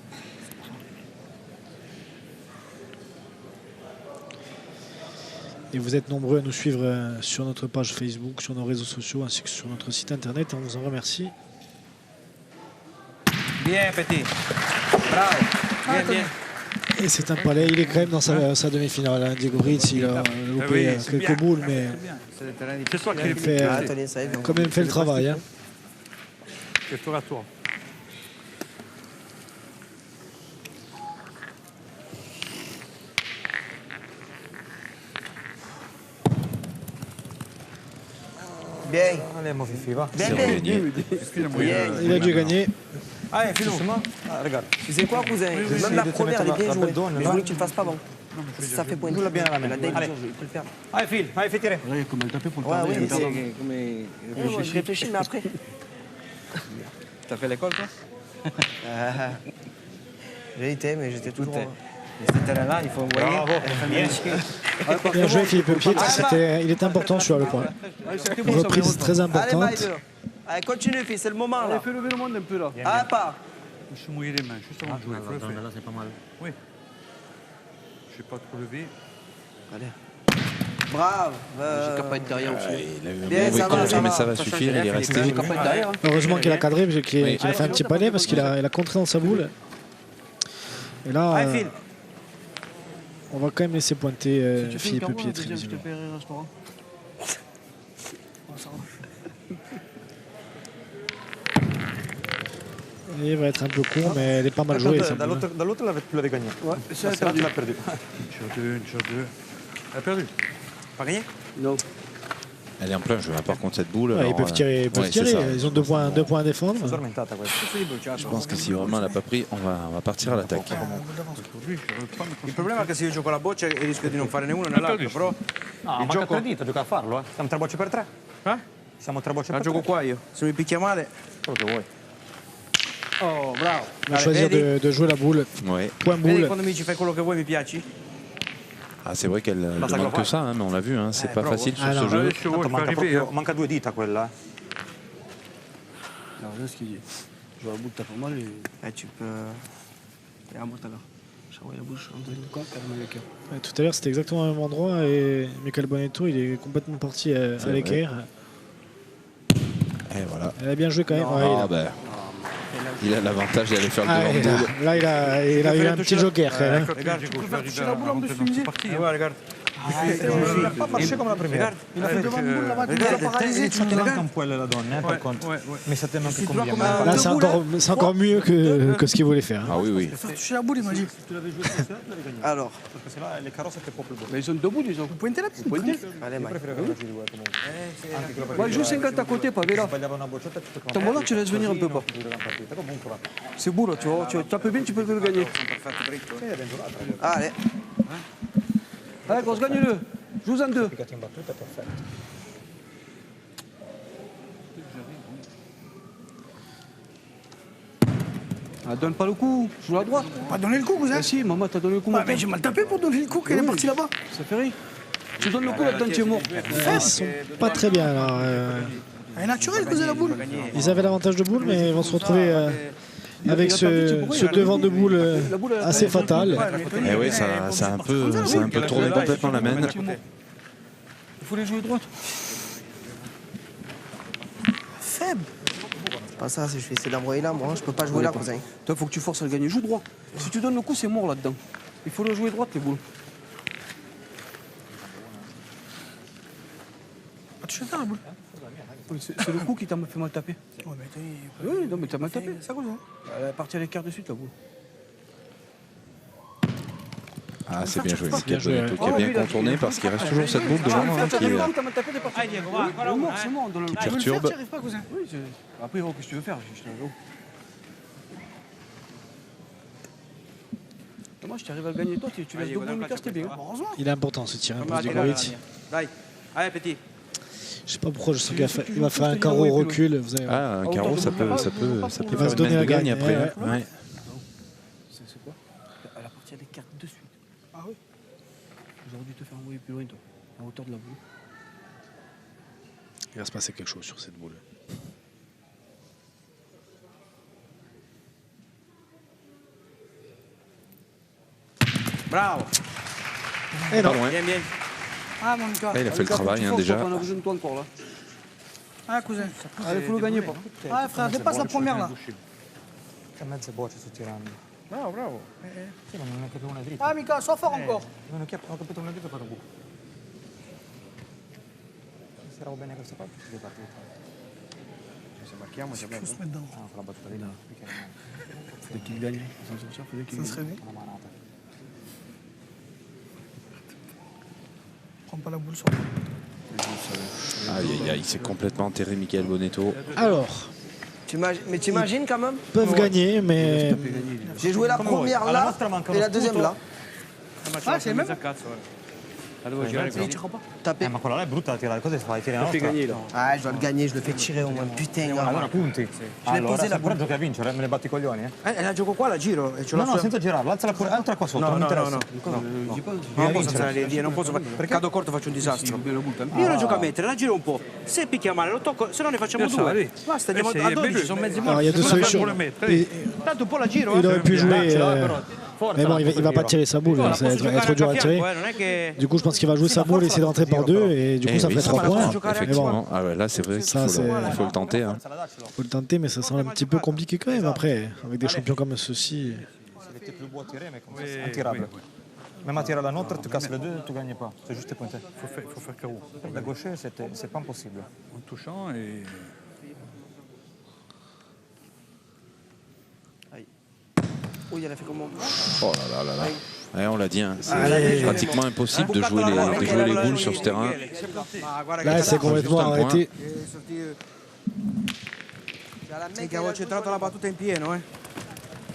B: Et vous êtes nombreux à nous suivre sur notre page Facebook, sur nos réseaux sociaux ainsi que sur notre site internet. On vous en remercie.
I: Bien, petit. Bravo. Bien, bien.
B: Et c'est un palais. Il est quand même dans sa demi-finale. Hein. Diego Rizzi, il a loupé quelques boules, mais
K: c'est toi qui
B: a quand même fait le travail. Hein.
K: C'est tour à tour.
F: Bien.
G: Allez, mon fifi, va.
F: Bien.
B: Il a dû gagner.
I: Allez, filou.
G: Regarde.
F: Tu sais quoi, cousin? Même la première, elle est bien jouée. Mais je voulais que tu le fasses pas bon. Ça fait point.
G: Joue-la bien à la main.
F: Allez, il peut le faire.
G: Allez, file, allez, fais tirer.
E: Regarde comment elle tapait pour le
F: Ouais,
E: perdre.
F: oui, je réfléchis, mais après.
I: T'as fait l'école, toi?
F: J'ai été, mais j'étais toujours...
I: C'était terrain-là, il faut envoyer.
B: Bien joué Philippe Pietre, il est important sur le point. Une reprise très importante.
F: Allez, allez, continue, fils, c'est le moment là.
E: Fais lever le monde un peu là.
F: Ah, pas.
K: Je suis mouillé les mains, juste avant de jouer.
I: Là, c'est pas mal.
K: Oui. Je n'ai pas trop levé.
F: Allez. Bravo.
E: J'ai qu'à pas être derrière aussi.
C: Il a eu un
F: Bien,
C: mauvais
F: ça va,
C: contre,
F: ça
C: mais
F: va.
C: ça va suffire. Il est resté.
E: J'ai qu'à pas être derrière.
B: Heureusement qu'il a cadré, qu'il a fait un petit palais parce qu'il a contré dans sa boule. Et là, on va quand même laisser pointer Philippe Pietre.
E: Je te paierai un restaurant.
B: Il va être un peu court, mais elle est pas mal jouée.
G: Dans l'autre, tu l'avais gagné.
E: Ouais,
G: Parce que là, tu l'as perdu.
K: Une sur deux. Elle a perdu.
I: Pas gagné?
E: Non.
C: Elle est en plein jeu. Par contre, cette boule.
B: Ouais, ils peuvent tirer. Ils ont 2 points à défendre.
C: Je pense que si vraiment elle n'a pas pris, on va partir à l'attaque.
I: Il problema è che se io gioco la boccia rischio di non fare né uno né l'altro, però il gioco...
G: gioca a farlo. Siamo 3 bocce per 3. Siamo 3 bocce
I: La
G: per 3.
I: gioco qua io, se mi picchia male...
G: Quello che vuoi.
I: Oh, bravo.
B: Il va choisir de jouer la boule.
C: Ouais.
B: Point
I: Vedi
B: boule.
I: quando mi dici fai quello che vuoi mi piaci?
C: Ah, c'est vrai qu'elle ne demande que ça, hein, mais on l'a vu, hein, c'est pas facile sur ce jeu.
G: Manca 2 dita quella.
E: Alors, regarde ce qu'il dit. Je vois la boule, t'as pas mal et...
F: Tu peux... Il y a un bout tout à l'heure. J'envoie la bouche.
B: Tout à l'heure, c'était exactement au même endroit et Michael Bonetto, il est complètement parti à l'équerre.
C: Et voilà.
B: Elle a bien joué quand même.
C: Il a l'avantage d'aller faire le devant de boule.
B: Là, il a eu un petit joker quand même.
K: Regarde, tu peux toucher la boule en dessous, c'est parti.
I: Regarde.
G: Il n'a pas marché comme la première.
H: Il a fait devant le boule là-bas, tu l'as paralysé.
G: Tu te manques un poil la donne, par contre. Mais ça te manque combien?
B: Là, c'est encore mieux que ce qu'il voulait faire.
C: Ah oui, oui.
H: Faire toucher la boule, il m'a dit.
F: Alors.
G: Parce que c'est là, les carrosses étaient propres.
E: Mais ils sont debout, ils ont...
H: Vous pointez la petite.
E: Pointé.
F: Allez, Mike.
E: Ouais, joue 50 à côté, pas là. Ton moment, tu laisses venir un peu pas. C'est beau là, tu vois. Tu tapes bien, tu peux le gagner.
F: Allez.
E: Allez, grosse, gagne-le. Joue en 2. Ah, donne pas le coup, joue à droite.
H: Pas donner le coup, cousin.
E: Ah si, maman, t'as donné le coup.
H: Ouais, mais j'ai mal tapé pour donner le coup qu'elle est partie là-bas.
E: Ça fait rire. Tu donnes le coup là-dedans, tu es mort.
B: Les fesses sont pas très bien. Alors,
H: elle est naturelle, cousin, la boule.
B: ils avaient l'avantage de boule, mais ils vont se retrouver avec ce devant de boule assez fatal.
C: Et oui, ça a un peu tourné complètement la main.
E: Il faut les jouer droite.
H: Faible.
F: Pas ça, je vais essayer d'envoyer là, moi. Je peux pas jouer là, cousin.
E: Toi, faut que tu forces à le gagner. Joue droit. Si tu donnes le coup, c'est mort là-dedans. Il faut le jouer droite, les boules.
H: Ah, tu jettes la boule.
E: C'est le coup qui t'a fait mal taper.
H: Ouais, mais
E: Oui, non, mais t'as mal tapé.
H: ça, cousin.
E: Elle est partie à l'écart de suite, la boule.
C: Ah, c'est bien joué.
B: C'est bien joué,
C: Qui a bien contourné parce qu'il reste toujours cette boule devant hein, qui
E: T'as mal tapé, t'es parti. C'est mort, c'est mort. Donne le coup.
C: perturbe.
H: Tu arrives pas, cousin.
E: Oui, après, qu'est-ce que tu veux faire? Comment je t'arrive à le gagner, toi? Tu laisses deux boules, Mika, c'était bien.
H: Heureusement.
B: Il est important ce tir pour Zdikovic.
I: Allez, petit.
B: Je sais pas pourquoi je sens qu'il va faire un carreau au recul. Vous avez...
C: Ah, un carreau, ça peut
B: Il va
C: faire
B: se
C: une
B: donner
C: main
B: la
C: de gagne
B: gagne,
C: après.
B: ouais.
C: Hein. Ouais.
E: C'est quoi? Elle a parti à l'écart de suite.
H: Ah oui.
E: J'aurais dû te faire envoyer plus loin, toi, à hauteur de la boule.
B: Il va se passer quelque chose sur cette boule.
I: Bravo.
B: Et non.
C: Pas loin.
I: Bien, bien.
H: Ah, mon gars.
C: Là, il a fait le travail hein, déjà.
E: On a besoin de toi encore là.
H: Ah, cousin.
E: Allez, faut le gagner pas.
H: Ah, frère, dépasse la première là.
G: C'è mezze bocce sto tirando.
I: Bravo, bravo.
G: Sì, ma non è capito una dritta.
H: Ah, Mika, sois fort encore.
G: Non ho capito una dritta, ho fatto buco. Se eravamo bene questa parte, si deve partire. Se marchiamo, si
H: Faut se mettre dedans.
G: Ah, con la battuta di là.
E: Faudrait qu'il gagne.
H: Ça serait bien.
G: Una manata.
H: Prends pas la boule sur
C: Aïe, aïe, aïe, c'est complètement enterré, Michael Bonetto.
B: Alors,
F: Mais t'imagines quand même?
B: peuvent gagner, mais
F: J'ai joué la première là et la deuxième là.
H: Ah, c'est le même.
F: Tapez.
G: Ma quella là è brutta da tirare, cosa si fa? Tiri la
E: Fai
G: nostra?
E: gagner là.
F: Ah, je dois le gagner, je le fais tirer au moins. Putain, gars.
G: Allora punti.
F: l'ai posé la
G: però giochi a vincere, me ne batti i coglioni,
I: La gioco qua, la giro e ce l'ho
G: No, senza girarla, alzala pure, altra qua sotto, non mi interessa.
I: Non posso alzare le vie, non posso fare. Per cado corto faccio un disastro. Io la gioco a mettere, la giro un po'. Se picchia male lo tocco, se no ne facciamo due. Basta, andiamo a 12, sono mezzi
B: Alors, il y a deux solutions.
I: Tanto un po' la giro.
B: Il aurait pu jouer, mais bon, il va pas tirer sa boule, ça va être dur à tirer. Du coup, je pense qu'il va jouer sa boule, essayer d'entrer par deux, et du coup, ça fait 3 points.
C: Effectivement. Ah ouais, là, c'est vrai qu'il faut le tenter. Hein.
B: Faut le tenter, mais ça semble un petit peu compliqué quand même après, avec des champions comme ceux-ci.
G: C'était plus beau à tirer, mais comme ça, c'est intirable. Même à tirer la nôtre, tu casses les deux, tu ne gagnes pas. C'est juste pointé.
K: Il faut faire carreau.
G: La gaucher, c'est pas impossible.
K: En touchant et...
F: Oh, il a fait comment?
C: Oh là là là là. Ouais, on l'a dit, hein, c'est pratiquement impossible de jouer les boules sur ce terrain.
B: Là, c'est complètement arrêté.
I: Sì, che avevo centrato la battuta in pieno,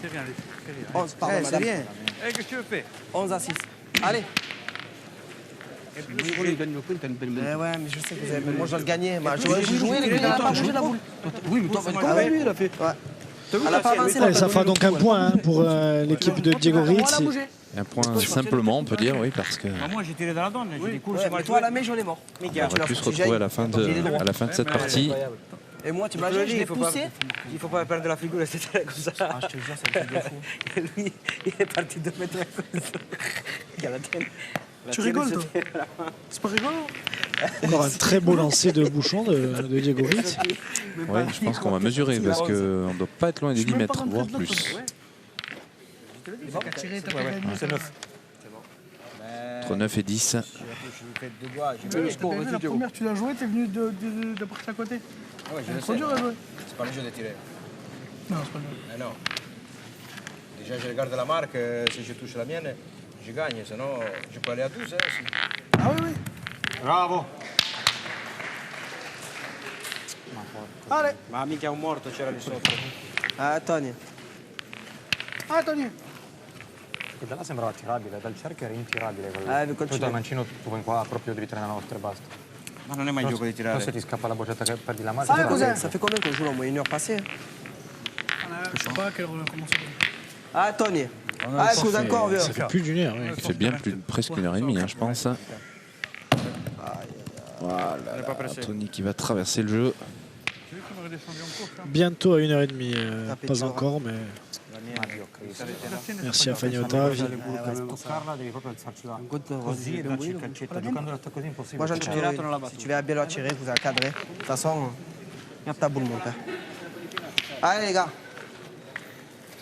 K: C'est rien, c'est rien.
F: 11, pardon,
I: c'est
F: madame.
I: bien.
K: Qu'est-ce que tu veux faire?
F: 11 à 6. Allez.
E: Il gagne le point, t'as une belle main.
F: Ouais, mais je sais que vous avez. Moi, je dois le gagner. J'ai joué, les gars, il a pas bougé la boule.
E: Oui, mais toi, lui, il a fait.
F: Elle a pas avancé
B: Allez, ça fera donc un point pour l'équipe de Diego Ritz.
C: Un point simplement, on peut dire, oui, parce que
I: Moi, j'ai tiré dans la donne, j'ai dit cool, c'est
F: mais
I: mal
F: toi, à
I: joué.
F: la main, j'en ai mort.
C: on aurait pu se retrouver à la fin de cette partie.
F: Et moi, tu imagines, je l'ai poussé.
I: Il faut pas perdre la figure, etc. comme ça.
F: Ah, je te jure, c'est un truc de fou.
I: Et lui, il est parti 2 mètres comme ça. Il a la tienne.
H: Tu rigoles, toi? C'est pas rigolo?
B: Encore un très beau lancer de bouchon de Diego Ritz.
C: Oui, je pense qu'on va mesurer parce qu'on ne doit pas être loin des 10 mètres, voire plus.
G: C'est 9.
C: Entre 9 et 10.
H: La première, tu l'as joué, t'es venu de partir à côté. C'est trop dur à jouer.
I: C'est pas le jeu de tirer.
H: Non, c'est pas le jeu.
I: Non. Déjà, je regarde la marque, si je touche la mienne, je gagne, sinon je peux aller à 12 aussi.
H: Ah oui, oui.
G: Bravo.
H: Allez.
I: Ma mica un morto c'era lì sotto.
F: Ah, Tony.
H: Ah, Tony.
G: E da là sembrava tirabile, dal cerchio era intirabile quello.
F: Poi
G: dal mancino tu vai qua proprio devi tirare la nostra e basta.
I: Ma non è mai gioco di tirare.
G: Se ti scappa la bocetta che perdi la mano.
F: Ça fait combien qu'on joue là? Au moins 1 heure passée.
H: Je sais pas à quelle heure on commence.
F: Ah, Tony. Ah, écoute, encore, vieux.
B: Ça fait plus d'une heure. Oui.
C: Ça fait bien presque 1h30, hein, je pense. Voilà, Anthony qui va traverser le jeu.
B: Bientôt à 1h30. Pas encore, mais merci à Fanny Otavi.
G: Toccarla devi proprio alzarci là. Così, darci il calcetto. Giocando così è impossibile.
F: Moi, j'en tire. Si tu vas bien le tirer, vous allez cadrer. De toute façon, regarde ta boule, mon père. Allez, les gars.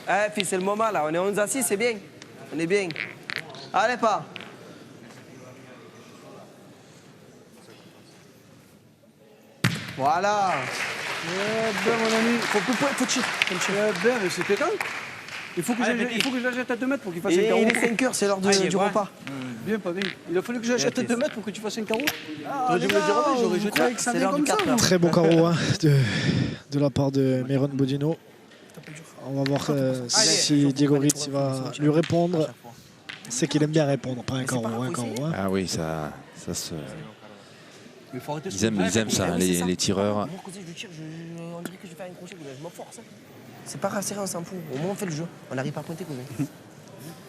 F: Eh, fils, c'est le moment là. On est 11 à 6, c'est bien. On est bien. Allez, pas. Voilà.
E: Ben, mon ami, faut tirer. Ben, mais c'est pétanque. Il faut que je la jette à 2 mètres pour qu'il fasse un carreau.
F: Il est 5 heures, c'est l'heure du repas.
E: Bien, pas bien. Il a fallu que je la jette à 2 mètres pour que tu fasses un carreau. T'aurais dû me le dire avant, j'aurais jeté.
F: C'est l'heure du 4 heures.
B: Très beau carreau hein, de la part de Myron Bodino. On va voir si Diego Ritz va lui répondre. C'est qu'il aime bien répondre, pas un carreau. Hein.
C: Ah oui, ça se... Ils aiment ça, les tireurs.
F: Moi, quand je tire, on dirait que je vais faire un crochet, je me force. C'est pas rassuré, on s'en fout. Au moins, on fait le jeu. On n'arrive pas à pointer, cousin.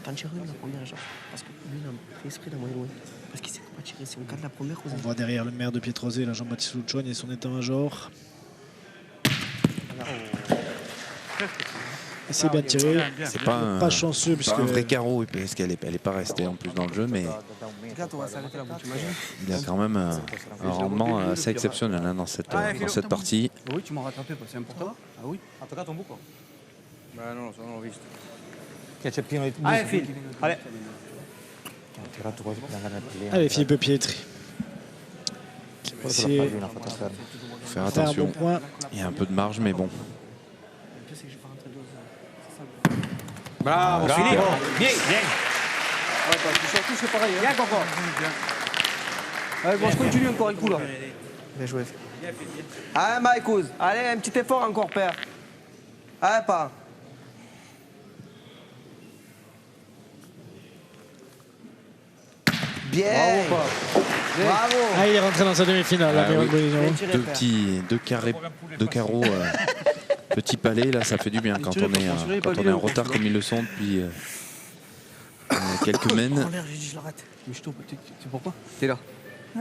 F: T'en tires une, la première, genre. Parce que lui, il a fait esprit d'avoir loin. Parce qu'il sait pas tirer. Si on cadre la première, cousin.
B: On voit derrière le maire de Pietrosé, Jean-Baptiste Lucioni et son état-major. Et c'est bien tiré.
C: C'est pas,
B: pas chanceux puisque...
C: un vrai carreau parce qu'elle est pas restée en plus dans le jeu, mais il a quand même un rendement assez exceptionnel hein, dans cette partie.
E: Oui, tu m'as rattrapé, c'est important. Ah oui.
I: Ha toccato un buco? Beh, non lo so, non l'ho visto.
G: Che c'è pieno di...
I: Phil. Allez.
B: Allez, Philippe Pietri.
C: Faut faire attention. Il y a un peu de marge, mais bon.
I: Bravo, Filippo. Vieni.
E: Surtout, c'est pareil. Viens, Coco. Allez, bon, je continue encore un coup là.
F: Bien joué. Allez, Maïkouz. Allez, un petit effort encore, père. Allez, pas. Bien. Bravo.
B: Ah, il est rentré dans sa demi-finale.
C: Ah, oui.
B: Bonino.
C: Deux carreaux, petit palais, là, ça fait du bien quand on est en retard comme ils le sont depuis quelques mènes.
E: En l'air, j'ai dit je l'arrête. Mais je t'en tu sais pourquoi? T'es là.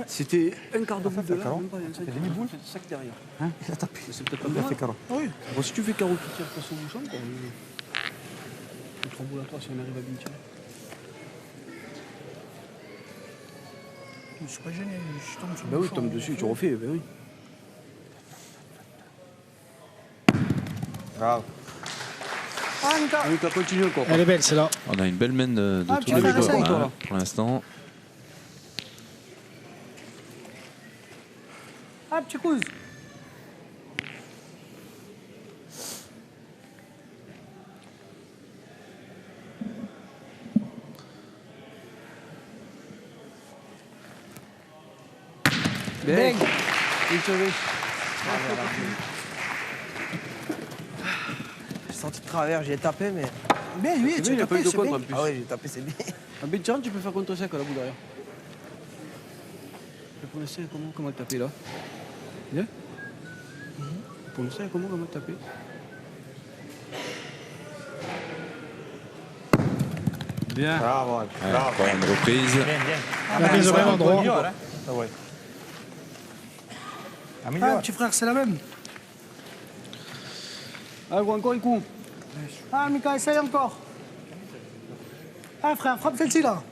E: C'était un quart de boule de là, même pas, il y a une boule, c'est sac derrière. Hein? Il a tapé. C'est peut-être pas bien fait carreau. Oui. Bon, si tu fais carreau qui tire face au bouchon, quoi. Le 3 boules à toi si on arrive à bien tirer.
H: Je suis pas gêné, je tombe sur le
E: Bah oui,
H: bouchon.
E: tu tombes dessus, tu refais, bah oui.
I: Bravo.
H: Ah, Mika.
E: Ah, Mika, continue encore.
B: Elle est belle, c'est là.
C: On a une belle main de
H: Ah,
C: tous
H: tu
C: les
H: fais un
C: joueurs
H: essai,
C: là, pour l'instant.
H: Ah, petit couze.
E: Bang. Une chevée.
F: J'ai senti de travers, j'ai tapé, mais.
H: Bien, oui,
E: C'est
H: tu
E: bien, il a
H: as
E: pas eu
H: tapé,
E: de
H: c'est
E: contre
H: bien.
E: en plus.
F: Ah ouais, j'ai tapé, c'est bien.
E: Un bête tu peux faire contre sec à la boule derrière. Pour le sec, comment taper là? Bien. Pour le sec, comment taper?
K: Bien.
I: Bravo.
C: Encore une reprise.
B: La mise au même endroit.
H: Ah, petit frère, c'est la même.
E: Ah, gros, encore un coup.
H: Ah, Mika, essaye encore. Ah, frère, frappe celle-ci là.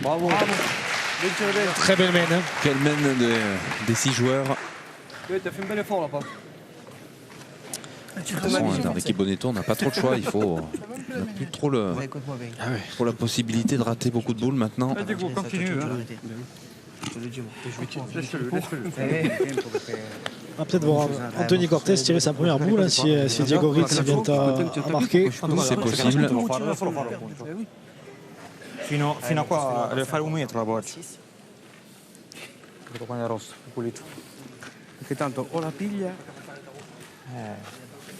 E: Bravo.
B: Très belle main. Hein.
C: Quelle main des 6 joueurs.
E: Oui, t'as fait un bel effort là, pas.
C: De toute façon, dans l'équipe Bonetto, on n'a pas trop le choix. On n'a plus trop, trop la possibilité de rater beaucoup de boules maintenant.
K: Vas-y, go, continue. Hein.
F: Je te le dis, moi.
K: Laisse-le.
B: On va peut-être voir Anthony Cortés tirer sa première boule hein, si Diego Ritz vient à marquer.
C: C'est possible.
G: Fino a qua deve fare 1 metro la boccia. Questo qua è rosso, pulito.
E: Perché tanto o la piglia.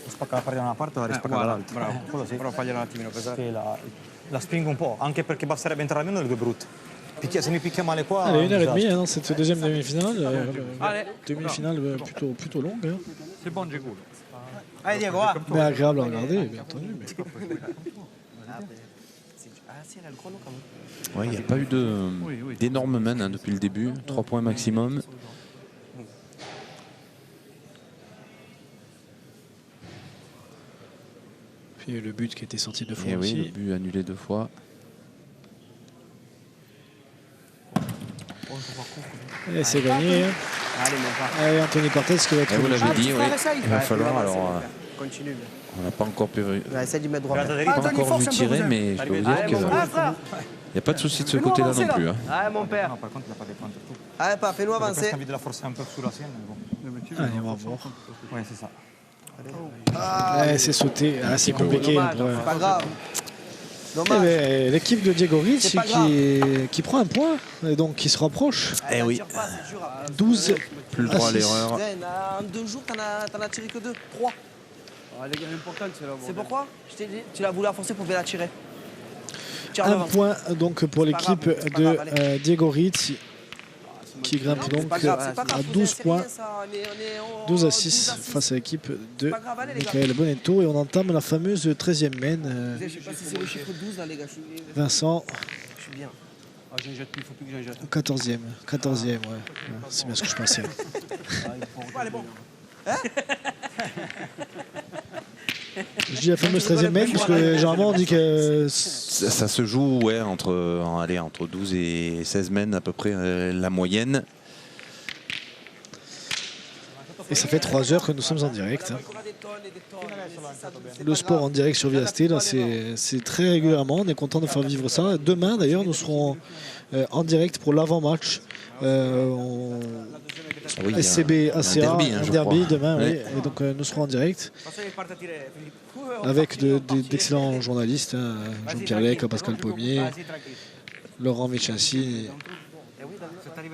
G: Spacca la palla da una parte e la rispacca dall'altra.
I: Bravo.
G: Quello sì.
I: Però fagliela un attimino pesare.
G: Sì, la spingo un po', anche perché basterebbe entrare almeno le due brutte. Se mi picchia male qua.
B: Allez, 1h30 hein, dans cette deuxième demi-finale. Demi-finale plutôt longue. Hein.
K: C'est bon, Diego.
F: Allez, Diego, va.
B: Mais agréable à regarder, bien entendu. Mais...
C: Ouais, il n'y a pas eu d'énormes mains hein, depuis le début. 3 points maximum.
B: Puis le but qui était sorti 2 fois
C: Et
B: aussi.
C: oui, le but annulé 2 fois.
B: Et c'est gagné. Hein. Allez, Anthony Cortés qui va être.
C: Vous l'avez dit, oui.
H: essaye.
C: Il va falloir alors.
F: Continue.
C: On n'a pas encore pu.
F: Essaye d'y mettre droit.
C: Pas encore vu tirer, mais je peux vous dire qu'il n'y a pas de souci de ce côté-là non plus. Hein.
F: Ah, mon père.
G: No, par contre, il n'a pas des pointes tout.
F: Ah, pas, fais-nous avancer.
G: Questa mi dà la forza un po' sulla siena.
B: Allez, on va voir.
G: Ouais, c'est ça.
B: Ouais, c'est sauté. Ah, c'est compliqué.
F: C'est pas grave.
B: Eh
F: Dommage.
B: ben, l'équipe de Diego Ritz
F: C'est pas
B: qui prend un point et donc qui se rapproche.
C: Eh oui.
B: 12.
C: Plus le droit à l'erreur.
F: En 2 jours, t'en as tiré que 2. 3.
E: Ah, les gars, l'important, c'est là.
F: C'est pourquoi? Je t'ai dit, tu l'as voulu à forcer pour bien la tirer. Tire
B: Un
F: devant.
B: point donc pour l'équipe
F: grave, c'est pas grave,
B: de Diego Ritz qui grimpe donc
F: C'est pas grave,
B: à
F: faut
B: 12
F: insérer
B: points.
F: ça.
B: 12 à 6 face à l'équipe de Michael Bonetto et on entame la fameuse 13e main.
F: Je sais pas si c'est le chiffre 12 là, les gars.
B: Vincent,
F: Je suis bien.
E: Ah, j'en jette plus, il faut plus que j'en jette.
B: 14e. 14e, ouais. C'est bien ce que je pensais.
F: Allez, bon.
B: Je dis la fameuse 13e main parce que généralement on dit que
C: Ça se joue ouais, entre 12 et 16 mènes à peu près la moyenne.
B: et ça fait 3 heures que nous sommes en direct. Hein. Le sport en direct sur VST, là, c'est très régulièrement. On est content de faire vivre ça. Demain, d'ailleurs, nous serons en direct pour l'avant-match.
C: Oui,
B: SCB ACA,
C: derby, hein,
B: un
C: je
B: derby
C: crois.
B: demain.
C: Ouais.
B: Oui. Et donc, nous serons en direct avec d'excellents journalistes. Hein, Jean-Pierre Lec, Pascal Pommier, Laurent Michinci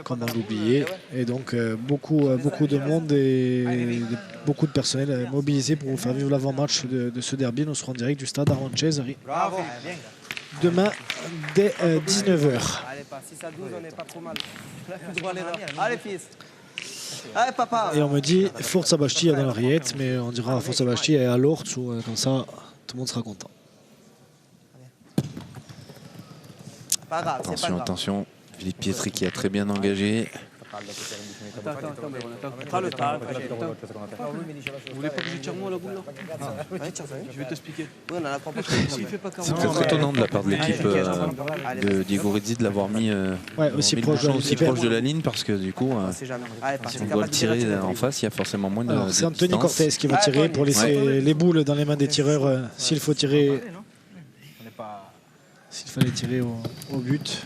B: comment l'oublier. Et donc beaucoup de monde et beaucoup de personnel mobilisé pour vous faire vivre l'avant-match de ce derby. Nous serons en direct du stade Armand Cesari demain dès 19h.
F: Allez, pas 6 à 12, on n'est pas trop mal. Allez, fils. Allez, papa.
B: Et on me dit Forza Bastia dans l'oreillette, mais on dira Forza Bastia et à l'Ort, comme ça tout le monde sera content.
F: Pas grave, c'est pas grave.
C: Attention, Philippe Pietri qui a très bien engagé.
E: Prends le temps. Vous voulez pas que je tire moi la boule là? Je vais t'expliquer.
C: C'est très étonnant de la part de l'équipe de Diego Rizzi de l'avoir mis
B: aussi proche
C: de la ligne, parce que du coup, si on doit le tirer en face, il y a forcément moins de.
B: C'est Anthony Cortés qui va tirer pour laisser les boules dans les mains des tireurs s'il faut tirer. S'il fallait tirer au but.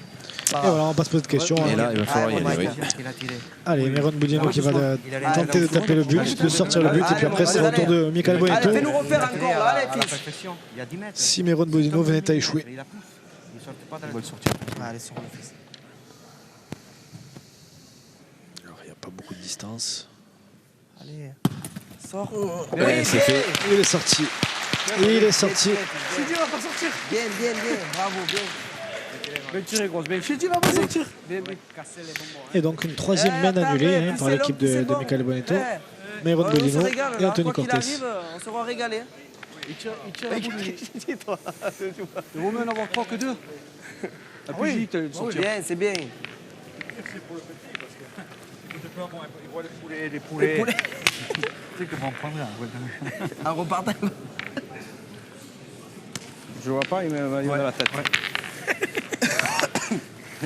B: Et voilà, on passe pas de questions.
C: Et là, il va falloir y aller.
B: Allez, Myron Boudino qui va tenter de taper le but, de sortir le but, et puis après c'est le retour de Michael Bonetto.
F: Fais-nous refaire encore là, allez, fils.
B: Si Myron Boudino venait à échouer.
F: Il va le sortir. Allez, sors le fils.
B: Alors, il n'y a pas beaucoup de distance.
F: Allez, sors.
C: Ouais, c'est fait.
B: Il est sorti. Il est sorti.
H: Chidi va pas sortir.
F: Bien, bravo, bien.
E: Bien tiré, grosse, bien.
H: Chidi va pas sortir.
B: Et donc une troisième main annulée par l'équipe de Michael Bonetto. Myron Boudino et Anthony Cortés.
F: On sera régalé.
E: Il tire la boule. Le Romain n'en avoir pas que deux.
F: Oui, bien, c'est bien.
K: Les poulets. Tu sais comment on prend là.
F: Un repartage.
E: Je vois pas, il m'a dit dans la tête.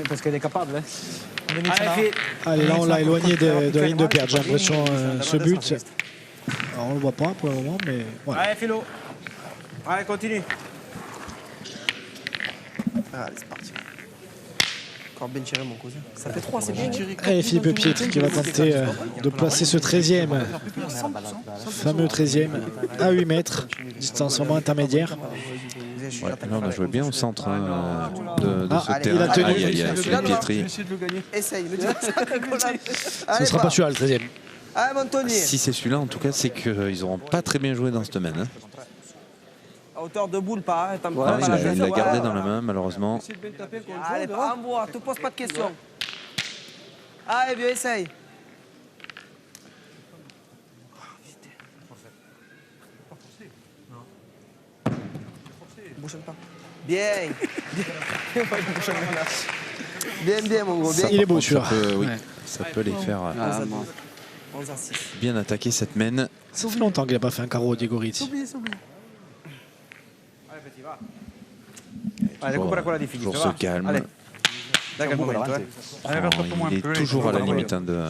G: Parce qu'elle est capable.
B: Allez, là on l'a éloigné de la ligne de perte, j'ai l'impression, ce but. Alors, on ne le voit pas pour le moment, mais voilà.
E: Allez, Philo. Allez, continue.
F: Allez, c'est parti. Encore bien tiré, mon cousin. Ça fait 3, c'est bien tiré.
B: Et Philippe Pietri qui va tenter de placer ce 13e, fameux 13e, à 8 mètres, distance vraiment intermédiaire.
C: Ouais, là, on a joué bien au centre de ce terrain.
B: Il a tenu.
C: Philippe Pietri.
F: Essaye, me dis
B: Ce ne sera pas celui-là, le 13e.
F: Allez, Montonier.
C: Si c'est celui-là, en tout cas, c'est qu'ils n'auront pas très bien joué dans cette semaine.
F: À hauteur de boule, pas. Hein,
C: Il l'a gardé dans la main, malheureusement.
F: Allez, en bois, ne te pose pas de questions. Allez, bien, essaye. Bouchonne pas. Bien. Bien, mon gros. Bien.
B: Il est beau celui-là.
C: Oui, ça peut les faire
F: 11 à 6.
C: bien attaquer cette mène.
B: Ça fait longtemps qu'il n'a pas fait un carreau, Diego Rizzi.
C: Toujours ce calme.
G: Dai,
C: Il est toujours à la limite de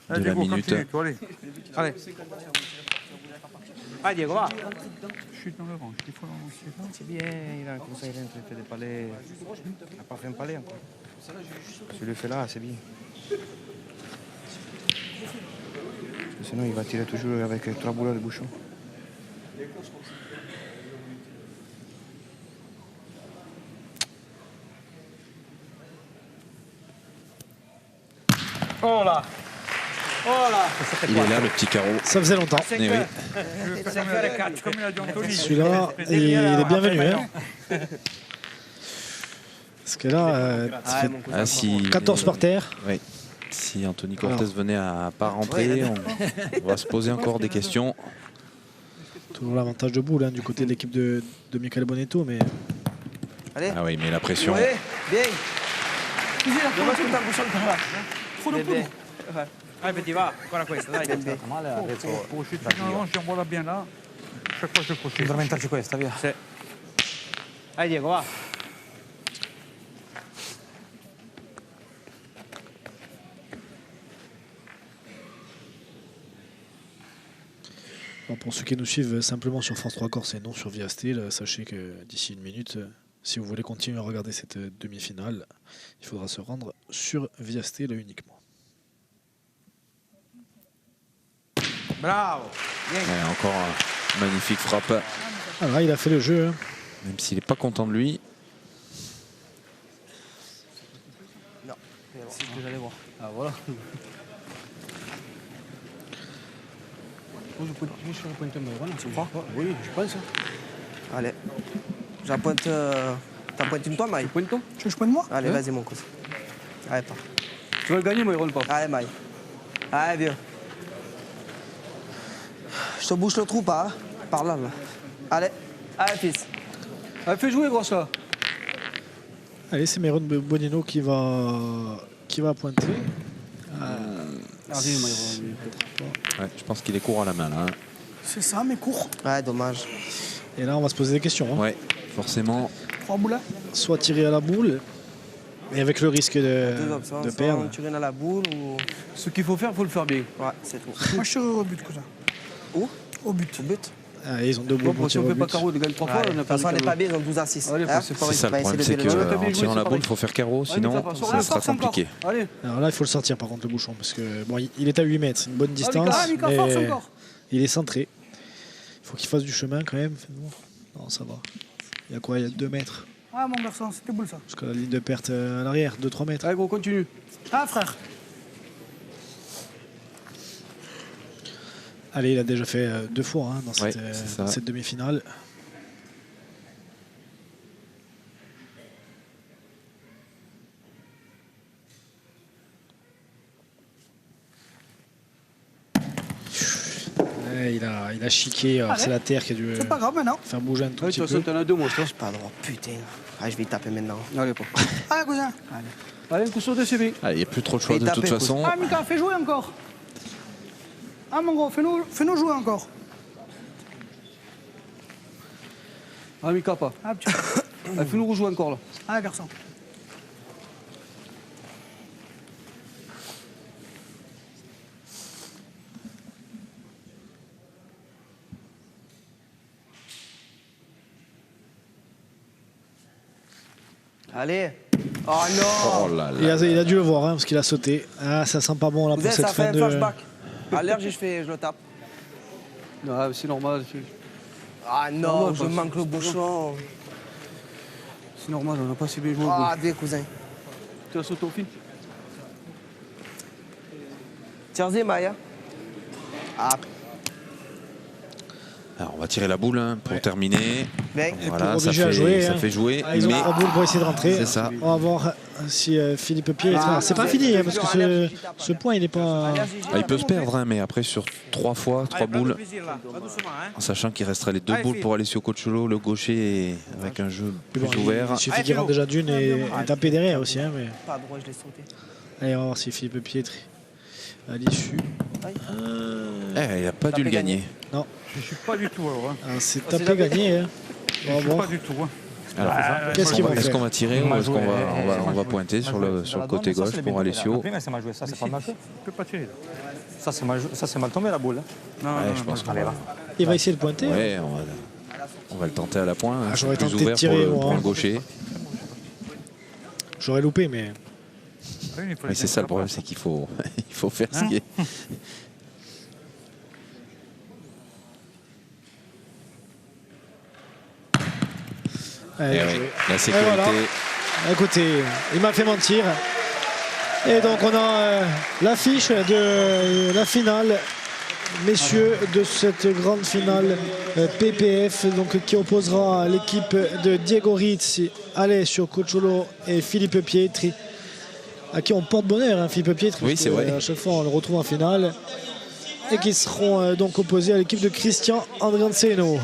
C: la minute.
G: Allez. Allez, Diego, va.
K: Chute dans le rang, il faut lancer.
G: C'est bien, il a comme ça, il rentre, il fait des palais. Il n'a pas fait un palais encore. Si le fait là, c'est bien. Parce que sinon, il va tirer toujours avec 3 boules de bouchon.
E: Oh là. Oh là.
C: Il est là, le petit carreau.
B: Ça faisait longtemps.
C: Eh oui.
B: Celui-là, il est bienvenu. Hein. Parce que là,
C: si
B: 14 par terre.
C: Oui. Si Anthony Cortés venait à pas rentrer, on va se poser encore des questions.
B: Toujours l'avantage de boule du côté de l'équipe de Michael Bonetto. Mais...
F: Allez.
C: Ah oui, mais la pression.
F: Oui, bien. Dommage que tu as bouchonne par là.
H: Trop de poudre.
E: Allez, petit, va. Guarda questa, dai.
K: Pour uscire dans le rang, si on voit bien là, chaque fois je crochet.
G: Implementarci questa, via.
E: Sì. Allez, Diego, va.
B: Bon, pour ceux qui nous suivent simplement sur France 3 Corse et non sur Via Steel, sachez que d'ici une minute, si vous voulez continuer à regarder cette demi-finale, il faudra se rendre sur Via Steel uniquement.
E: Bravo.
C: Ouais, encore une magnifique frappe.
B: Alors là, il a fait le jeu. Hein.
C: Même s'il n'est pas content de lui.
F: Non.
E: C'est ce que j'allais voir. Ah voilà. Je peux pointer un Myron, tu crois? Oui, je pense.
F: Allez. J'appointe. T'as pointé une toi, Maï?
E: Pointe toi?
H: Tu veux que je pointe moi?
F: Allez, vas-y, mon cousin. Allez, pars.
E: Tu vas le gagner, Myron, pas?
F: Allez, Maï. Allez, vieux. Je te bouche le trou, pas, hein? Par là, là. Allez. Allez, fils.
E: Allez, fais jouer, grosse, là.
B: Allez, c'est Myron Bonino qui va pointer.
E: Vas-y, Myron.
C: Ouais, je pense qu'il est court à la main là. Hein.
H: C'est ça, mais court.
F: Ouais, dommage.
B: Et là, on va se poser des questions. Hein.
C: Ouais, forcément.
H: 3 boules.
B: Soit tirer à la boule, et avec le risque de perdre.
F: Tirer à la boule ou.
E: Ce qu'il faut faire, il faut le faire bien.
F: Ouais, c'est tout.
H: Moi, je tire au but, cousin.
F: Où?
H: Au but.
F: Au but.
B: Ah, ils ont 2 boules pour
E: Si
B: tirer
E: on
B: au
E: fait pas
B: but.
E: carreau, on gagne 3 fois.
F: De toute façon, elle n'est pas bien, ils ont 12 à 6.
E: Allez,
F: Hein?
E: c'est pareil.
C: C'est ça le problème, c'est qu'en tirant la boule, il faut faire carreau, sinon ça sera compliqué.
E: Allez.
B: Alors là, il faut le sortir par contre, le bouchon, parce que bon, il est à 8 mètres, c'est une bonne distance.
H: Mika,
B: mais
H: force encore.
B: il est centré. Il faut qu'il fasse du chemin quand même. Non, ça va. Il y a quoi? Il y a 2 mètres.
H: Ah, mon garçon, c'était boule ça.
B: Jusqu'à la ligne de perte à l'arrière, 2-3 mètres.
E: Allez, gros, continue.
H: Ah, frère.
B: Allez, il a déjà fait 2 fois hein, dans cette, cette demi-finale. Il a chiqué, c'est la terre qui a dû
H: pas grave maintenant.
B: faire bouger un tout petit peu.
E: De toute façon, t'en as 2, moi, je pense.
F: Pas droit, putain. Ah, je vais y taper maintenant.
E: Allez, pas.
H: Allez, cousin.
E: Allez, un coup sur 2, c'est bien.
C: Il n'y a plus trop de choix de toute façon.
H: Ah, Mika, fais jouer encore. Ah, mon gros, fais-nous jouer encore.
E: Ah, Mika, pas.
H: Ah, petit.
E: Allez, fais-nous rejouer encore, là.
H: Ah, garçon.
F: Allez. Oh non.
C: Oh là là.
B: Il a dû le voir hein, parce qu'il a sauté. Ah, ça sent pas bon là
F: Vous
B: pour
F: savez,
B: cette
F: ça fait
B: fin
F: un
B: de.
F: flashback. À l'air, je le tape.
E: Ah, c'est normal.
F: Ah non, je manque le bouchon.
E: C'est normal, on n'a pas si bien joué.
F: Ah, bien, cousin.
E: Tu as sauté au fil.
F: Tiens-y, Maya. Ah.
C: Alors on va tirer la boule hein, pour terminer.
F: Mec.
C: Voilà,
B: pour
C: ça
B: obliger à jouer,
C: ça
B: hein.
C: fait jouer.
B: Ah, ils ont 3 boules pour essayer de rentrer.
C: C'est ça.
B: On va voir si Philippe Pied. C'est pas fini hein, parce que ce point il est pas.
C: Il peut se perdre, hein, mais après sur 3 fois, 3 boules, en sachant qu'il resterait les 2 boules pour aller sur Coacholo, le gaucher avec un jeu plus ouvert.
B: Il suffit qu'il rentre déjà d'une et taper derrière aussi. Hein, mais...
F: Pas droit, je l'ai sauté.
B: Allez, on va voir si Philippe Pietri à l'issue.
C: Il n'a pas dû le gagner.
B: Non.
K: Je ne suis pas du tout alors. Hein.
B: C'est tapé gagné. Hein.
K: Je ne suis pas du tout. Hein.
C: Alors,
B: qu'est-ce qu'ils vont faire?
C: Est-ce qu'on va tirer ou est-ce qu'on va pointer sur le côté gauche pour Alessio?
G: C'est mal joué, ça c'est pas mal fait.
K: Je ne peux pas tirer.
G: Ça c'est mal tombé la boule.
K: Non,
C: je pense qu'on va.
B: Il va essayer de pointer.
C: Ouais, on va le tenter à la pointe.
B: Ah, j'aurais
C: plus
B: tenté de
C: ouvert
B: tirer,
C: pour
B: moi.
C: le gaucher.
B: J'aurais loupé, mais.
C: Mais c'est ça le problème, c'est qu'il faut, il faut faire ce qui est. La sécurité.
B: Voilà. Écoutez, il m'a fait mentir. Et donc on a l'affiche de la finale, messieurs, de cette grande finale PPF, donc qui opposera l'équipe de Diego Rizzi, Alessio Coacholo et Philippe Pietri, à qui on porte bonheur, hein, Philippe Pietri.
C: Oui, c'est vrai.
B: À chaque fois on le retrouve en finale. Et qui seront donc opposés à l'équipe de Christian Andrianceno.